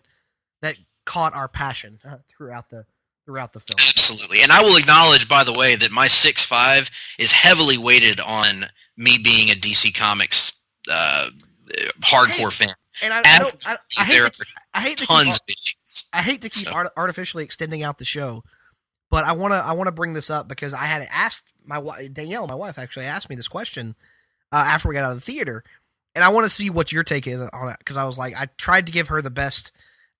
caught our passion throughout the film. Absolutely. And I will acknowledge, by the way, that my 6-5 is heavily weighted on me being a DC Comics hardcore fan. And I hate to keep artificially extending out the show, but I want to bring this up because I had asked Danielle, my wife, actually asked me this question after we got out of the theater, and I want to see what your take is on it, because I was like, I tried to give her the best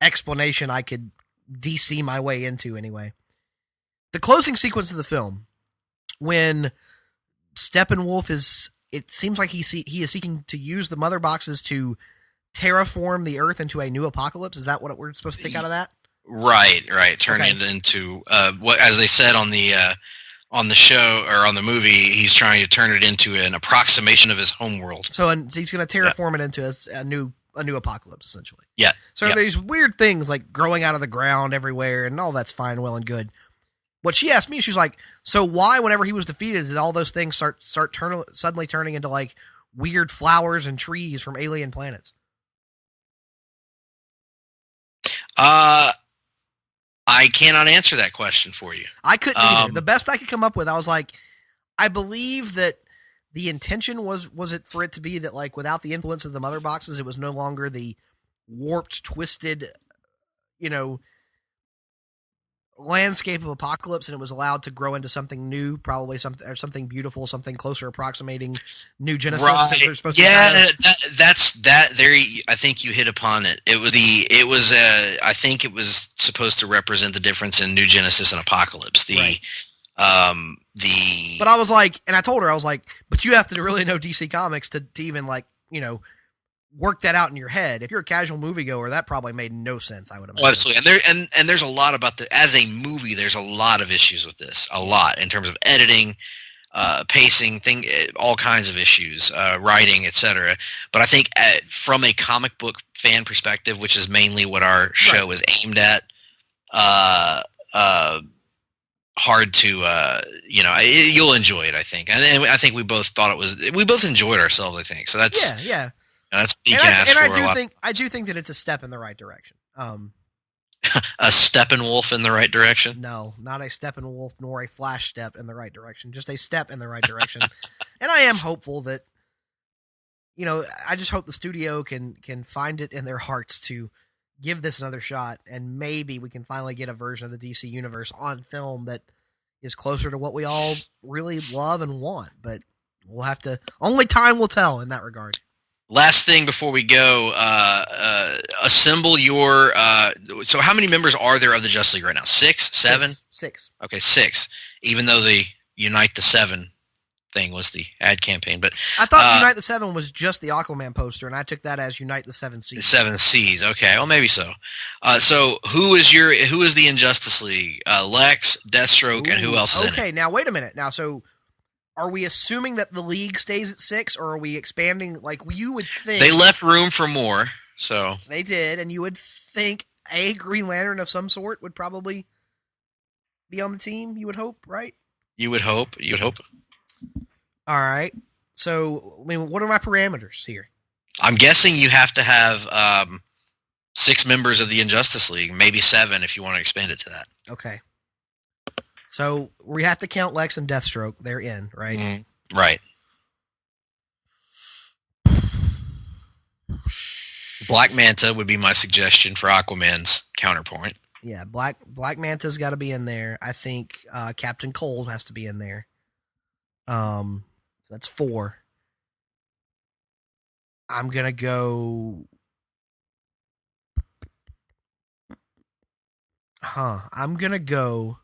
explanation I could DC my way into anyway. The closing sequence of the film, when Steppenwolf it seems like he is seeking to use the mother boxes to terraform the Earth into a new apocalypse. Is that what we're supposed to take out of that? Right. Turn it into what, as they said on the show or on the movie, he's trying to turn it into an approximation of his home world. So he's going to terraform it into a new apocalypse, essentially. Yeah. So there's weird things like growing out of the ground everywhere, and all that's fine, well and good. What she asked me, she's like, so why, whenever he was defeated, did all those things suddenly turning into like weird flowers and trees from alien planets? I cannot answer that question for you. I couldn't either. The best I could come up with, I was like, I believe that the intention was it for it to be that, like, without the influence of the mother boxes, it was no longer the warped, twisted, landscape of Apocalypse, and it was allowed to grow into something new, probably something beautiful, something closer approximating New Genesis. Right. That's that. There, I think you hit upon it. I think it was supposed to represent the difference in New Genesis and Apocalypse. But I was like, and I told her, I was like, but you have to really know DC Comics to even work that out in your head. If you're a casual moviegoer, that probably made no sense, I would imagine. Well, absolutely. And there's a lot about as a movie, there's a lot of issues with this. A lot in terms of editing, pacing, all kinds of issues, writing, etc. But I think from a comic book fan perspective, which is mainly what our show is aimed at, hard to you'll enjoy it, I think. And I think we both enjoyed ourselves, I think. So that's that's what you can ask for. I do think that it's a step in the right direction. A Steppenwolf in the right direction? No, not a Steppenwolf nor a Flash step in the right direction. Just a step in the right direction. And I am hopeful that, I just hope the studio can find it in their hearts to give this another shot, and maybe we can finally get a version of the DC universe on film that is closer to what we all really love and want. But we'll have to. Only time will tell in that regard. Last thing before we go, assemble your. So, how many members are there of the Justice League right now? 6, 7, 6. Okay, 6. Even though the Unite the Seven thing was the ad campaign, but I thought Unite the Seven was just the Aquaman poster, and I took that as Unite the Seven Seas. The 7 Seas. Okay, well maybe so. So who is the Injustice League? Lex, Deathstroke, and who else is in it? Okay, now wait a minute. Now, so are we assuming that the League stays at 6, or are we expanding? Like you would think they left room for more, so they did, and you would think a Green Lantern of some sort would probably be on the team. You would hope, right? You would hope. All right. So, I mean, what are my parameters here? I'm guessing you have to have 6 members of the Injustice League, maybe 7 if you want to expand it to that. Okay. So we have to count Lex and Deathstroke. They're in, right? Mm-hmm. Right. Black Manta would be my suggestion for Aquaman's counterpoint. Yeah, Black Manta's got to be in there. I think Captain Cold has to be in there. That's 4. I'm gonna go. I'm gonna go.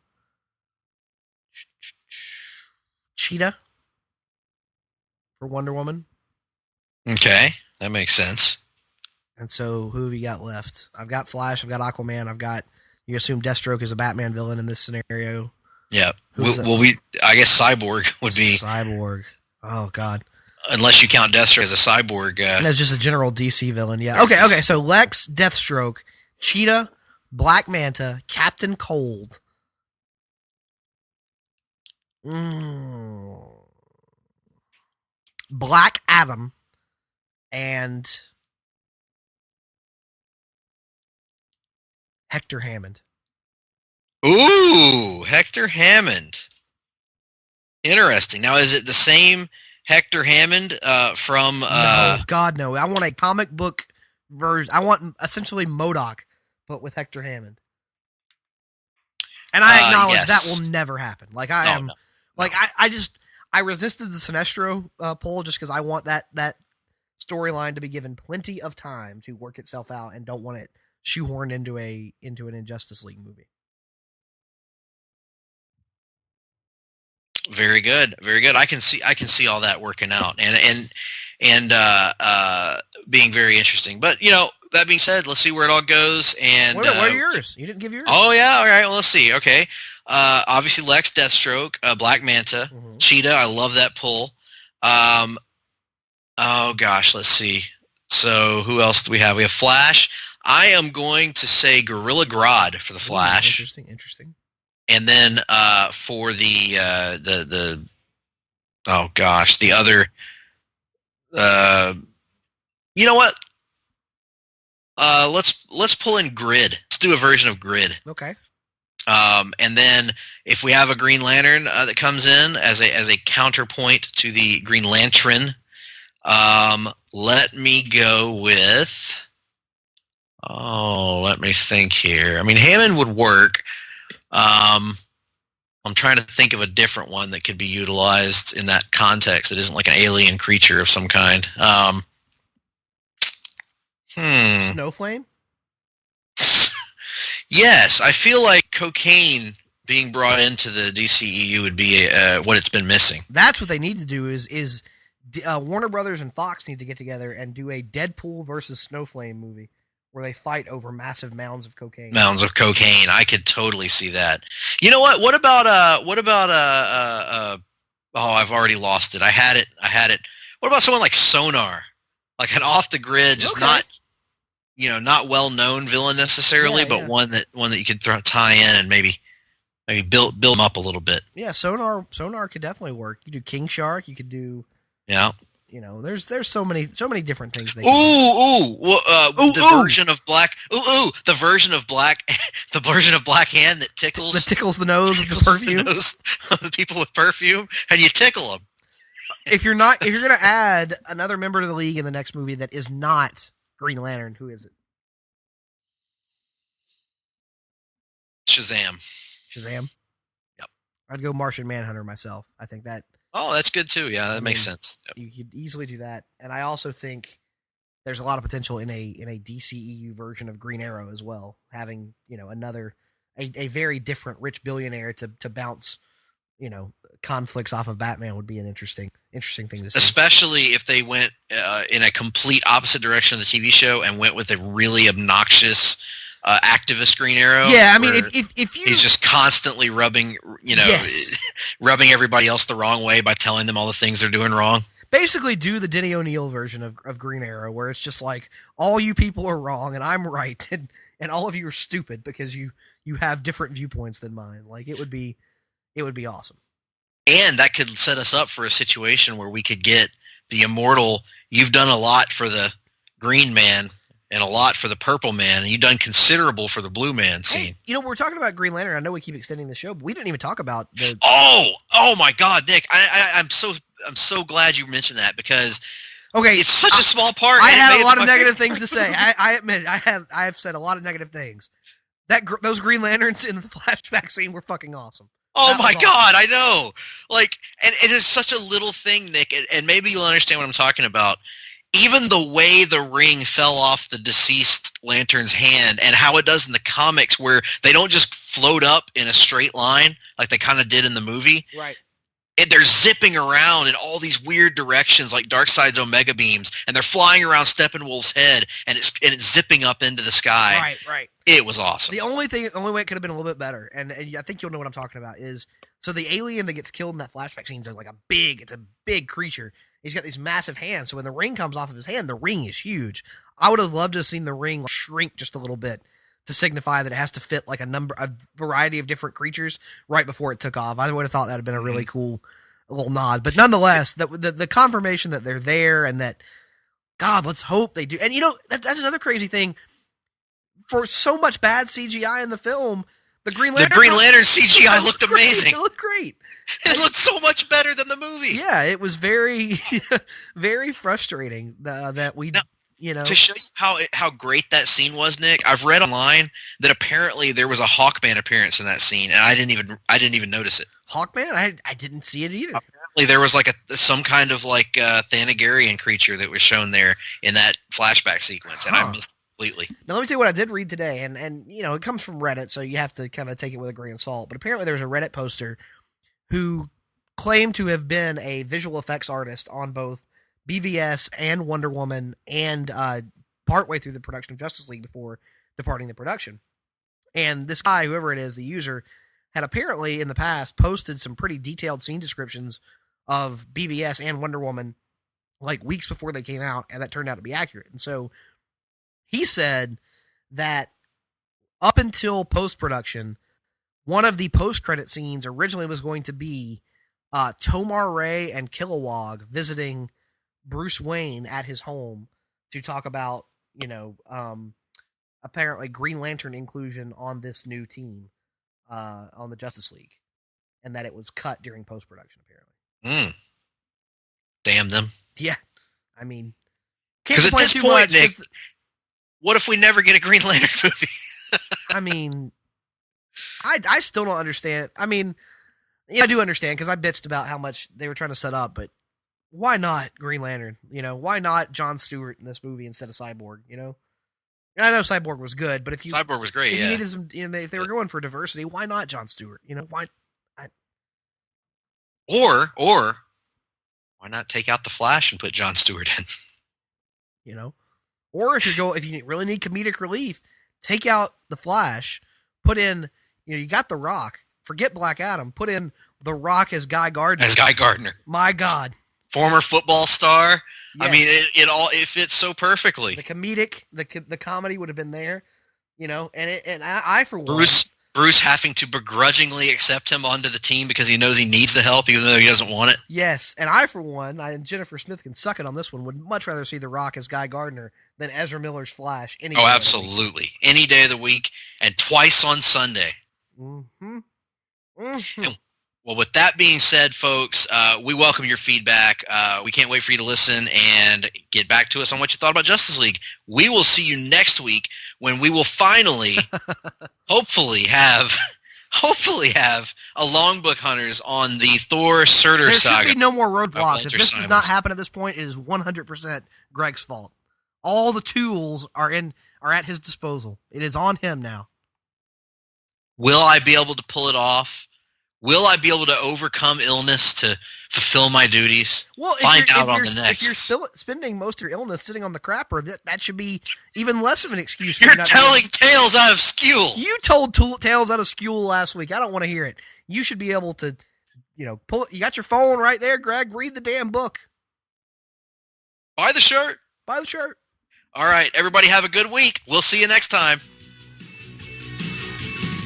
Cheetah for Wonder Woman. Okay, that makes sense. And so, who have you got left? I've got Flash. I've got Aquaman. I've got. You assume Deathstroke is a Batman villain in this scenario. Yeah. I guess Cyborg would be Cyborg. Oh God. Unless you count Deathstroke as a cyborg. And as just a general DC villain, yeah. Okay. So Lex, Deathstroke, Cheetah, Black Manta, Captain Cold. Black Adam, and Hector Hammond. Ooh, Hector Hammond. Interesting. Now, is it the same Hector Hammond from... No, God, no. I want a comic book version. I want essentially MODOK, but with Hector Hammond. And I acknowledge that will never happen. Like, I resisted the Sinestro poll just because I want that storyline to be given plenty of time to work itself out and don't want it shoehorned into an Injustice League movie. Very good, very good. I can see all that working out and being very interesting. But that being said, let's see where it all goes. And what are yours? You didn't give yours. Oh yeah, all right. Well, let's see. Okay, obviously Lex, Deathstroke, Black Manta, Cheetah. I love that pull. Oh gosh, let's see. So who else do we have? We have Flash. I am going to say Gorilla Grodd for the Flash. Interesting. And then for the oh gosh, the other you know what? Let's pull in Grid. Let's do a version of Grid. Okay. And then if we have a Green Lantern that comes in as a counterpoint to the Green Lantern, let me go with let me think here. I mean, Hammond would work. I'm trying to think of a different one that could be utilized in that context. It isn't like an alien creature of some kind. Snowflame? Yes, I feel like cocaine being brought into the DCEU would be what it's been missing. That's what they need to do is Warner Brothers and Fox need to get together and do a Deadpool versus Snowflame movie where they fight over massive mounds of cocaine. Mounds of cocaine. I could totally see that. You know what? What about I've already lost it. I had it. What about someone like Sonar? Like an off the grid, just not well-known villain necessarily, but one that you could tie in and maybe build them up a little bit. Yeah, Sonar could definitely work. You do King Shark, you could do there's so many different things they the version of Black the version of Black Hand that tickles the nose with the perfume. The nose of the people with perfume, and you tickle them. If you're going to add another member to the League in the next movie that is not Green Lantern, who is it? Shazam. Shazam. Yep. I'd go Martian Manhunter myself. I think that. Oh, that's good too. Yeah, that makes sense. Yep. You could easily do that, and I also think there's a lot of potential in a DCEU version of Green Arrow as well, having another a very different rich billionaire to bounce conflicts off of Batman would be an interesting thing to see. Especially if they went in a complete opposite direction of the TV show and went with a really obnoxious activist Green Arrow. Yeah, I mean, if you he's just constantly rubbing rubbing everybody else the wrong way by telling them all the things they're doing wrong. Basically, do the Denny O'Neil version of Green Arrow, where it's just like all you people are wrong and I'm right, and all of you are stupid because you have different viewpoints than mine. Like it would be awesome. And that could set us up for a situation where we could get the immortal, you've done a lot for the Green Man and a lot for the Purple Man, and you've done considerable for the Blue Man scene. Hey, we're talking about Green Lantern. I know we keep extending the show, but we didn't even talk about the... Oh my God, Nick. I'm so glad you mentioned that because it's such a small part. I had a lot of negative things to say. I admit it. I have said a lot of negative things. Those Green Lanterns in the flashback scene were fucking awesome. Oh my God, I know. Like, and it is such a little thing, Nick, and maybe you'll understand what I'm talking about. Even the way the ring fell off the deceased Lantern's hand and how it does in the comics where they don't just float up in a straight line like they kind of did in the movie. Right. And they're zipping around in all these weird directions like Darkseid's Omega beams, and they're flying around Steppenwolf's head, and it's zipping up into the sky. Right. It was awesome. The only way it could have been a little bit better, and I think you'll know what I'm talking about, is so the alien that gets killed in that flashback scene is like it's a big creature. He's got these massive hands, so when the ring comes off of his hand, the ring is huge. I would have loved to have seen the ring shrink just a little bit to signify that it has to fit like a variety of different creatures right before it took off. I would have thought that would have been a really cool little nod. But nonetheless, the confirmation that they're there and that, God, let's hope they do. And that's another crazy thing. For so much bad CGI in the film, the Green Lantern CGI looked amazing. It looked great. It looked so much better than the movie. Yeah, it was very, very frustrating that we... To show you how great that scene was, Nick, I've read online that apparently there was a Hawkman appearance in that scene, and I didn't even notice it. Hawkman? I didn't see it either. Apparently there was like some kind of like Thanagarian creature that was shown there in that flashback sequence, and I missed it completely. Now let me tell you what I did read today, and it comes from Reddit, so you have to kind of take it with a grain of salt. But apparently there was a Reddit poster who claimed to have been a visual effects artist on both BVS and Wonder Woman and partway through the production of Justice League before departing the production. And this guy, whoever it is, the user, had apparently in the past posted some pretty detailed scene descriptions of BVS and Wonder Woman like weeks before they came out, and that turned out to be accurate. And so he said that up until post-production, one of the post-credit scenes originally was going to be Tomar Ray and Kilowog visiting Bruce Wayne at his home to talk about, apparently Green Lantern inclusion on this new team, on the Justice League, and that it was cut during post-production, apparently. Damn them. Yeah. I mean, because at this point, Nick, what if we never get a Green Lantern movie? I mean, I still don't understand. I mean, I do understand because I bitched about how much they were trying to set up, but why not Green Lantern? Why not Jon Stewart in this movie instead of Cyborg? And I know Cyborg was good, but Cyborg was great, you needed some, if they were going for diversity, why not Jon Stewart? Why? Or why not take out the Flash and put Jon Stewart in? Or if you really need comedic relief, take out the Flash, put in, you got The Rock, forget Black Adam, put in The Rock as Guy Gardner. My God. Former football star. Yes. I mean, it fits so perfectly. The comedic, the comedy would have been there, and I for one. Bruce having to begrudgingly accept him onto the team because he knows he needs the help even though he doesn't want it. Yes, and I for one, and Jennifer Smith can suck it on this one, would much rather see The Rock as Guy Gardner than Ezra Miller's Flash. Absolutely. Any day of the week and twice on Sunday. Mm-hmm. And Well, with that being said, folks, we welcome your feedback. We can't wait for you to listen and get back to us on what you thought about Justice League. We will see you next week when we will finally, hopefully have a Long Book Hunters on the Thor Surtur saga. There should be no more roadblocks. If this does not happen at this point, it is 100% Greg's fault. All the tools are at his disposal. It is on him now. Will I be able to pull it off? Will I be able to overcome illness to fulfill my duties? Well, Find out on the next. If you're still spending most of your illness sitting on the crapper, that should be even less of an excuse. You're telling tales out of school. You told tales out of school last week. I don't want to hear it. You should be able to, pull it. You got your phone right there, Greg. Read the damn book. Buy the shirt. Buy the shirt. All right, everybody have a good week. We'll see you next time.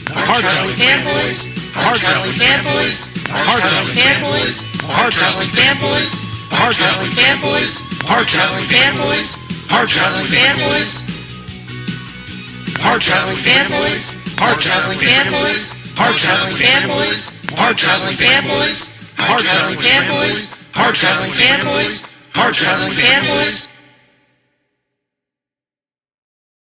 Hard-Traveling Fanboys. Hard-Traveling Fanboys. Hard-Traveling Fanboys. Hard-Traveling Fanboys. Hard-Traveling Fanboys. Hard-Traveling Fanboys. Hard-Traveling Fanboys. Hard-Traveling Fanboys. Hard-Traveling Fanboys. Hard-Traveling Fanboys. Hard-Traveling Fanboys. Hard-Traveling Fanboys. Hard-Traveling Fanboys. Hard-Traveling Fanboys.